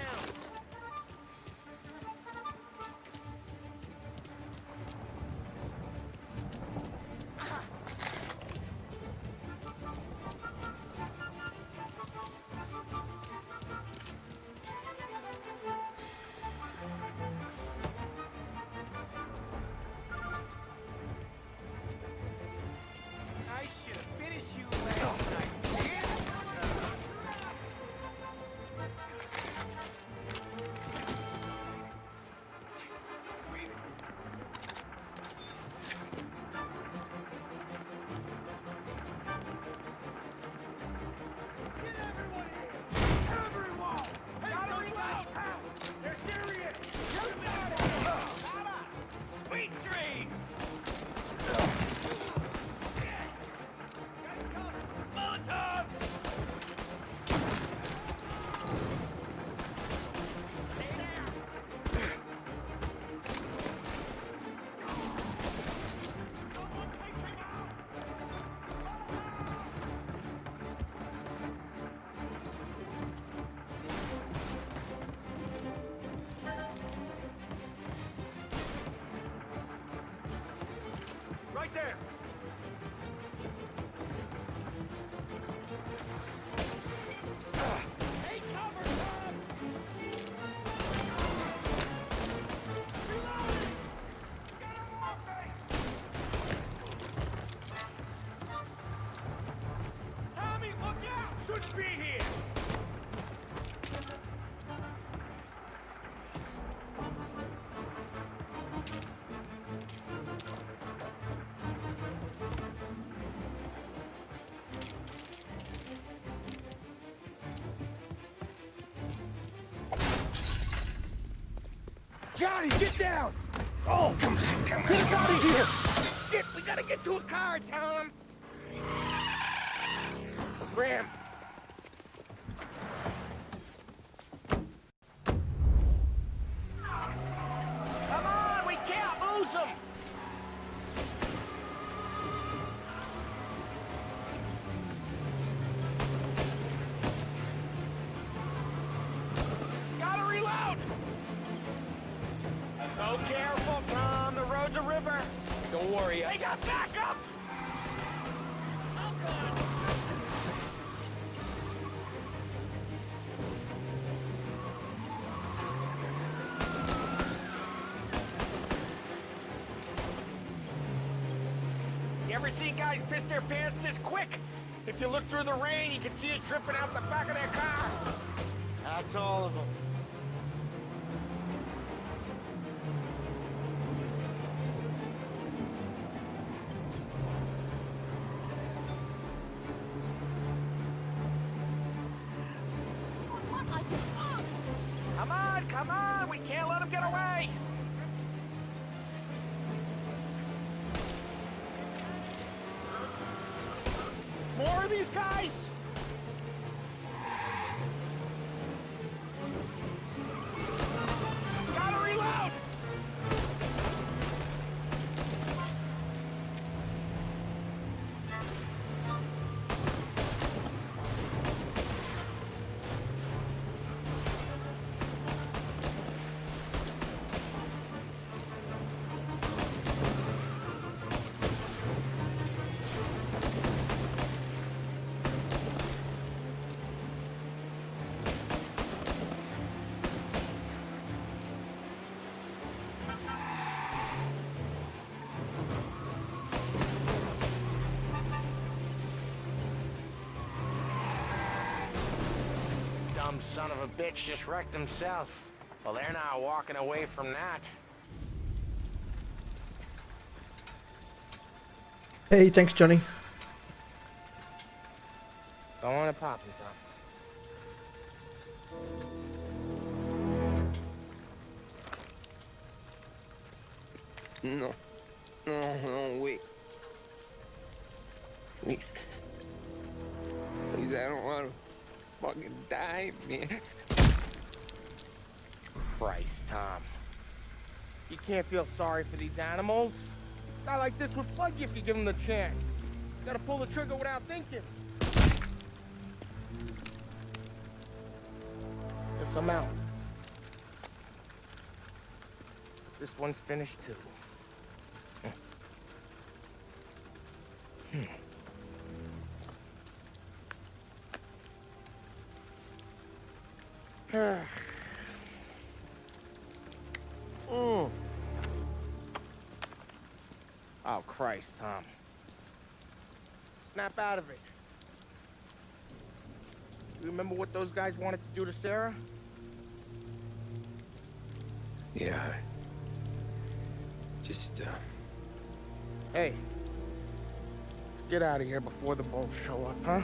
Johnny, get down! Oh, come on. Get us out of here! Shit, we gotta get to a car, Tom! Scram! Come on, we can't lose him! Gotta reload! Go careful, Tom. The road's a river. Don't worry, They got backup! Oh, God. You ever see guys piss their pants this quick? If you look through the rain, you can see it dripping out the back of their car. That's all of them. Come on, we can't let them get away! More of these guys? Gotta reload! Dumb son of a bitch just wrecked himself. Well, they're not walking away from that. Hey, thanks, Johnny. Don't want to pop him, Tom. No, wait. Please. Please, I don't want to fucking die, man. Christ, Tom. You can't feel sorry for these animals. A guy like this would plug you if you give him the chance. You gotta pull the trigger without thinking. Guess I'm out. This one's finished too. Oh, Christ, Tom. Snap out of it. You remember what those guys wanted to do to Sarah? Yeah. Just, Hey. Let's get out of here before the bulls show up, huh?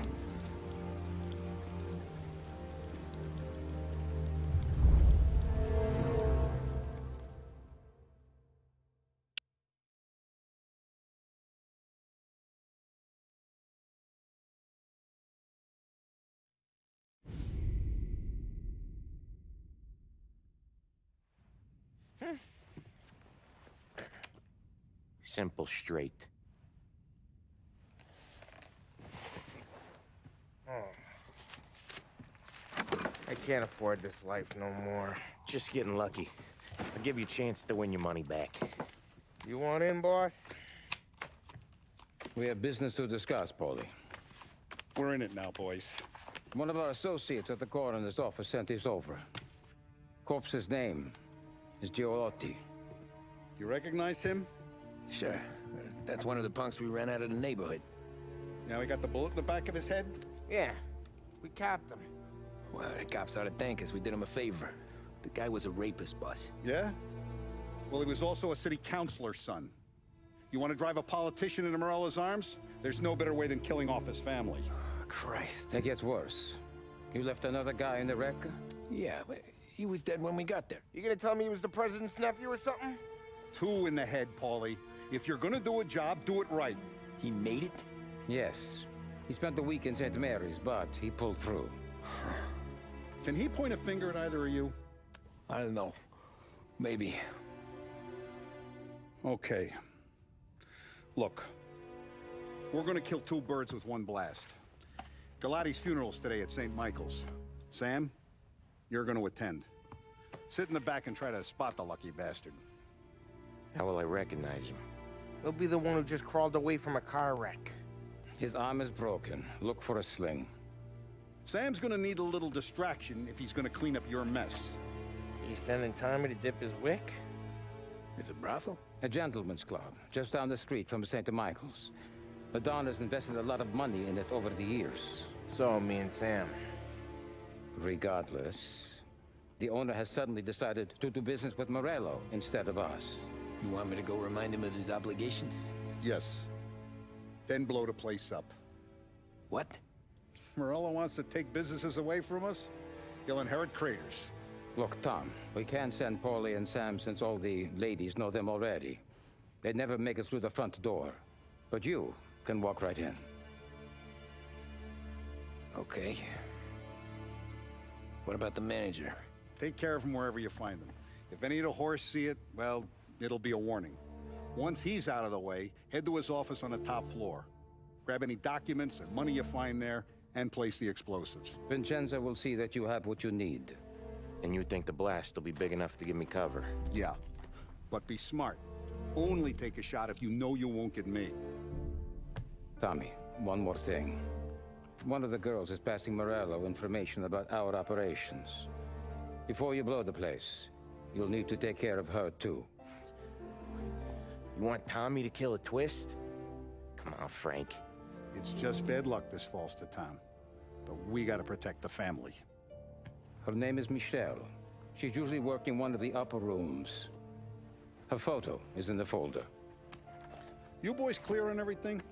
Simple, straight. I can't afford this life no more. Just getting lucky. I'll give you a chance to win your money back. You want in, boss? We have business to discuss, Paulie. We're in it now, boys. One of our associates at the coroner's office sent this over. Corpse's name is Giolotti. You recognize him? Sure. That's one of the punks we ran out of the neighborhood. Now he got the bullet in the back of his head? Yeah. We capped him. Well, the cops ought to thank us. We did him a favor. The guy was a rapist, boss. Yeah? Well, he was also a city councilor's son. You want to drive a politician into Morella's arms? There's no better way than killing off his family. Christ. It gets worse. You left another guy in the wreck? Yeah, but He was dead when we got there. You gonna tell me he was the president's nephew or something? 2 in the head, Paulie. If you're gonna do a job, do it right. He made it? Yes. He spent the week in St. Mary's, but he pulled through. Can he point a finger at either of you? I don't know. Maybe. Okay. Look, we're gonna kill 2 birds with 1 blast. Galati's funeral's today at St. Michael's. Sam, you're gonna attend. Sit in the back and try to spot the lucky bastard. How will I recognize him? He'll be the one who just crawled away from a car wreck. His arm is broken. Look for a sling. Sam's gonna need a little distraction if he's gonna clean up your mess. You sending Tommy to dip his wick? It's a brothel? A gentleman's club, just down the street from St. Michael's. The Don has invested a lot of money in it over the years. So, me and Sam. Regardless, the owner has suddenly decided to do business with Morello instead of us. You want me to go remind him of his obligations? Yes. Then blow the place up. What? Morello wants to take businesses away from us? He'll inherit craters. Look, Tom, we can't send Paulie and Sam since all the ladies know them already. They'd never make it through the front door. But you can walk right in. Okay. What about the manager? Take care of him wherever you find him. If any of the horse see it, well, it'll be a warning. Once he's out of the way, head to his office on the top floor. Grab any documents and money you find there, and place the explosives. Vincenzo will see that you have what you need. And you think the blast will be big enough to give me cover? Yeah, but be smart. Only take a shot if you know you won't get made. Tommy, one more thing. One of the girls is passing Morello information about our operations. Before you blow the place, you'll need to take care of her, too. You want Tommy to kill a twist? Come on, Frank. It's just bad luck this falls to Tom. But we gotta protect the family. Her name is Michelle. She's usually working one of the upper rooms. Her photo is in the folder. You boys clear on everything?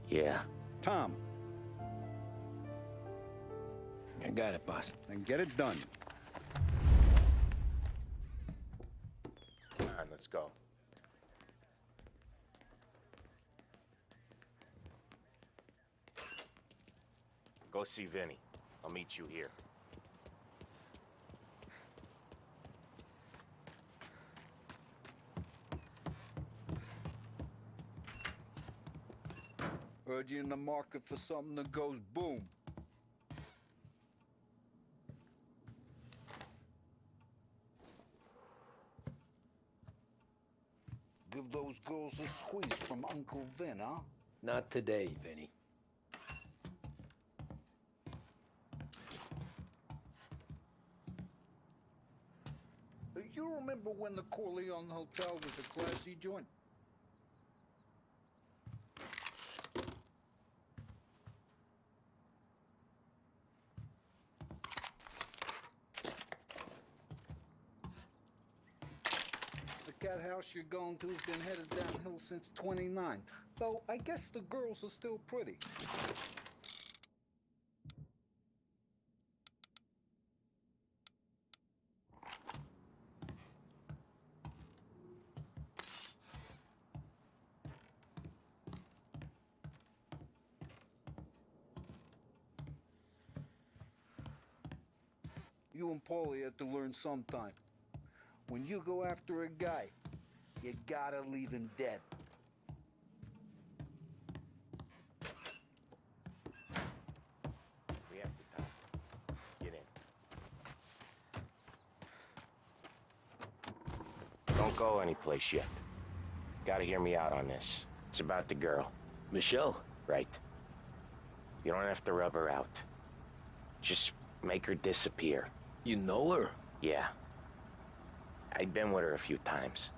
Yeah. Tom. I got it, boss. Then get it done. Come on, let's go. Go see Vinny. I'll meet you here. Heard you in the market for something that goes boom. Give those girls a squeeze from Uncle Vin, huh? Not today, Vinny. You remember when the Corleone Hotel was a classy joint? The cat house you're going to's been headed downhill since '29. Though I guess the girls are still pretty. You and Paulie had to learn sometime. When you go after a guy, you gotta leave him dead. We have to talk. Get in. Don't go anyplace yet. Gotta hear me out on this. It's about the girl. Michelle? Right. You don't have to rub her out. Just make her disappear. You know her? Yeah. I've been with her a few times.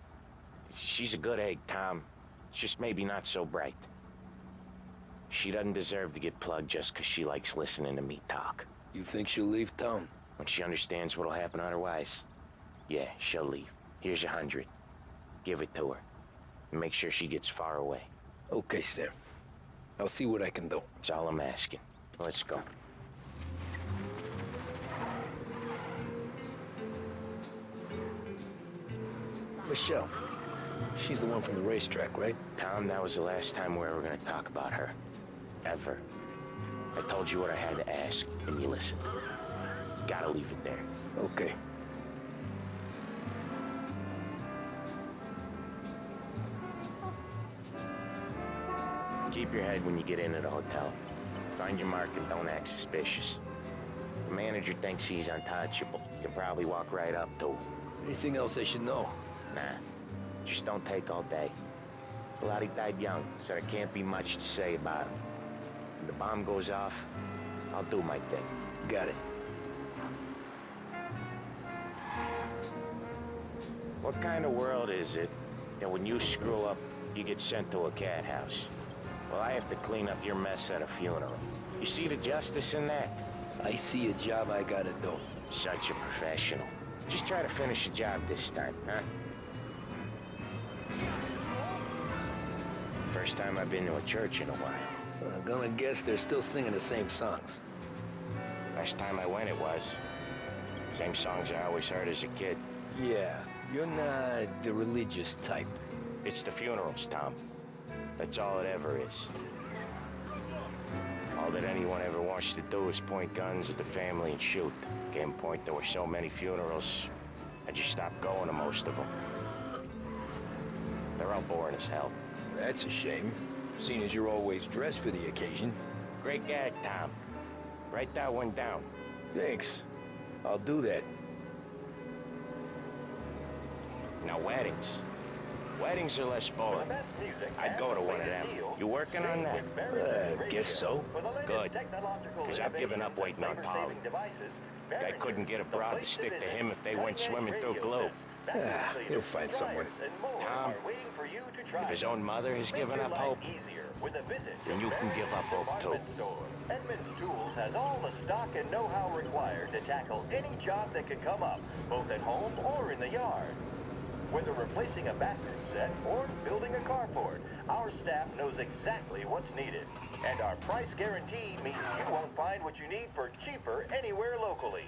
She's a good egg, Tom. Just maybe not so bright. She doesn't deserve to get plugged just because she likes listening to me talk. You think she'll leave town? When she understands what'll happen otherwise, yeah, she'll leave. Here's 100. Give it to her. And make sure she gets far away. Okay, sir. I'll see what I can do. That's all I'm asking. Let's go. Michelle. She's the one from the racetrack, right? Tom, that was the last time we were gonna talk about her. Ever. I told you what I had to ask, and you listened. Gotta leave it there. Okay. Keep your head when you get into the hotel. Find your mark and don't act suspicious. The manager thinks he's untouchable. You can probably walk right up to him. Anything else I should know? Nah. Just don't take all day. Lottie died young, so there can't be much to say about him. When the bomb goes off, I'll do my thing. Got it. What kind of world is it that when you screw up, you get sent to a cat house? Well, I have to clean up your mess at a funeral. You see the justice in that? I see a job I gotta do. Such a professional. Just try to finish the job this time, huh? First time I've been to a church in a while. I'm gonna guess they're still singing the same songs. Last time I went, it was. Same songs I always heard as a kid. Yeah, you're not the religious type. It's the funerals, Tom. That's all it ever is. All that anyone ever wants to do is point guns at the family and shoot. Game point, there were so many funerals, I just stopped going to most of them. They're all boring as hell. That's a shame, seeing as you're always dressed for the occasion. Great gag, Tom. Write that one down. Thanks. I'll do that. Now, weddings. Weddings are less boring. I'd go to one of them. You working on that? Guess so. Good. Because I've given up waiting on Polly. Guy couldn't get a broad to stick to him if they went swimming through glue. He'll find someone. Tom, if his own mother has given up hope, then you can give up hope too. Edmunds Tools has all the stock and know-how required to tackle any job that could come up, both at home or in the yard. Whether replacing a bathroom set or building a carport, our staff knows exactly what's needed. And our price guarantee means you won't find what you need for cheaper anywhere locally.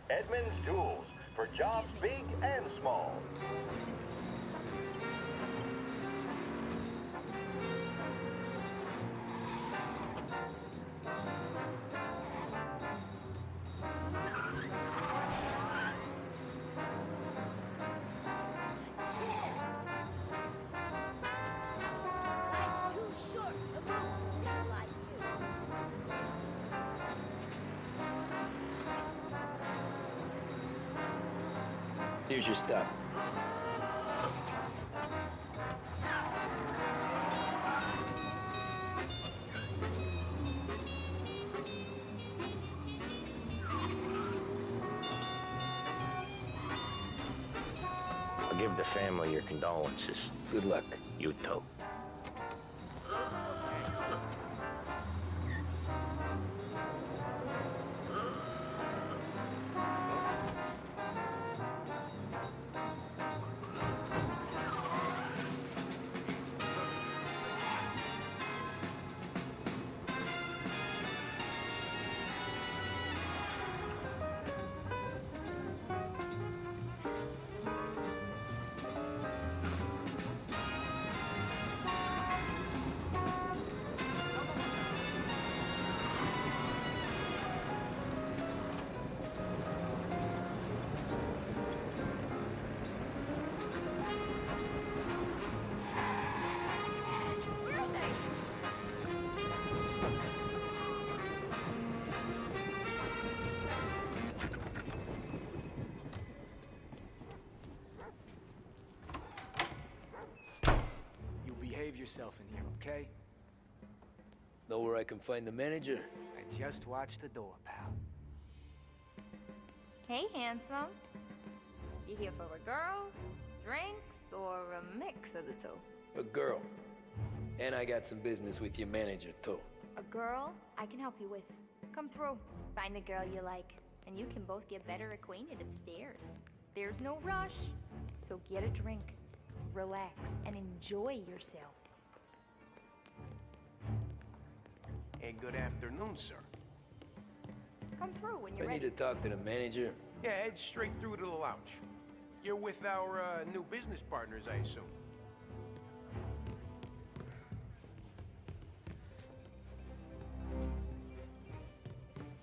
Edmunds Tools, for jobs big and small. Here's your stuff. I'll give the family your condolences. Good luck. You too. Behave yourself in here, okay? Know where I can find the manager? I just watched the door, pal. Hey, handsome. You here for a girl, drinks, or a mix of the two? A girl. And I got some business with your manager, too. A girl I can help you with. Come through. Find the girl you like, and you can both get better acquainted upstairs. There's no rush, so get a drink, relax, and enjoy yourself. Hey, good afternoon, sir. Come through when you're I need ready. to talk to the manager. Yeah, head straight through to the lounge. You're with our new business partners, I assume.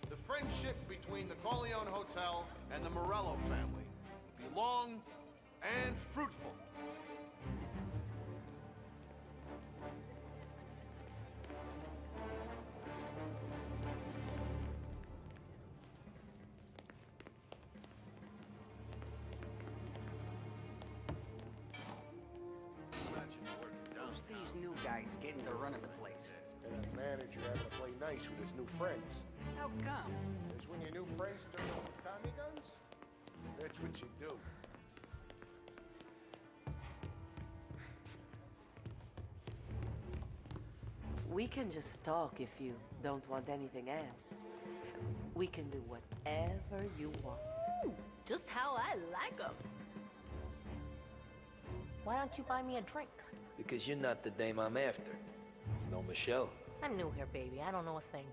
The friendship between the Corleone Hotel and the Morello family will be long and fruitful. Who's these new guys getting the run of the place? There's the manager having to play nice with his new friends. How come? Because when your new friends turn on Tommy guns, that's what you do. We can just talk if you don't want anything else. We can do whatever you want. Just how I like 'em. Why don't you buy me a drink? Because you're not the dame I'm after. No, Michelle. I'm new here, baby. I don't know a thing.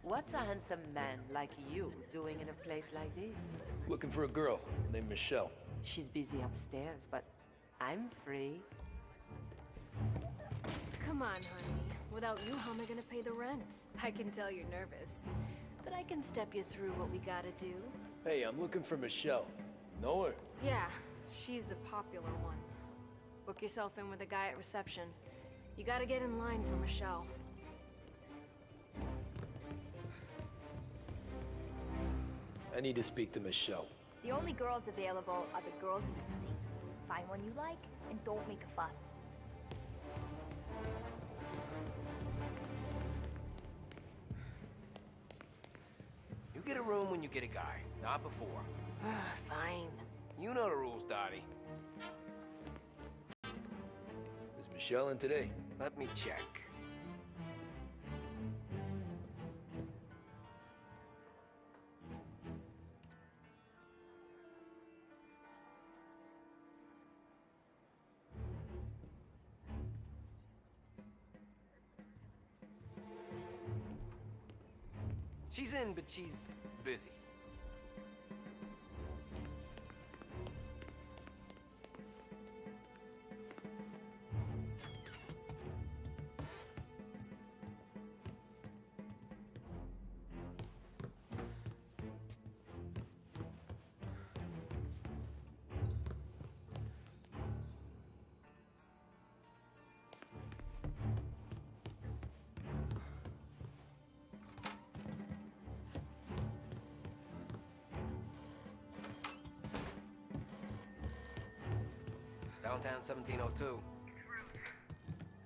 What's a handsome man like you doing in a place like this? Looking for a girl named Michelle. She's busy upstairs, but I'm free. Come on, honey. Without you, how am I gonna pay the rent? I can tell you're nervous, but I can step you through what we gotta do. Hey, I'm looking for Michelle. Know her? Yeah, she's the popular one. Book yourself in with the guy at reception. You gotta get in line for Michelle. I need to speak to Michelle. The only girls available are the girls you can see. Find one you like, and don't make a fuss. You get a room when you get a guy, not before. Fine. You know the rules, Dottie. Is Michelle in today? Let me check. She's in, but she's busy. Downtown 1702.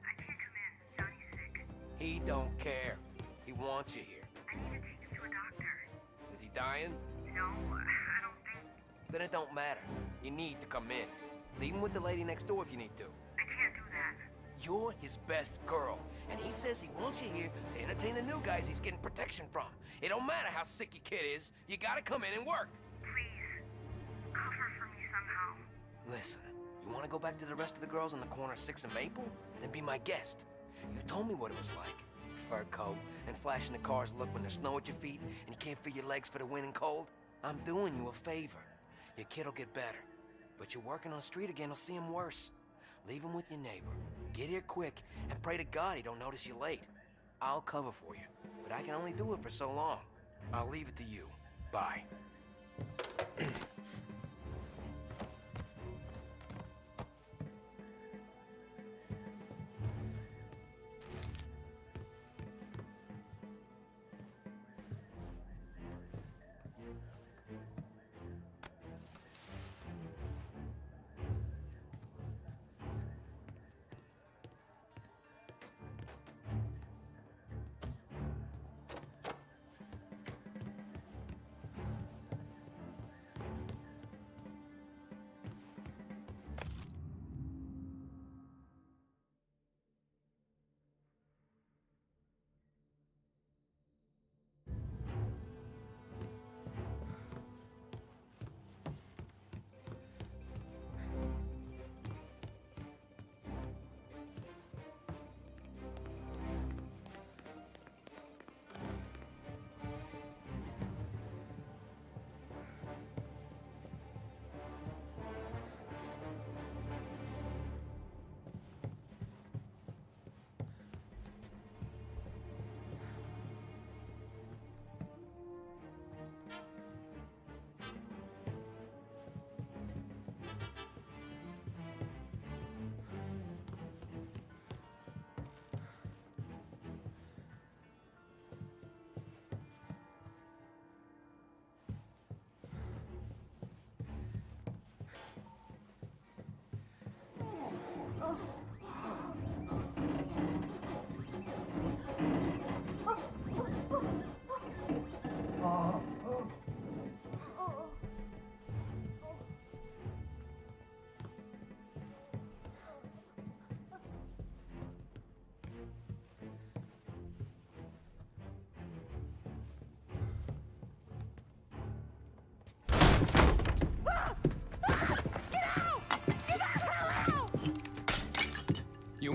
I can't come in. Johnny's sick. He don't care. He wants you here. I need to take him to a doctor. Is he dying? No, I don't think. Then it don't matter. You need to come in. Leave him with the lady next door if you need to. I can't do that. You're his best girl, and he says he wants you here to entertain the new guys he's getting protection from. It don't matter how sick your kid is. You gotta come in and work. Please, cover for me somehow. Listen, you want to go back to the rest of the girls on the corner of 6 and Maple? Then be my guest. You told me what it was like. Fur coat and flashing the car's look when there's snow at your feet and you can't feel your legs for the wind and cold. I'm doing you a favor. Your kid'll get better. But you're working on the street again, will see him worse. Leave him with your neighbor. Get here quick and pray to God he don't notice you late. I'll cover for you, but I can only do it for so long. I'll leave it to you. Bye.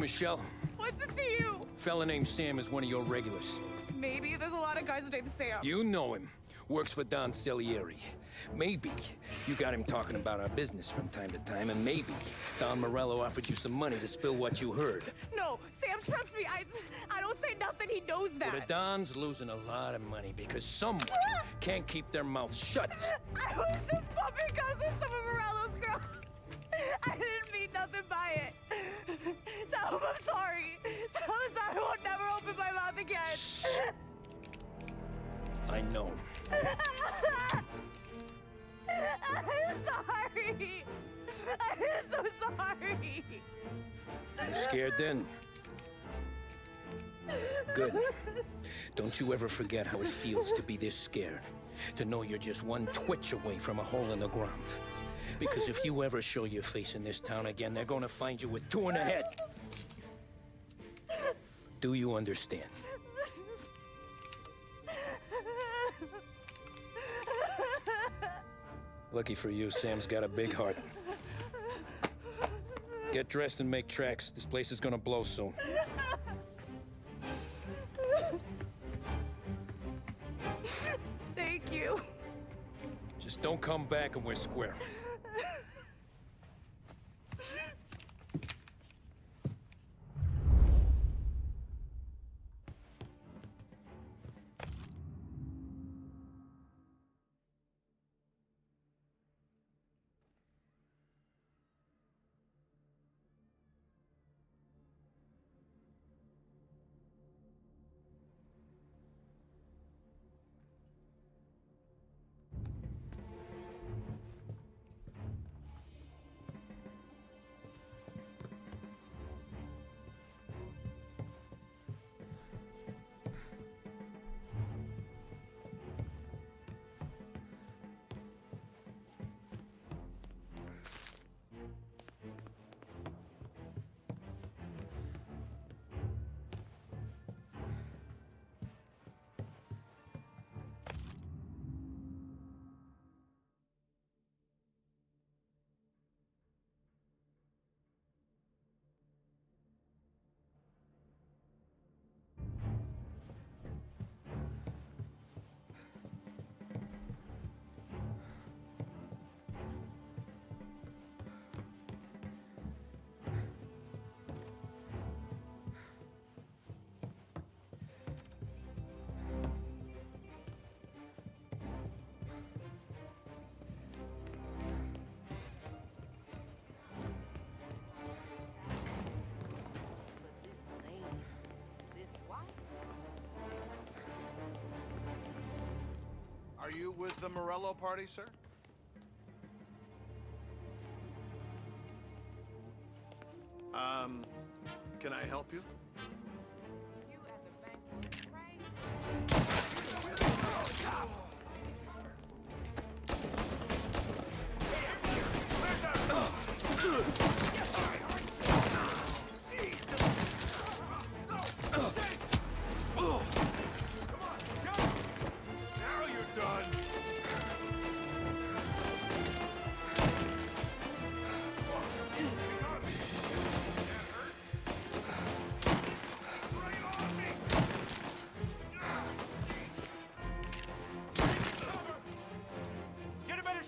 Michelle, What's it to you? fella named Sam is one of your regulars. Maybe there's a lot of guys named Sam. You know him. Works for Don Celieri. Maybe you got him talking about our business from time to time, and maybe Don Morello offered you some money to spill what you heard. No, Sam, trust me. I don't say nothing. He knows that. Well, the Don's losing a lot of money because someone can't keep their mouth shut. I was just bumping guns with some of Morello's girls. I didn't mean nothing by it. Tell him I'm sorry. Tell him I won't never open my mouth again. I know. I'm sorry. I'm so sorry. You scared then? Good. Don't you ever forget how it feels to be this scared. To know you're just one twitch away from a hole in the ground. Because if you ever show your face in this town again, they're gonna find you with 2 in the head. Do you understand? Lucky for you, Sam's got a big heart. Get dressed and make tracks. This place is gonna blow soon. Thank you. Just don't come back and we're square. Are you with the Morello party, sir? Can I help you?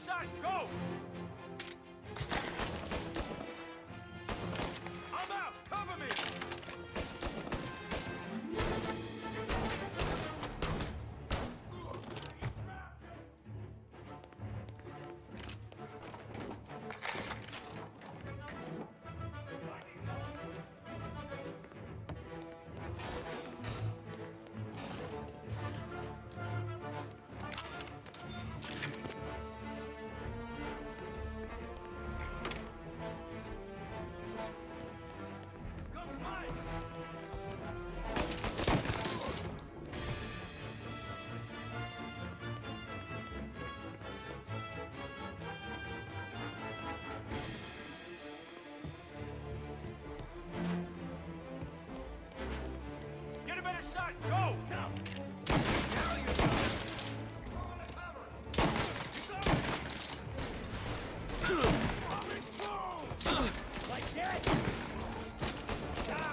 Shot, go! I'm out! Cover me! Shot, go! Now! Now you're done! Like that! Die!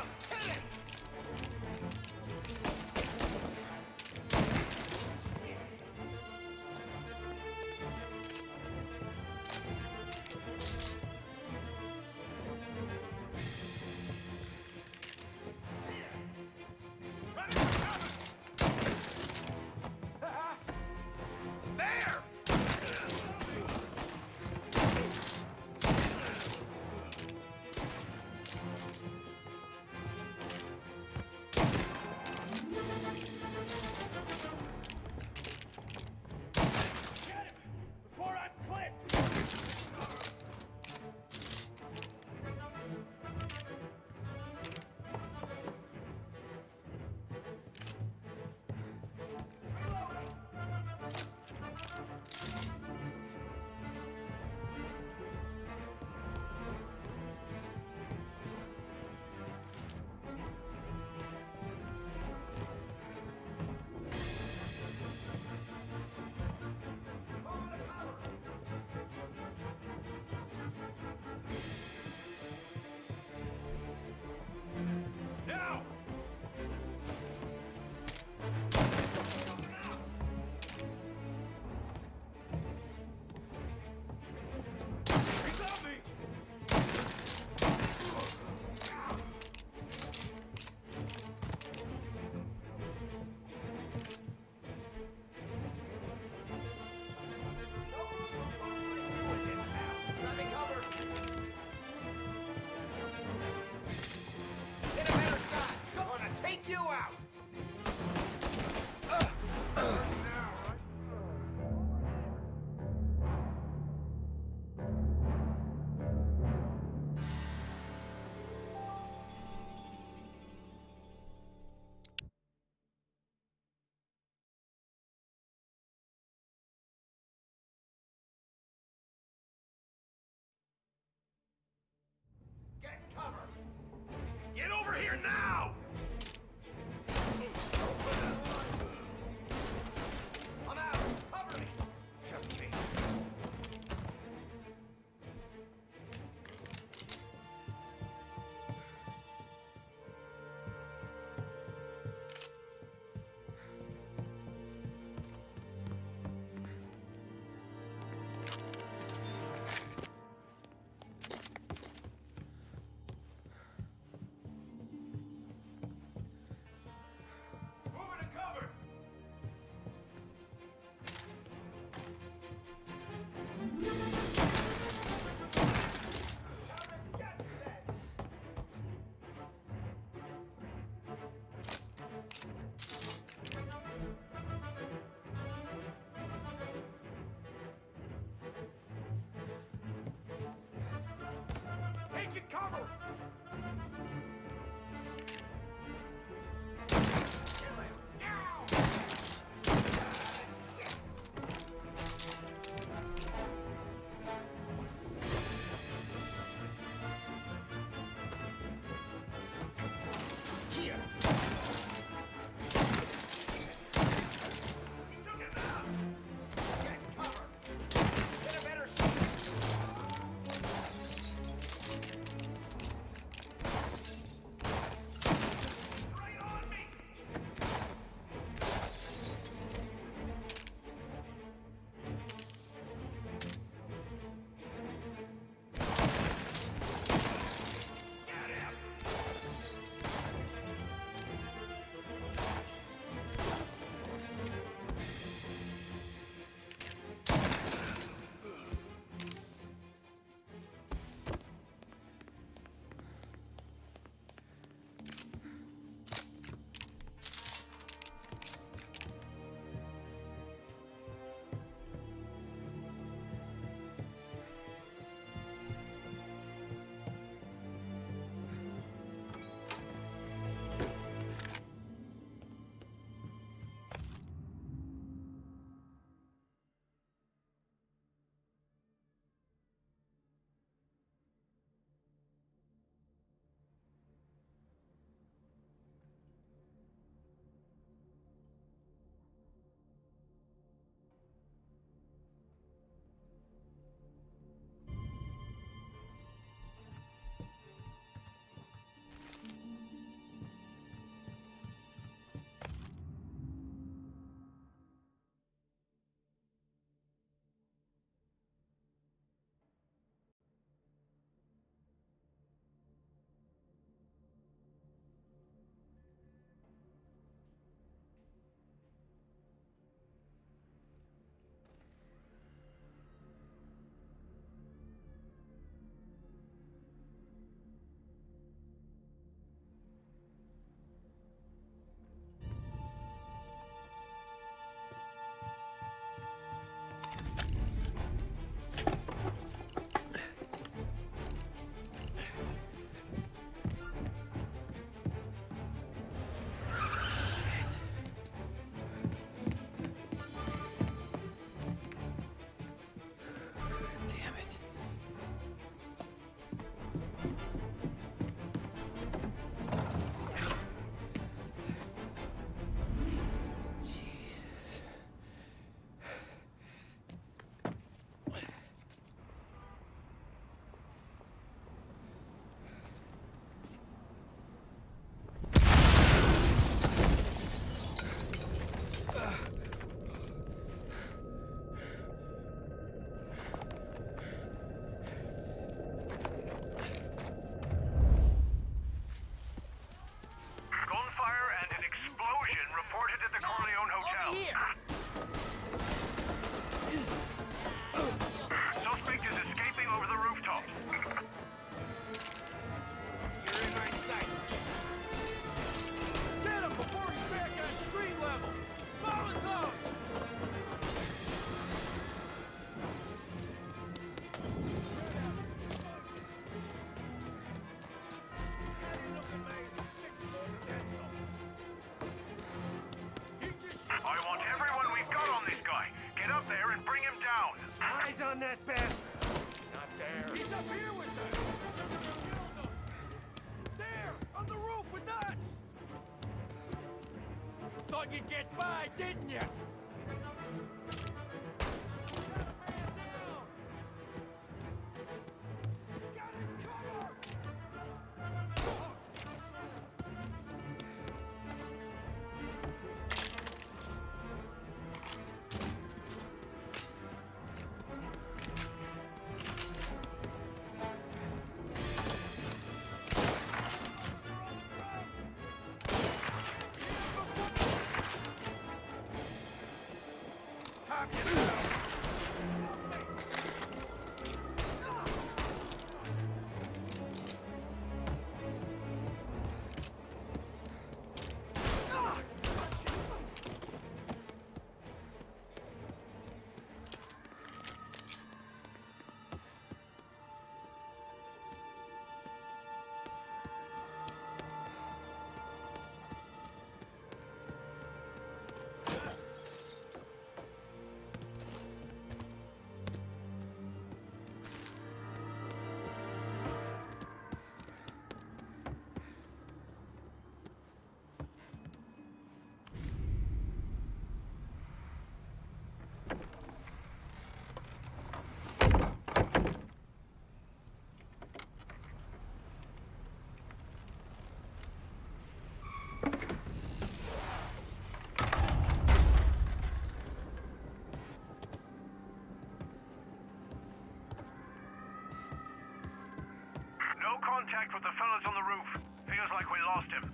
at the Corleone Hotel. Suspect is escaping over the rooftops. You're in my sights. Get him before he's back on street level. Molotov! I want everyone we've got on this guy. Get up there and bring him down. Eyes on that bastard. Not there. He's up here with us. Killed him. There, on the roof with us. Thought you'd get by, didn't you? No contact with the fellas on the roof. Feels like we lost him.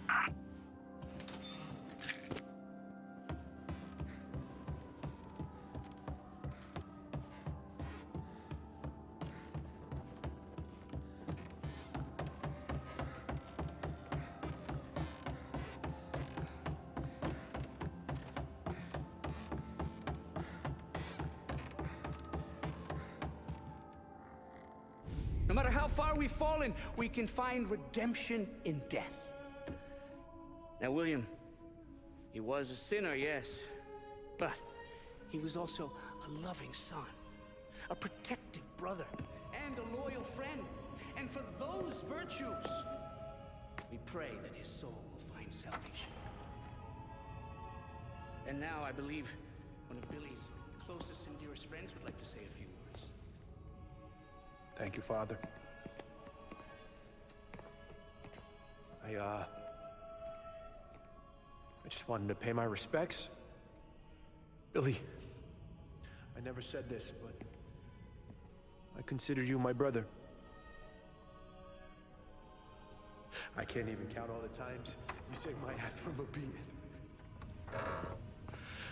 No matter how far we've fallen, we can find redemption in death. Now, William, he was a sinner, yes, but he was also a loving son, a protective brother, and a loyal friend. And for those virtues, we pray that his soul will find salvation. And now I believe one of Billy's closest and dearest friends would like to say a few words. Thank you, Father. I just wanted to pay my respects. Billy, I never said this, but I consider you my brother. I can't even count all the times you saved my ass from a beating.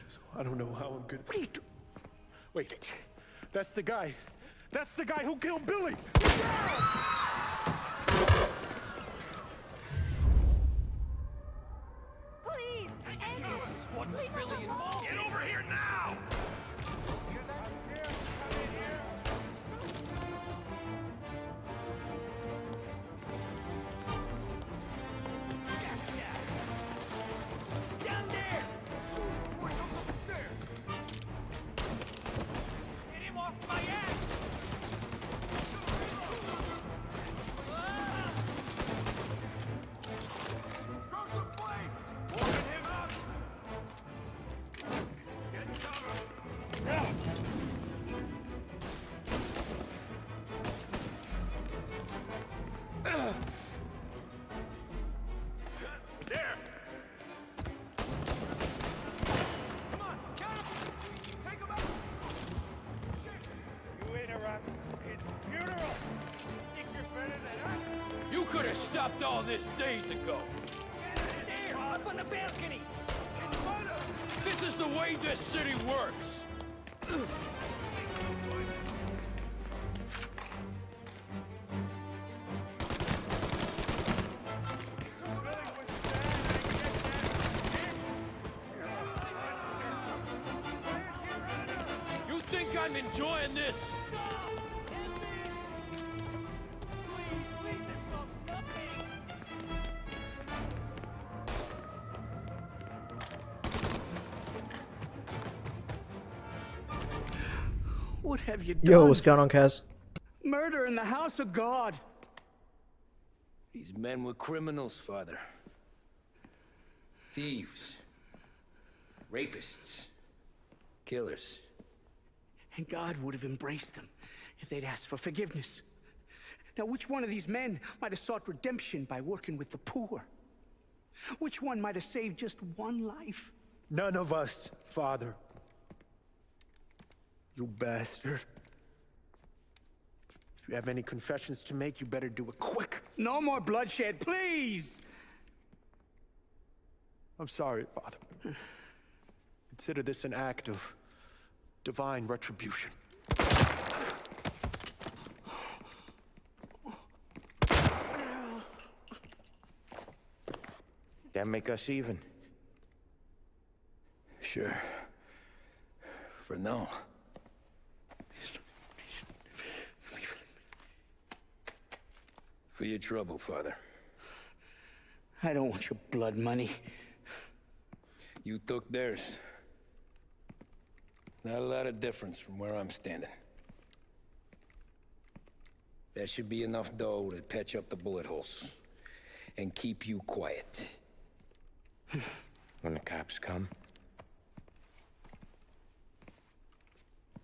So I don't know how I'm good. What are you doing? Wait, that's the guy. That's the guy who killed Billy! Please! Jesus, what was really involved? Get over here now! Down there! Shoot him before he comes up the stairs. Get him off my ass! Throw some flames! Warming him up! Get cover! There! Come on, get him! Take him out! Shit! You interrupt his funeral! Think you're better than us? You could have stopped all this days ago! There! Up on the balcony! In front of is the way this city works. You think I'm enjoying this? What have you done? Yo, what's going on, Kaz? Murder in the house of God. These men were criminals, Father. Thieves. Rapists. Killers. And God would have embraced them if they'd asked for forgiveness. Now, which one of these men might have sought redemption by working with the poor? Which one might have saved just one life? None of us, Father. You bastard. If you have any confessions to make, you better do it quick. No more bloodshed, please! I'm sorry, Father. Consider this an act of divine retribution. That make us even? Sure. For now. For your trouble, Father. I don't want your blood money. You took theirs. Not a lot of difference from where I'm standing. That should be enough dough to patch up the bullet holes. And keep you quiet. When the cops come,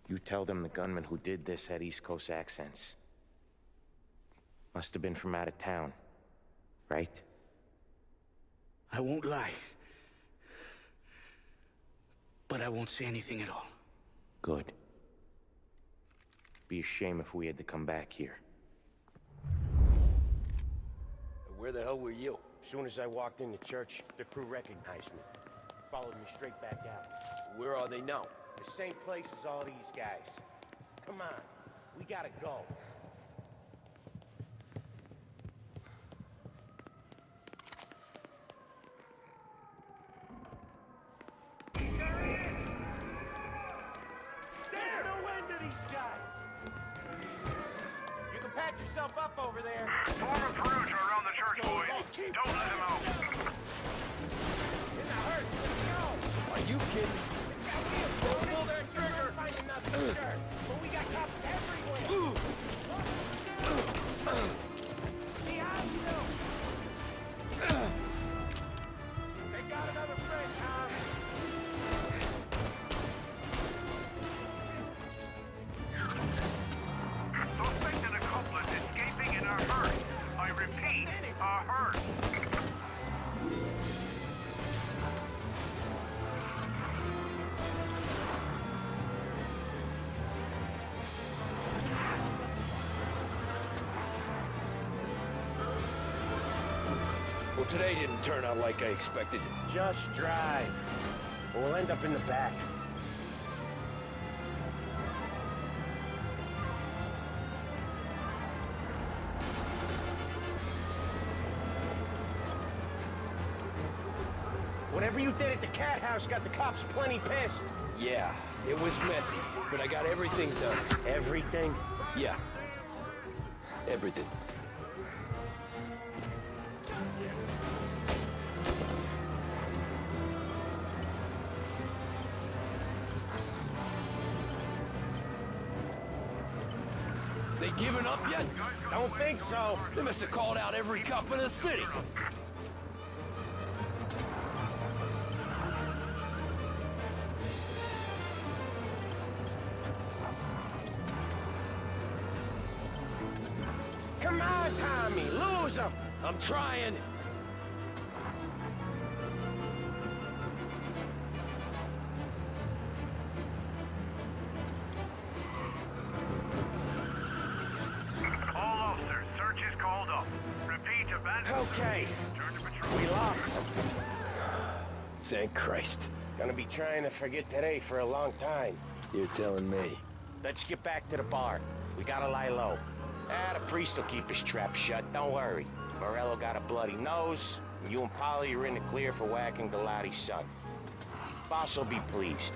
you tell them the gunman who did this had East Coast accents. Must have been from out of town, right? I won't lie. But I won't say anything at all. Good. Be a shame if we had to come back here. Where the hell were you? As soon as I walked into church, the crew recognized me. Followed me straight back out. Where are they now? The same place as all these guys. Come on, we gotta go. There's no end to these guys! You can pack yourself up over there. Form a perimeter around the church, boys. Don't let him out. In the hearse, let's go! Are you kidding? Don't pull that trigger! Find another shirt, but we got cops everywhere! Behind you! They got another friend, Tom! Suspected accomplice escaping in a hearse. I repeat, a hearse. Well, today didn't turn out like I expected. Just drive. Or we'll end up in the back. Whatever you did at the cat house got the cops plenty pissed. Yeah, it was messy, but I got everything done. Everything? Yeah. Everything. They giving up yet? Don't think so. They must have called out every cop in the city. Come on, Tommy, lose him. I'm trying. All officers, search is called up. Repeat, abandoned. Okay. Turn to patrol. We lost him. Thank Christ. Gonna be trying to forget today for a long time. You're telling me. Let's get back to the bar. We gotta lie low. The priest will keep his trap shut, don't worry. Morello got a bloody nose, and you and Polly are in the clear for whacking Galati's son. Boss will be pleased.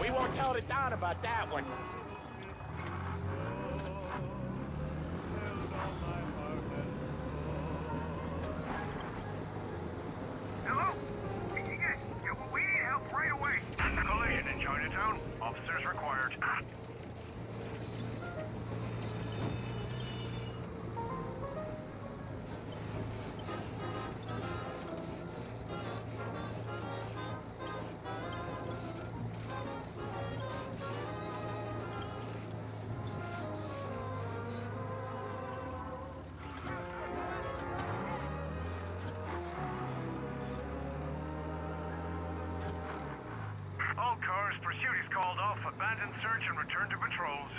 We won't tell the Don about that one. Hello? Yes, we need help right away. Collision in Chinatown. Officers required. All cars, pursuit is called off. Abandon search and return to patrols.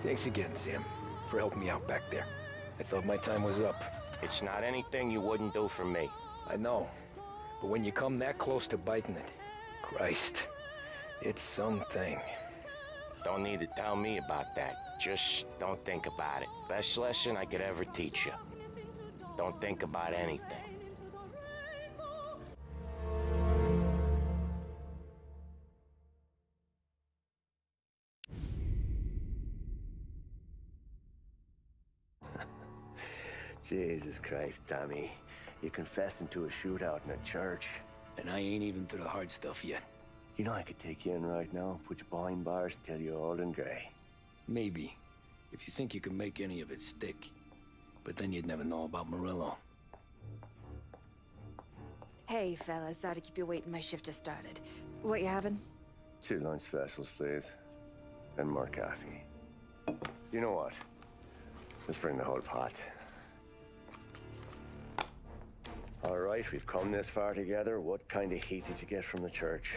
Thanks again, Sam, for helping me out back there. I thought my time was up. It's not anything you wouldn't do for me. I know, but when you come that close to biting it, Christ, it's something. Don't need to tell me about that. Just don't think about it. Best lesson I could ever teach you. Don't think about anything. Jesus Christ, Tommy. You're confessing to a shootout in a church. And I ain't even to the hard stuff yet. You know I could take you in right now, put you behind bars and tell you old and gray. Maybe, if you think you can make any of it stick. But then you'd never know about Morello. Hey, fellas, sorry to keep you waiting. My shift just started. What you having? 2 lunch specials, please. And more coffee. You know what? Let's bring the whole pot. All right, we've come this far together. What kind of heat did you get from the church?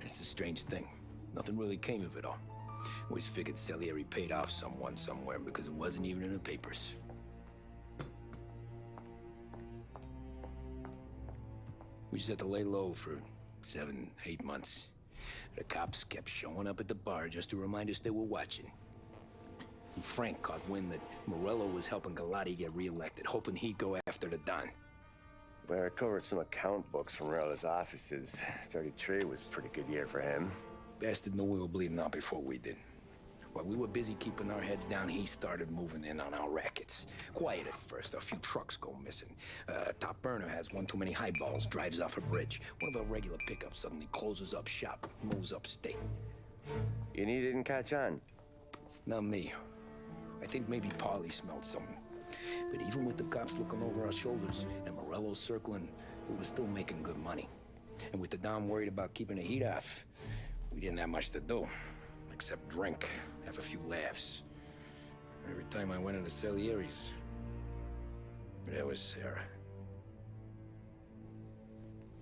It's the strange thing. Nothing really came of it all. Always figured Salieri paid off someone somewhere because it wasn't even in the papers. We just had to lay low for 7, 8 months. The cops kept showing up at the bar just to remind us they were watching. And Frank caught wind that Morello was helping Galati get reelected, hoping he'd go after the Don. Well, I recovered some account books from Morello's offices. 33 was a pretty good year for him. Bastard knew we were bleeding out before we did. While we were busy keeping our heads down, he started moving in on our rackets. Quiet at first, a few trucks go missing. Top burner has one too many highballs, drives off a bridge. One of our regular pickups suddenly closes up shop, moves upstate. You didn't catch on? Not me. I think maybe Paulie smelled something. But even with the cops looking over our shoulders and Morello circling, we were still making good money. And with the Dom worried about keeping the heat off, we didn't have much to do, except drink, have a few laughs. Every time I went into Salieri's, there was Sarah.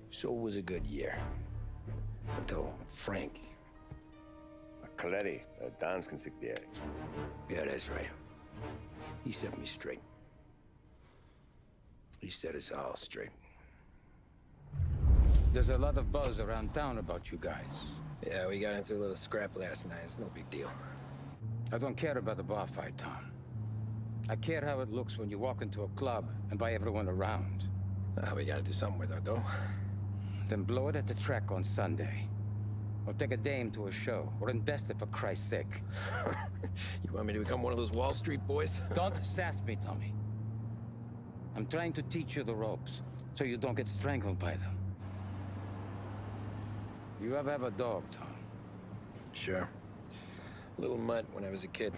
So it was a good year. Until Frank. Coletti, Don's consigliere. Yeah, that's right. He set me straight. He set us all straight. There's a lot of buzz around town about you guys. Yeah, we got into a little scrap last night. It's no big deal. I don't care about the bar fight, Tom. I care how it looks when you walk into a club and buy everyone around. We gotta do something with that, though. Then blow it at the track on Sunday. Or take a dame to a show. Or invest it, for Christ's sake. You want me to become one of those Wall Street boys? Don't sass me, Tommy. I'm trying to teach you the ropes, so you don't get strangled by them. You ever have a dog, Tom? Sure. Little mutt when I was a kid.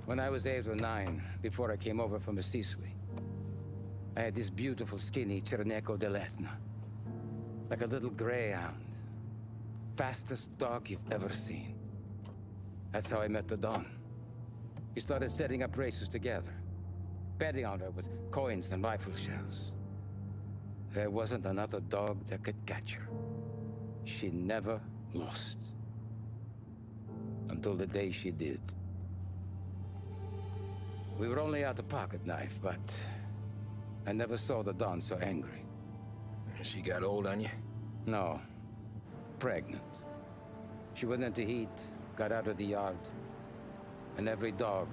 When I was 8 or 9, before I came over from Sicily, I had this beautiful, skinny Cerneco dell'Etna. Like a little greyhound. Fastest dog you've ever seen. That's how I met the Don. We started setting up races together. Betting on her with coins and rifle shells. There wasn't another dog that could catch her. She never lost. Until the day she did. We were only out a pocket knife, but I never saw the Don so angry. She got old on you? No. Pregnant. She went into heat, got out of the yard, and every dog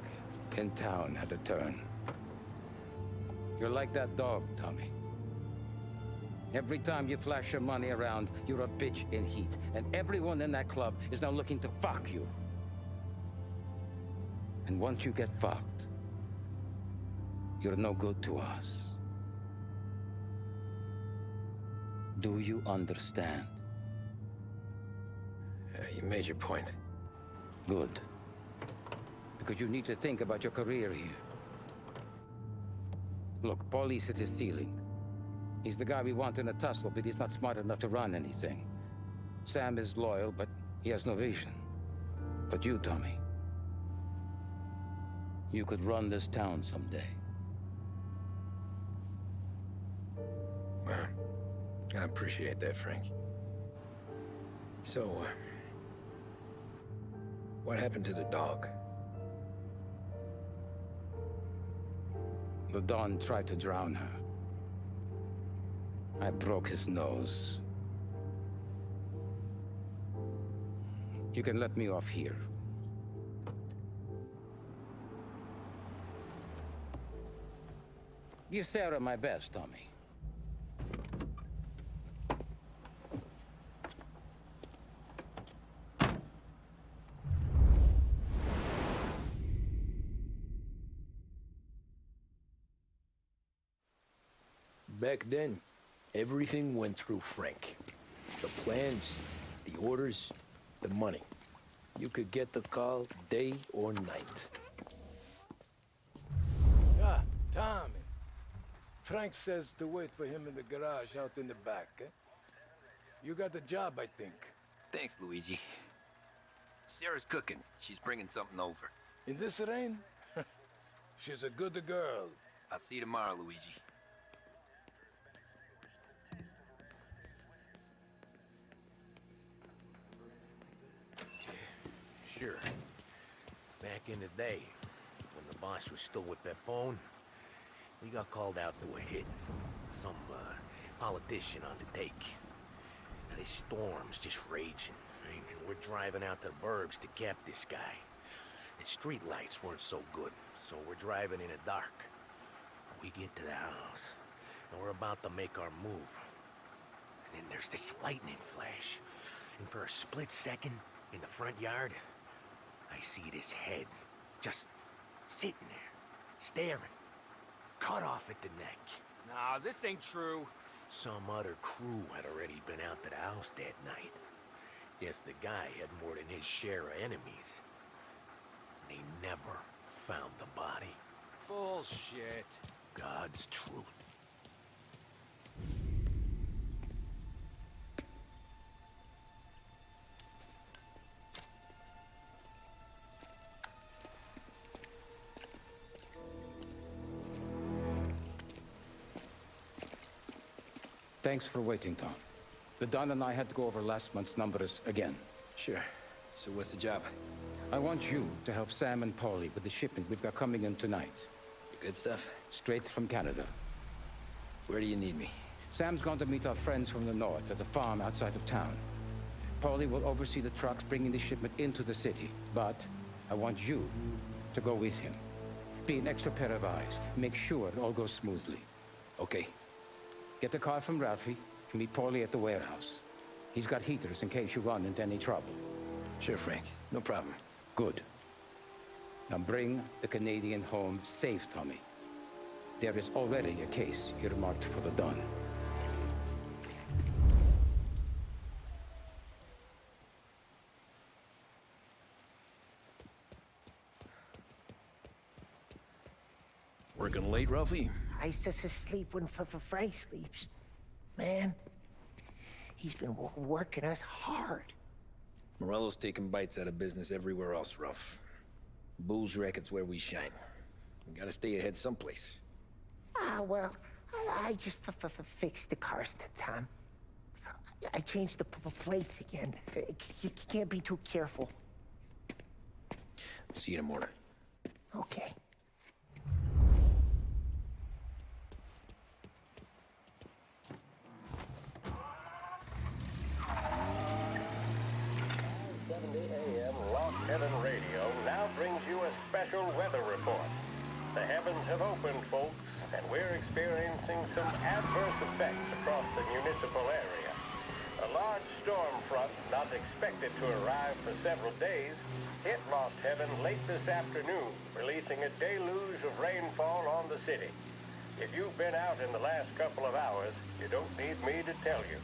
in town had a turn. You're like that dog, Tommy. Every time you flash your money around, you're a bitch in heat, and everyone in that club is now looking to fuck you. And once you get fucked, you're no good to us. Do you understand? You made your point. Good. Because you need to think about your career here. Look, Paulie's at his ceiling. He's the guy we want in a tussle, but he's not smart enough to run anything. Sam is loyal, but he has no vision. But you, Tommy, you could run this town someday. Well, I appreciate that, Frank. So, what happened to the dog? The Don tried to drown her. I broke his nose. You can let me off here. Give Sarah my best, Tommy. Back then, everything went through Frank. The plans, the orders, the money. You could get the call day or night. Ah, Tommy. Frank says to wait for him in the garage out in the back, eh? You got the job, I think. Thanks, Luigi. Sarah's cooking. She's bringing something over. In this rain? She's a good girl. I'll see you tomorrow, Luigi. Sure. Back in the day, when the boss was still with Pepone, we got called out to a hit. Some politician on the take. Now, this storm's just raging, right? And we're driving out to the burbs to cap this guy. The street lights weren't so good, so we're driving in the dark. We get to the house, and we're about to make our move. And then there's this lightning flash. And for a split second, in the front yard, I see this head, just sitting there, staring, cut off at the neck. Nah, this ain't true. Some other crew had already been out to the house that night. Guess the guy had more than his share of enemies. They never found the body. Bullshit. God's truth. Thanks for waiting, Tom. The Don and I had to go over last month's numbers again. Sure. So what's the job? I want you to help Sam and Paulie with the shipment we've got coming in tonight. The good stuff? Straight from Canada. Where do you need me? Sam's going to meet our friends from the north at a farm outside of town. Paulie will oversee the trucks bringing the shipment into the city, but I want you to go with him. Be an extra pair of eyes. Make sure it all goes smoothly. Okay. Get the car from Ralphie and meet Paulie at the warehouse. He's got heaters in case you run into any trouble. Sure, Frank. No problem. Good. Now bring the Canadian home safe, Tommy. There is already a case earmarked for the Don. Working late, Ralphie? I just sleep when Frank sleeps. Man, he's been working us hard. Morello's taking bites out of business everywhere else, Ralph. Bull's Record's where we shine. We gotta stay ahead someplace. Well, I just fixed the cars, Tom. I changed the plates again. You can't be too careful. See you in the morning. Okay. Lost Heaven Radio now brings you a special weather report. The heavens have opened, folks, and we're experiencing some adverse effects across the municipal area. A large storm front, not expected to arrive for several days, hit Lost Heaven late this afternoon, releasing a deluge of rainfall on the city. If you've been out in the last couple of hours, you don't need me to tell you.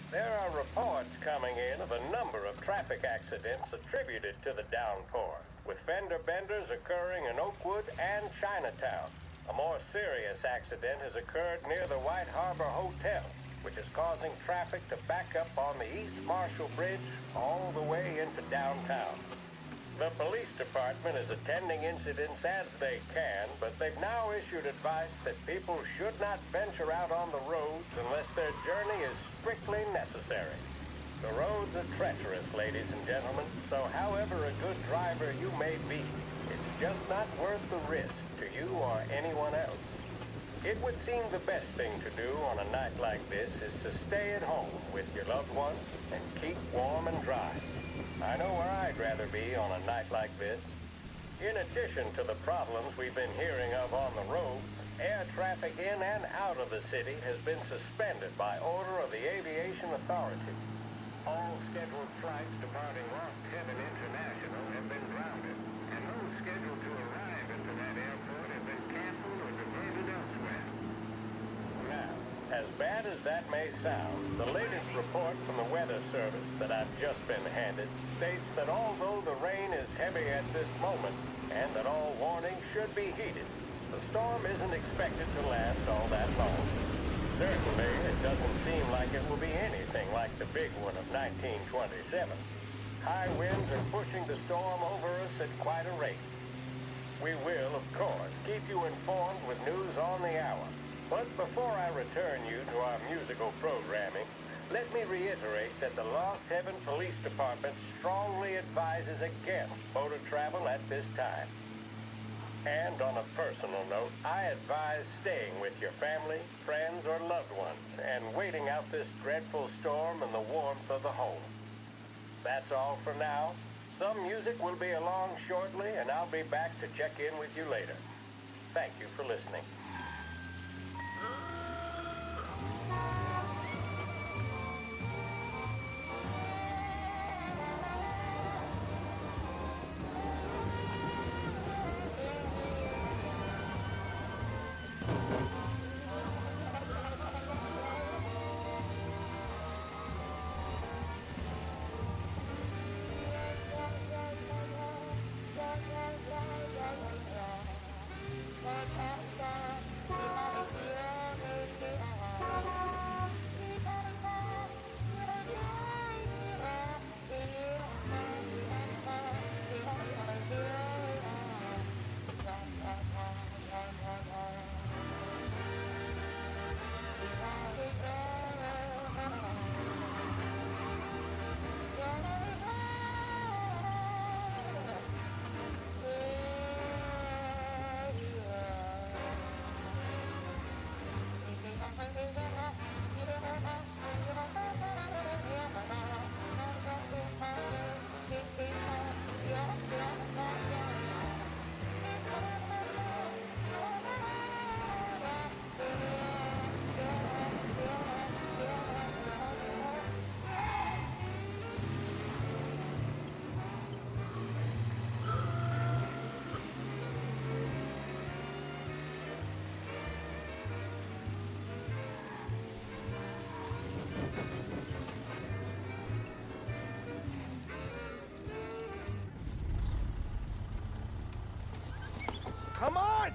There are reports coming in of a number of traffic accidents attributed to the downpour, with fender benders occurring in Oakwood and Chinatown. A more serious accident has occurred near the White Harbor Hotel, which is causing traffic to back up on the East Marshall Bridge all the way into downtown. The police department is attending incidents as they can, but they've now issued advice that people should not venture out on the roads unless their journey is strictly necessary. The roads are treacherous, ladies and gentlemen, so however a good driver you may be, it's just not worth the risk to you or anyone else. It would seem the best thing to do on a night like this is to stay at home with your loved ones and keep warm and dry. I know where I'd rather be on a night like this. In addition to the problems we've been hearing of on the roads, air traffic in and out of the city has been suspended by order of the Aviation Authority. All scheduled flights departing Lost Heaven International have been grounded, and those scheduled to arrive into that airport have been canceled or diverted elsewhere. Now, as bad as that may sound, the latest report from the Weather Service that I've just been handed states that although the rain is heavy at this moment, and that all warnings should be heeded, the storm isn't expected to last all that long. Certainly, it doesn't seem like it will be anything like the big one of 1927. High winds are pushing the storm over us at quite a rate. We will, of course, keep you informed with news on the hour. But before I return you to our musical programming, let me reiterate that the Lost Heaven Police Department strongly advises against motor travel at this time. And on a personal note, I advise staying with your family, friends, or loved ones, and waiting out this dreadful storm in the warmth of the home. That's all for now. Some music will be along shortly, and I'll be back to check in with you later. Thank you for listening.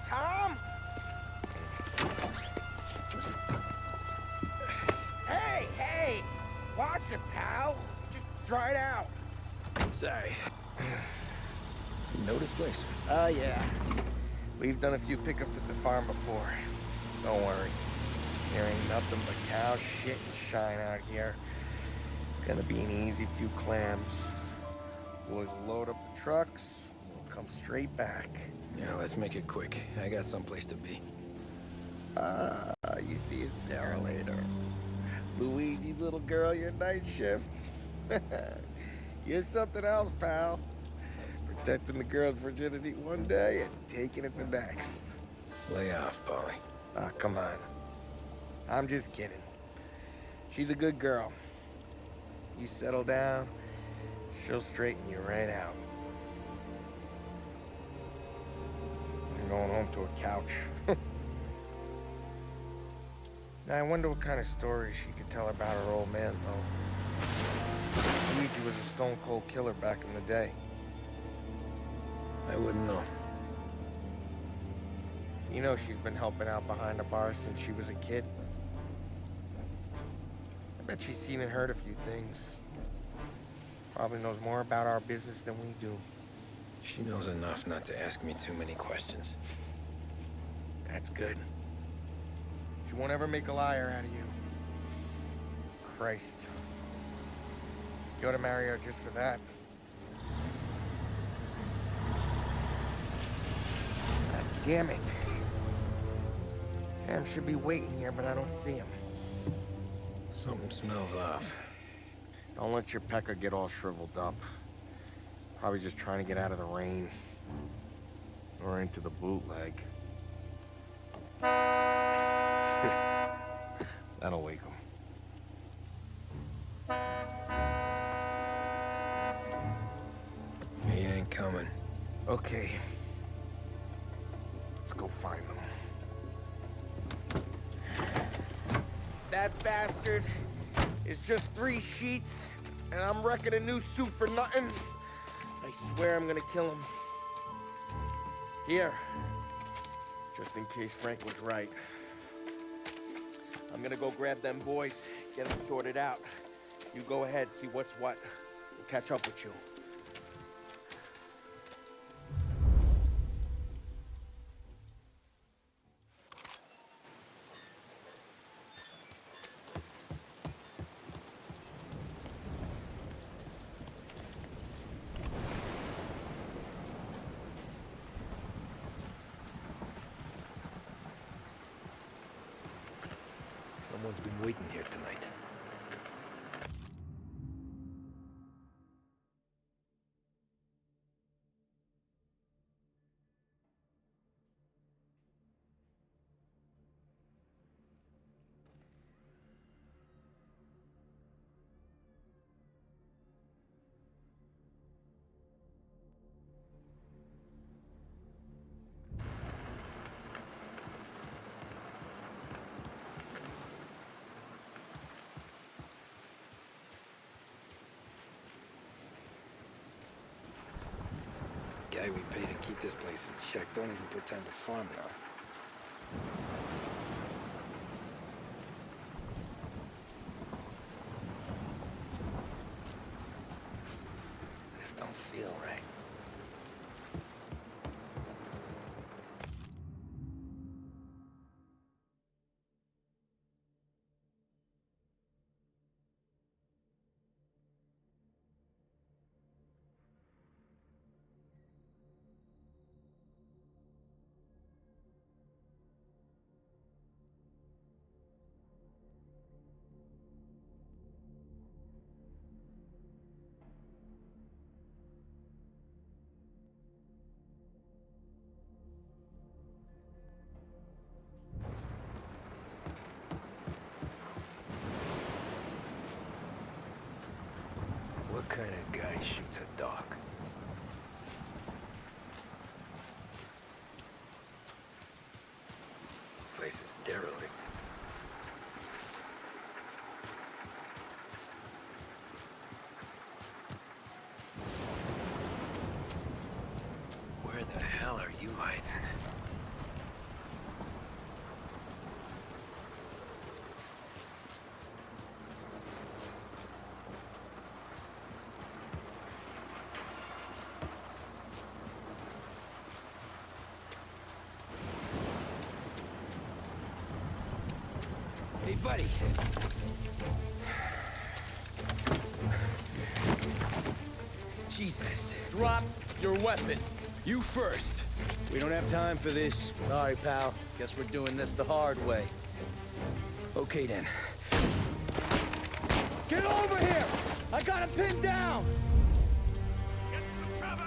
Tom? Hey! Watch it, pal. Just dried out. Sorry. You know this place? Yeah. We've done a few pickups at the farm before. Don't worry. There ain't nothing but cow shit and shine out here. It's gonna be an easy few clams. Boys will load up the trucks, and we'll come straight back. Yeah, let's make it quick. I got someplace to be. You see it, Sarah, later. Luigi's little girl, your night shift. You're something else, pal. Protecting the girl's virginity one day and taking it the next. Lay off, Polly. Come on. I'm just kidding. She's a good girl. You settle down, she'll straighten you right out. I'm going home to a couch. Now, I wonder what kind of stories she could tell about her old man, though. Luigi was a stone-cold killer back in the day. I wouldn't know. You know she's been helping out behind the bar since she was a kid. I bet she's seen and heard a few things. Probably knows more about our business than we do. She knows enough not to ask me too many questions. That's good. She won't ever make a liar out of you. Christ. You ought to marry her just for that. God damn it. Sam should be waiting here, but I don't see him. Something smells off. Don't let your pecker get all shriveled up. Probably just trying to get out of the rain. Or into the bootleg. That'll wake him. He ain't coming. Okay. Let's go find him. That bastard is just 3 sheets, and I'm wrecking a new suit for nothing. I swear I'm gonna kill him. Here. Just in case Frank was right. I'm gonna go grab them boys, get them sorted out. You go ahead, see what's what. We'll catch up with you. Someone's been waiting here tonight. Guy we pay to keep this place in check don't even pretend to farm now. This don't feel right. What kind of guy shoots a dog? Place is derelict. Where the hell are you hiding? buddy. Jesus. Drop your weapon. You first. We don't have time for this. Sorry, pal. Guess we're doing this the hard way. Okay, then. Get over here! I got him pinned down! Get some cover!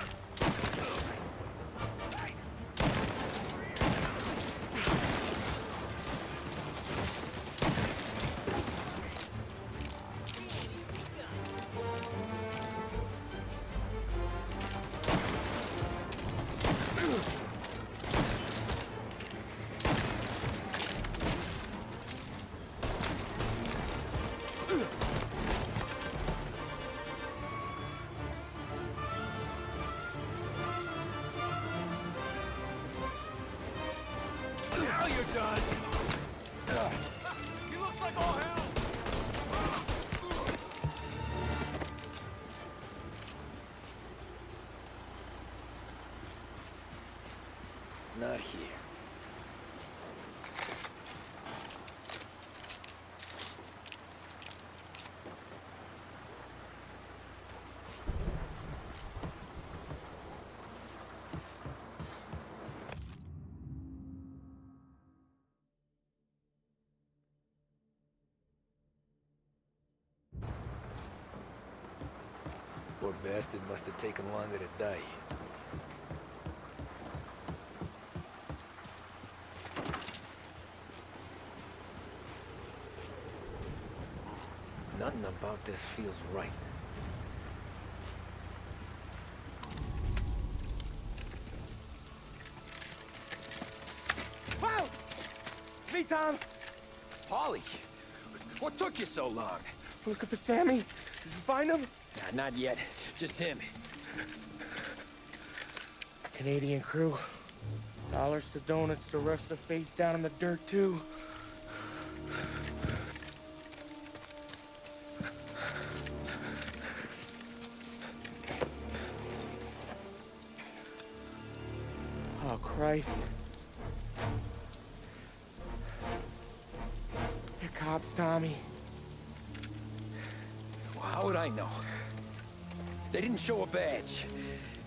Now you're done! He looks like all hell! Not here. Poor bastard must have taken longer to die. Nothing about this feels right. Wow! It's me, Tom. Paulie, what took you so long? Looking for Sammy. Did you find him? Nah, not yet. Just him. Canadian crew. Dollars to donuts to rust the face down in the dirt, too. Oh, Christ. They're cops, Tommy. Well, how would I know? They didn't show a badge.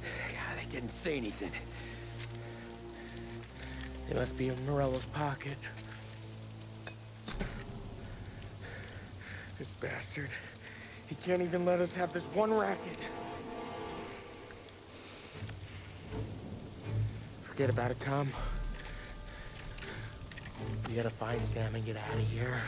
God, they didn't say anything. They must be in Morello's pocket. This bastard. He can't even let us have this one racket. Forget about it, Tom. We gotta find Sam and get out of here.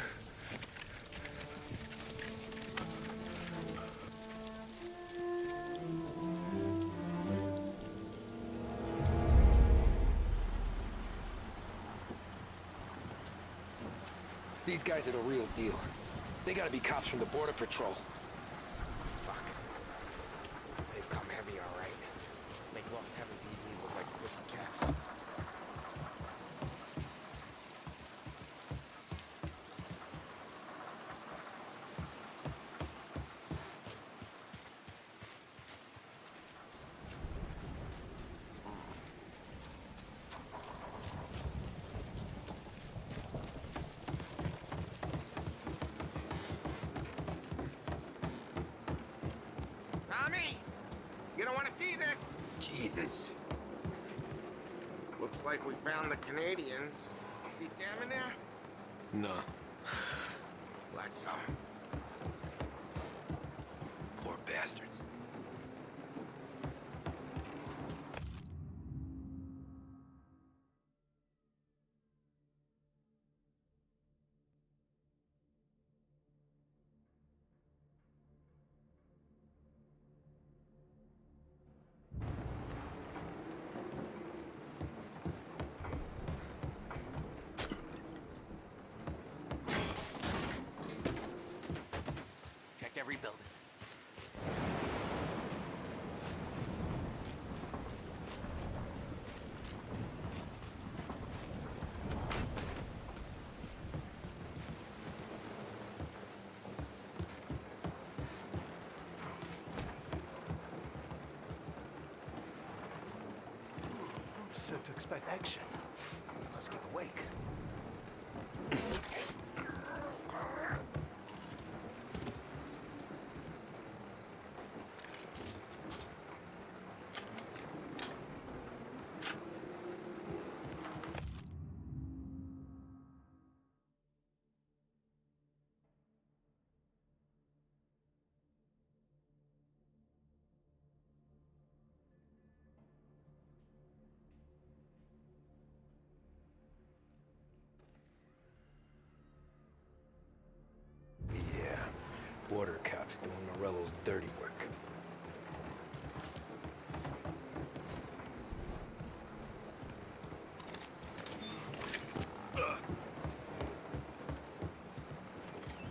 These guys are the real deal. They gotta be cops from the Border Patrol. Fuck. They've come heavy, all right. Make lost heavy DV look like pussy cats. Tommy! You don't want to see this! Jesus. Looks like we found the Canadians. You see Sam in there? No. Like some. Poor bastards. Check every building. So to expect action. Let's keep awake. border cops doing Morello's dirty work.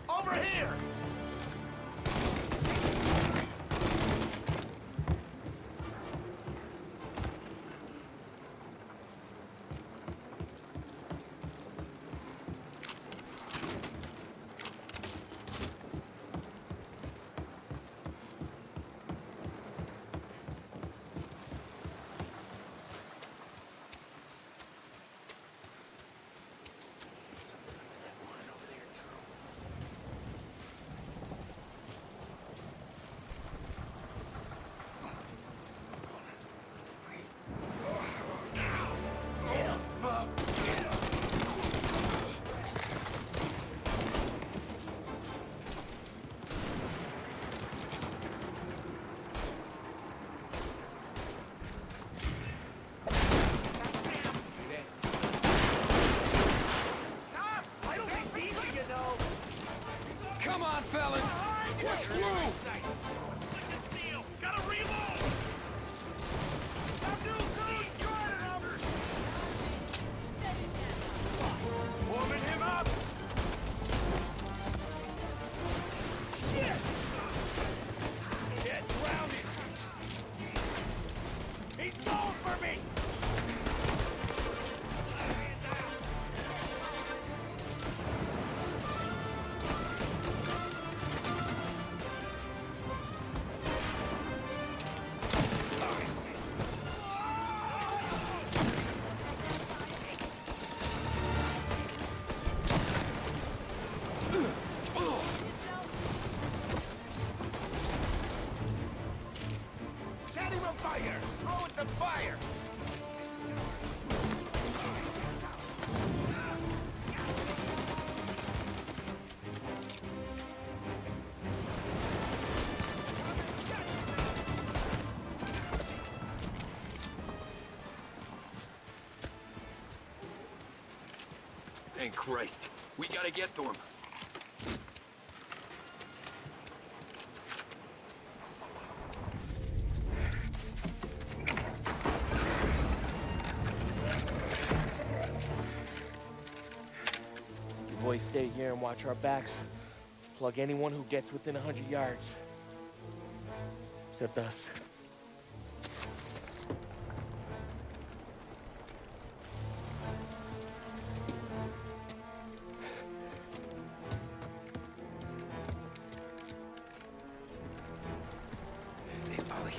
Over here! Come on, fellas! Push through! Gotta reload! Warming him up! Shit! Get grounded! He's going for me! Set him on fire! Throwing some fire! Thank Christ. We gotta get to him. You boys stay here and watch our backs. Plug anyone who gets within 100 yards. Except us. Hey, Ollie.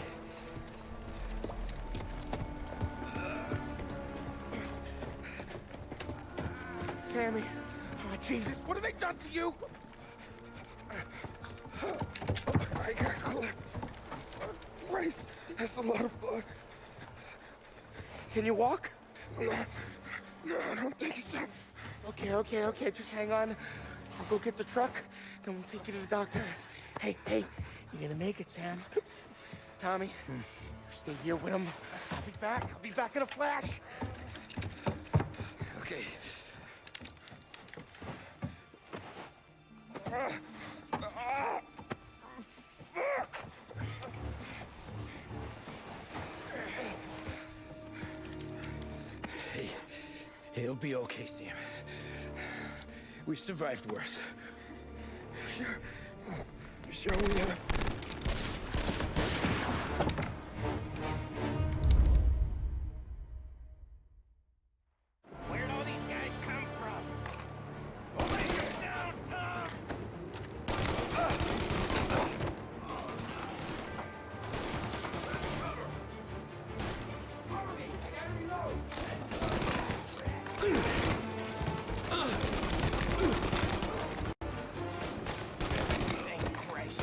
Sammy. Oh, Jesus. What have they done to you? I got clipped. Christ. That's a lot of blood. Can you walk? No, I don't think so. Okay. Just hang on. I'll go get the truck, then we'll take you to the doctor. Hey, you're gonna make it, Sam. Tommy, you stay here with him. I'll be back in a flash. Okay. Fuck! Hey, he'll be okay, Sam. We've survived worse. Sure we have. Where'd all these guys come from? Lay her down, Tom! Thank Christ.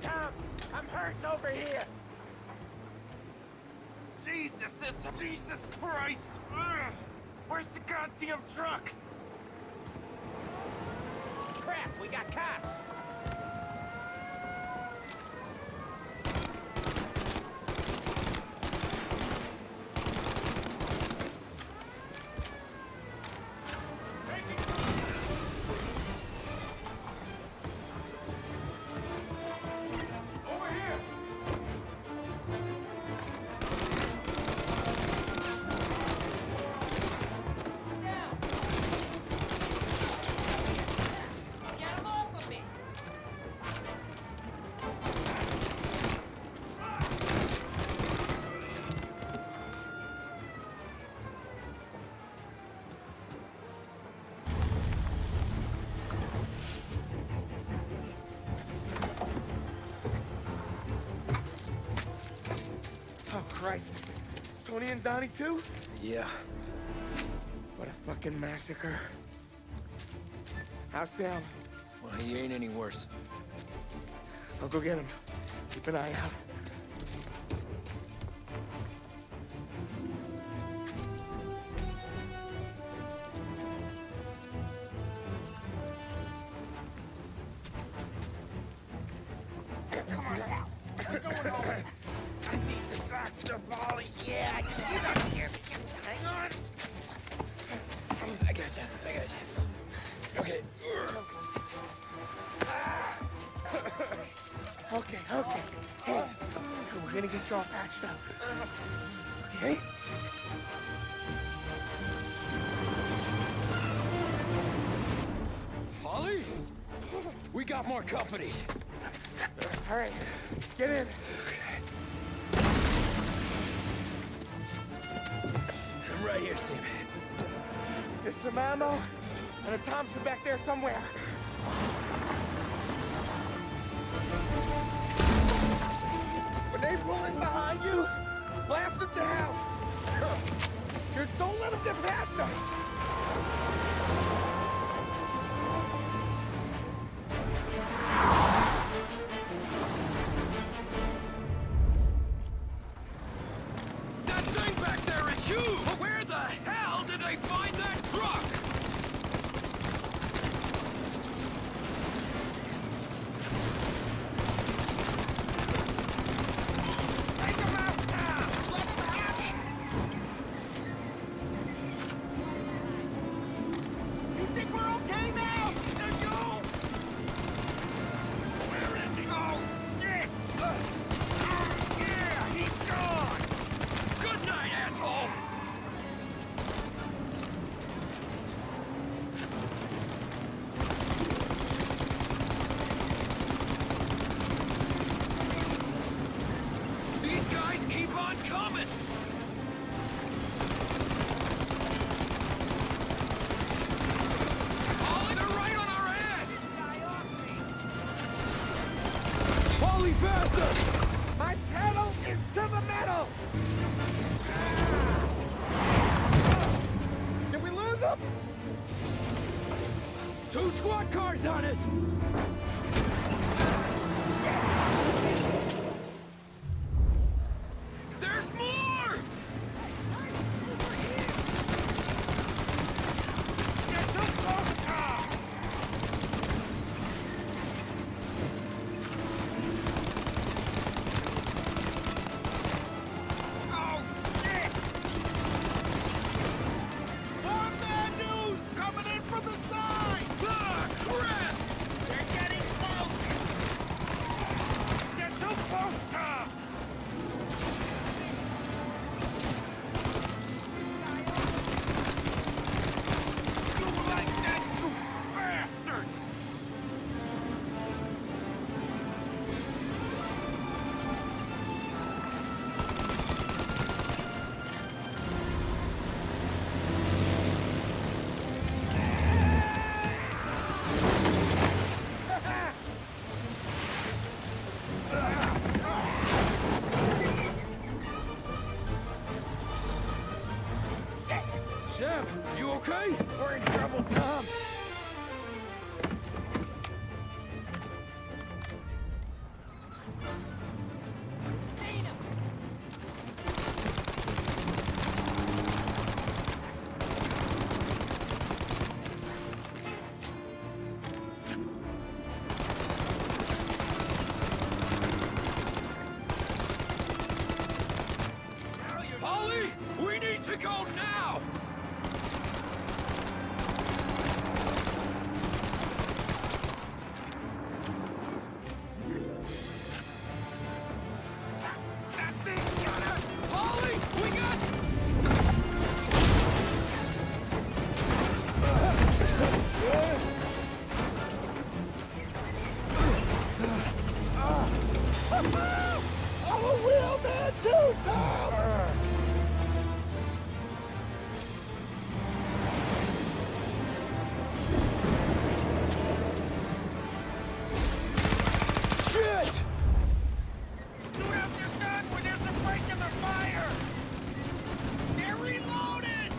Tom! I'm hurting over here! Jesus Christ! Ugh. Where's the goddamn truck? Crap, we got cops! Oh, Christ. Tony and Donnie, too? Yeah. What a fucking massacre. How's Sam? Well, he ain't any worse. I'll go get him. Keep an eye out. Come on now! We're going home! I need the doctor, Molly! Yeah, I can see that here. Just hang on! I got you. Okay. Okay. Hey, we're gonna get you all patched up. Okay? Polly? We got more company. All right, get in. I'm right here, Sam. There's some ammo and a Thompson back there somewhere. When they pull in behind you, blast them to hell. Just don't let them get past us. That thing back there is huge! But where the hell did they find that truck? Take him out now! Let him have it! You think we're okay now? Now you! Where is he? Oh, shit! Yeah, he's gone! Good night, asshole! These guys keep on coming! Ollie, they're right on our ass! Polly, faster! My pedal is to the metal! Did we lose them? 2 squad cars on us! There's more! Get too close! Oh, shit! More bad news coming in from the side! Ah, crap! They're getting close! Get too close, Tom! You like that, you bastards! Sam, you okay? We're in trouble, Tom. Polly, we need to go now! Polly, we got... I'm a real man too, Tom! Shit! Shoot out your gun when there's a break in the fire! They're reloaded!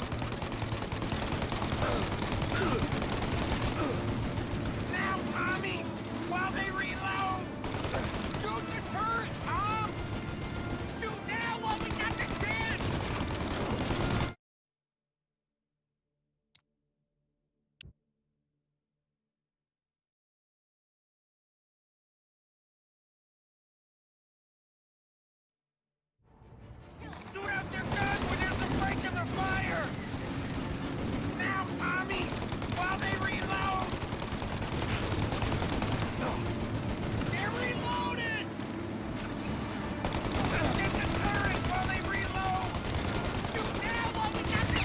Now, Tommy! While they reload! Shoot the turret, Tom! Shoot now while we got the chance! Shoot out your gun when there's a break in the fire! Now, Tommy! While they reload! They're reloaded! Get the turret while they reload! Shoot now while we got the...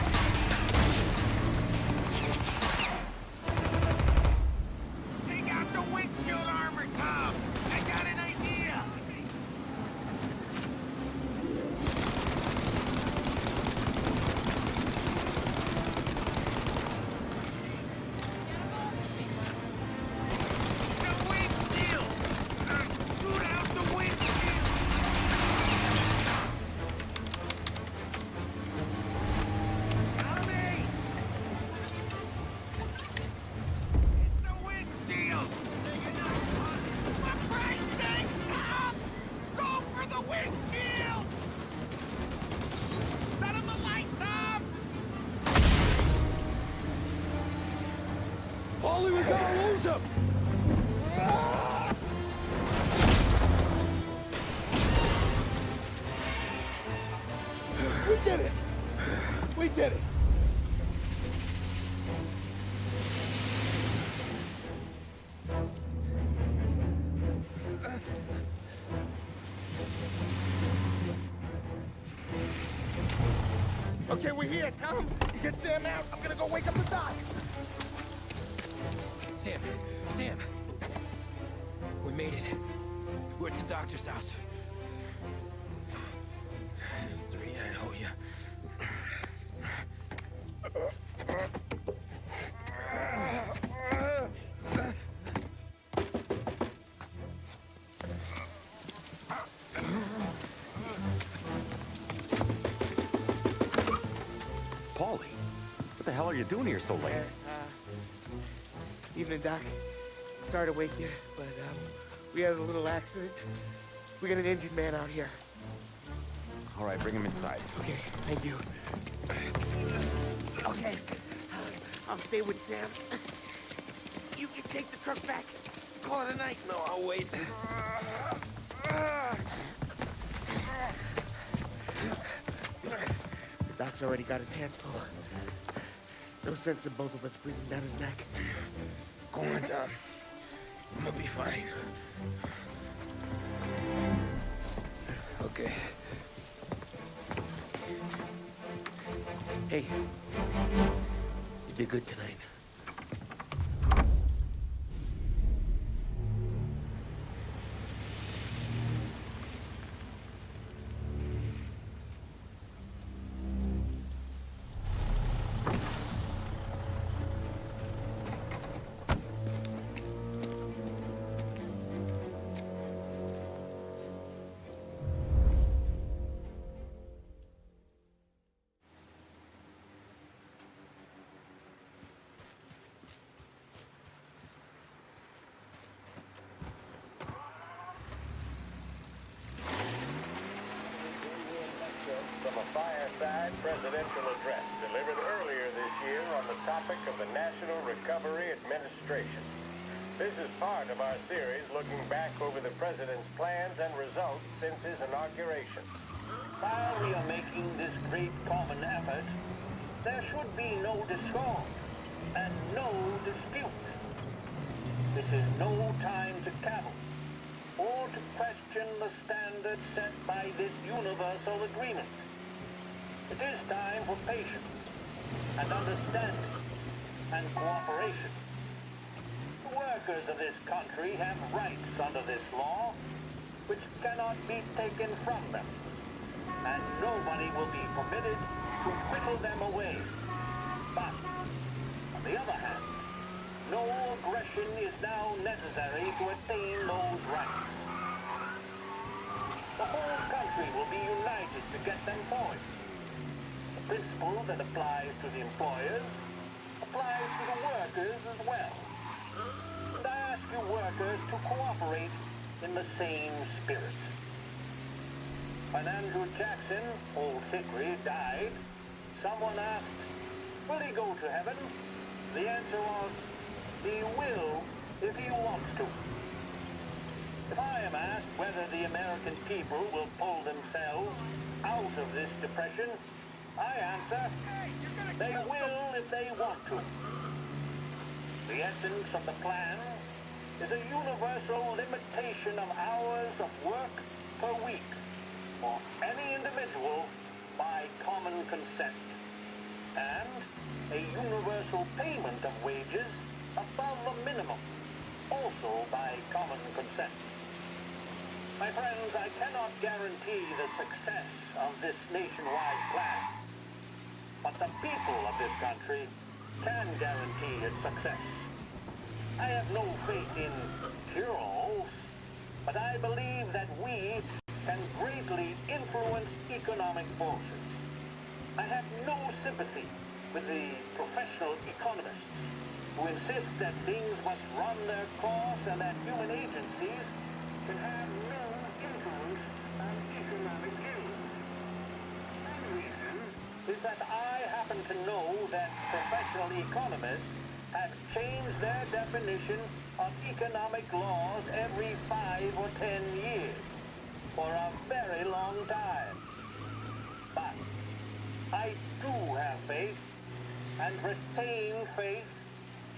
Take out the windshield armor, Tom! I got an idea! The windshield! Shoot out the windshield! Tommy! The windshield! For Christ's sake, stop! Go for the windshield! Set him alight, Tom! Polly, we gotta lose him! We did it! We did it! Okay, we're here, Tom. You get Sam out. I'm gonna go wake up the doc. Sam! We made it. We're at the doctor's house. 3, I owe you. Paulie, what the hell are you doing here so late? Evening, Doc. Sorry to wake you, but we had a little accident. We got an injured man out here. All right, bring him inside. Okay, thank you. Okay, I'll stay with Sam. You can take the truck back. Call it a night. No, I'll wait. The doc's already got his hands full. No sense in both of us breathing down his neck. Go on, Tom. I'm gonna be fine. Okay. Hey, you did good tonight. from a fireside presidential address delivered earlier this year on the topic of the National Recovery Administration. This is part of our series looking back over the president's plans and results since his inauguration. While we are making this great common effort, there should be no discord and no dispute. This is no time to cavil or to question the standards set by this universal agreement. It is time for patience and understanding and cooperation. The workers of this country have rights under this law which cannot be taken from them, and nobody will be permitted to whittle them away. But, on the other hand, no aggression is now necessary to attain those rights. The whole country will be united to get them forward. The principle that applies to the employers applies to the workers as well. And I ask you workers to cooperate in the same spirit. When Andrew Jackson, Old Hickory, died, someone asked, will he go to heaven? The answer was, he will if he wants to. If I am asked whether the American people will pull themselves out of this depression, I answer, they will if they want to. The essence of the plan is a universal limitation of hours of work per week for any individual by common consent, and a universal payment of wages above the minimum, also by common consent. My friends, I cannot guarantee the success of this nationwide plan, but the people of this country can guarantee its success. I have no faith in cure-alls, but I believe that we can greatly influence economic forces. I have no sympathy with the professional economists who insist that things must run their course and that human agencies can have no influence on economic gains. One reason is that I happen to know that professional economists have changed their definition of economic laws every 5 or 10 years for a very long time. But I do have faith and retain faith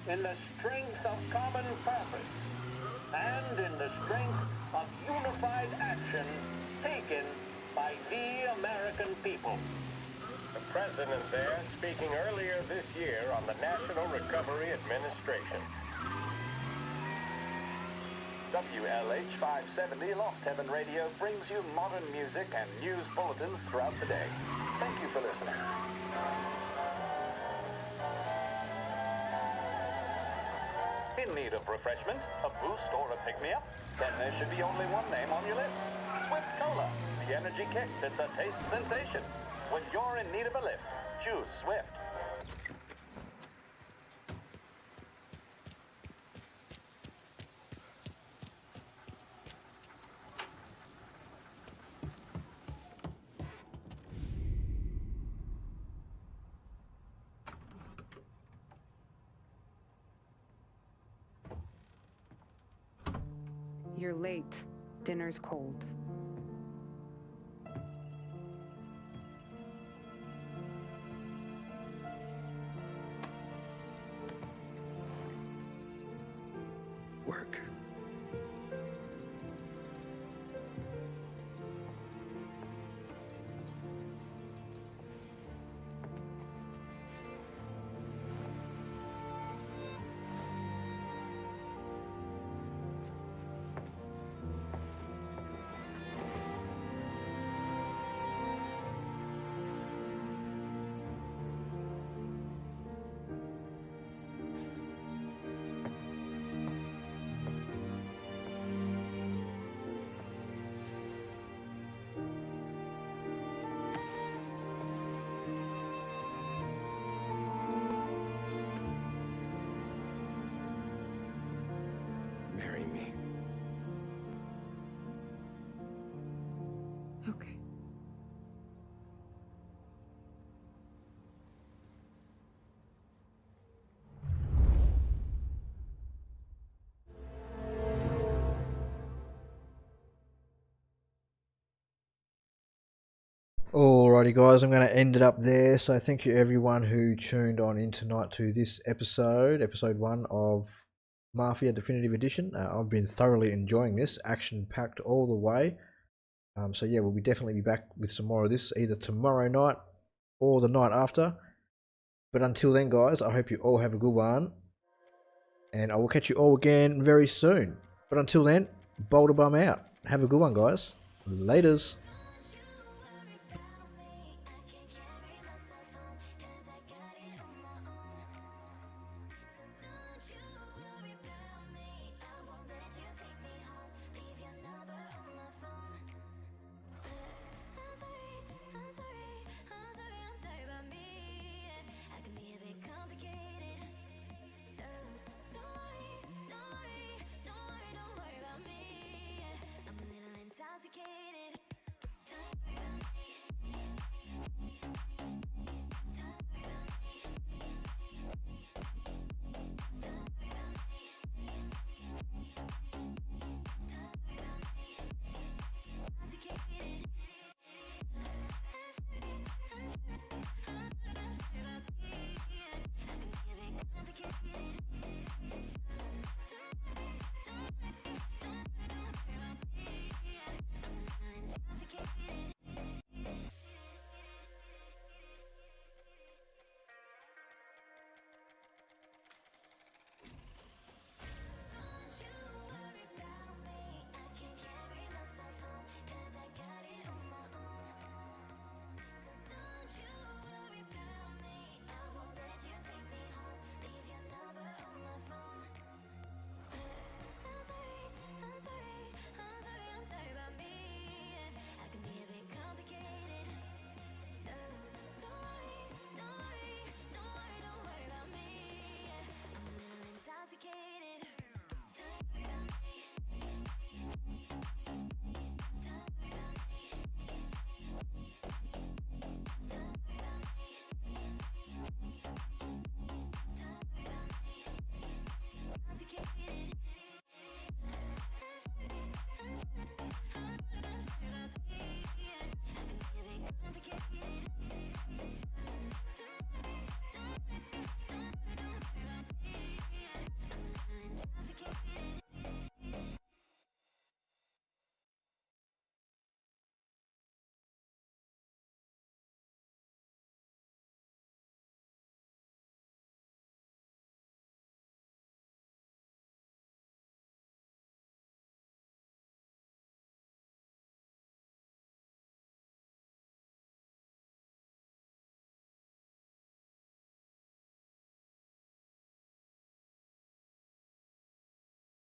in the strength of common purpose and in the strength of unified action taken by the American people. The president there speaking earlier this year on the National Recovery Administration. WLH 570 Lost Heaven Radio brings you modern music and news bulletins throughout the day. Thank you for listening. In need of refreshment, a boost, or a pick-me-up? Then there should be only one name on your lips. Swift Cola. The energy kicks. It's a taste sensation. When you're in need of a lift, choose Swift. You're late. Dinner's cold. Work. Marry me. Okay. Alrighty guys, I'm going to end it up there. So thank you everyone who tuned on in tonight to this episode 1 of Mafia Definitive Edition. I've been thoroughly enjoying this, action packed all the way. So yeah, we'll definitely be back with some more of this either tomorrow night or the night after. But until then guys, I hope you all have a good one. And I will catch you all again very soon. But until then, BoulderBum out. Have a good one guys. Laters.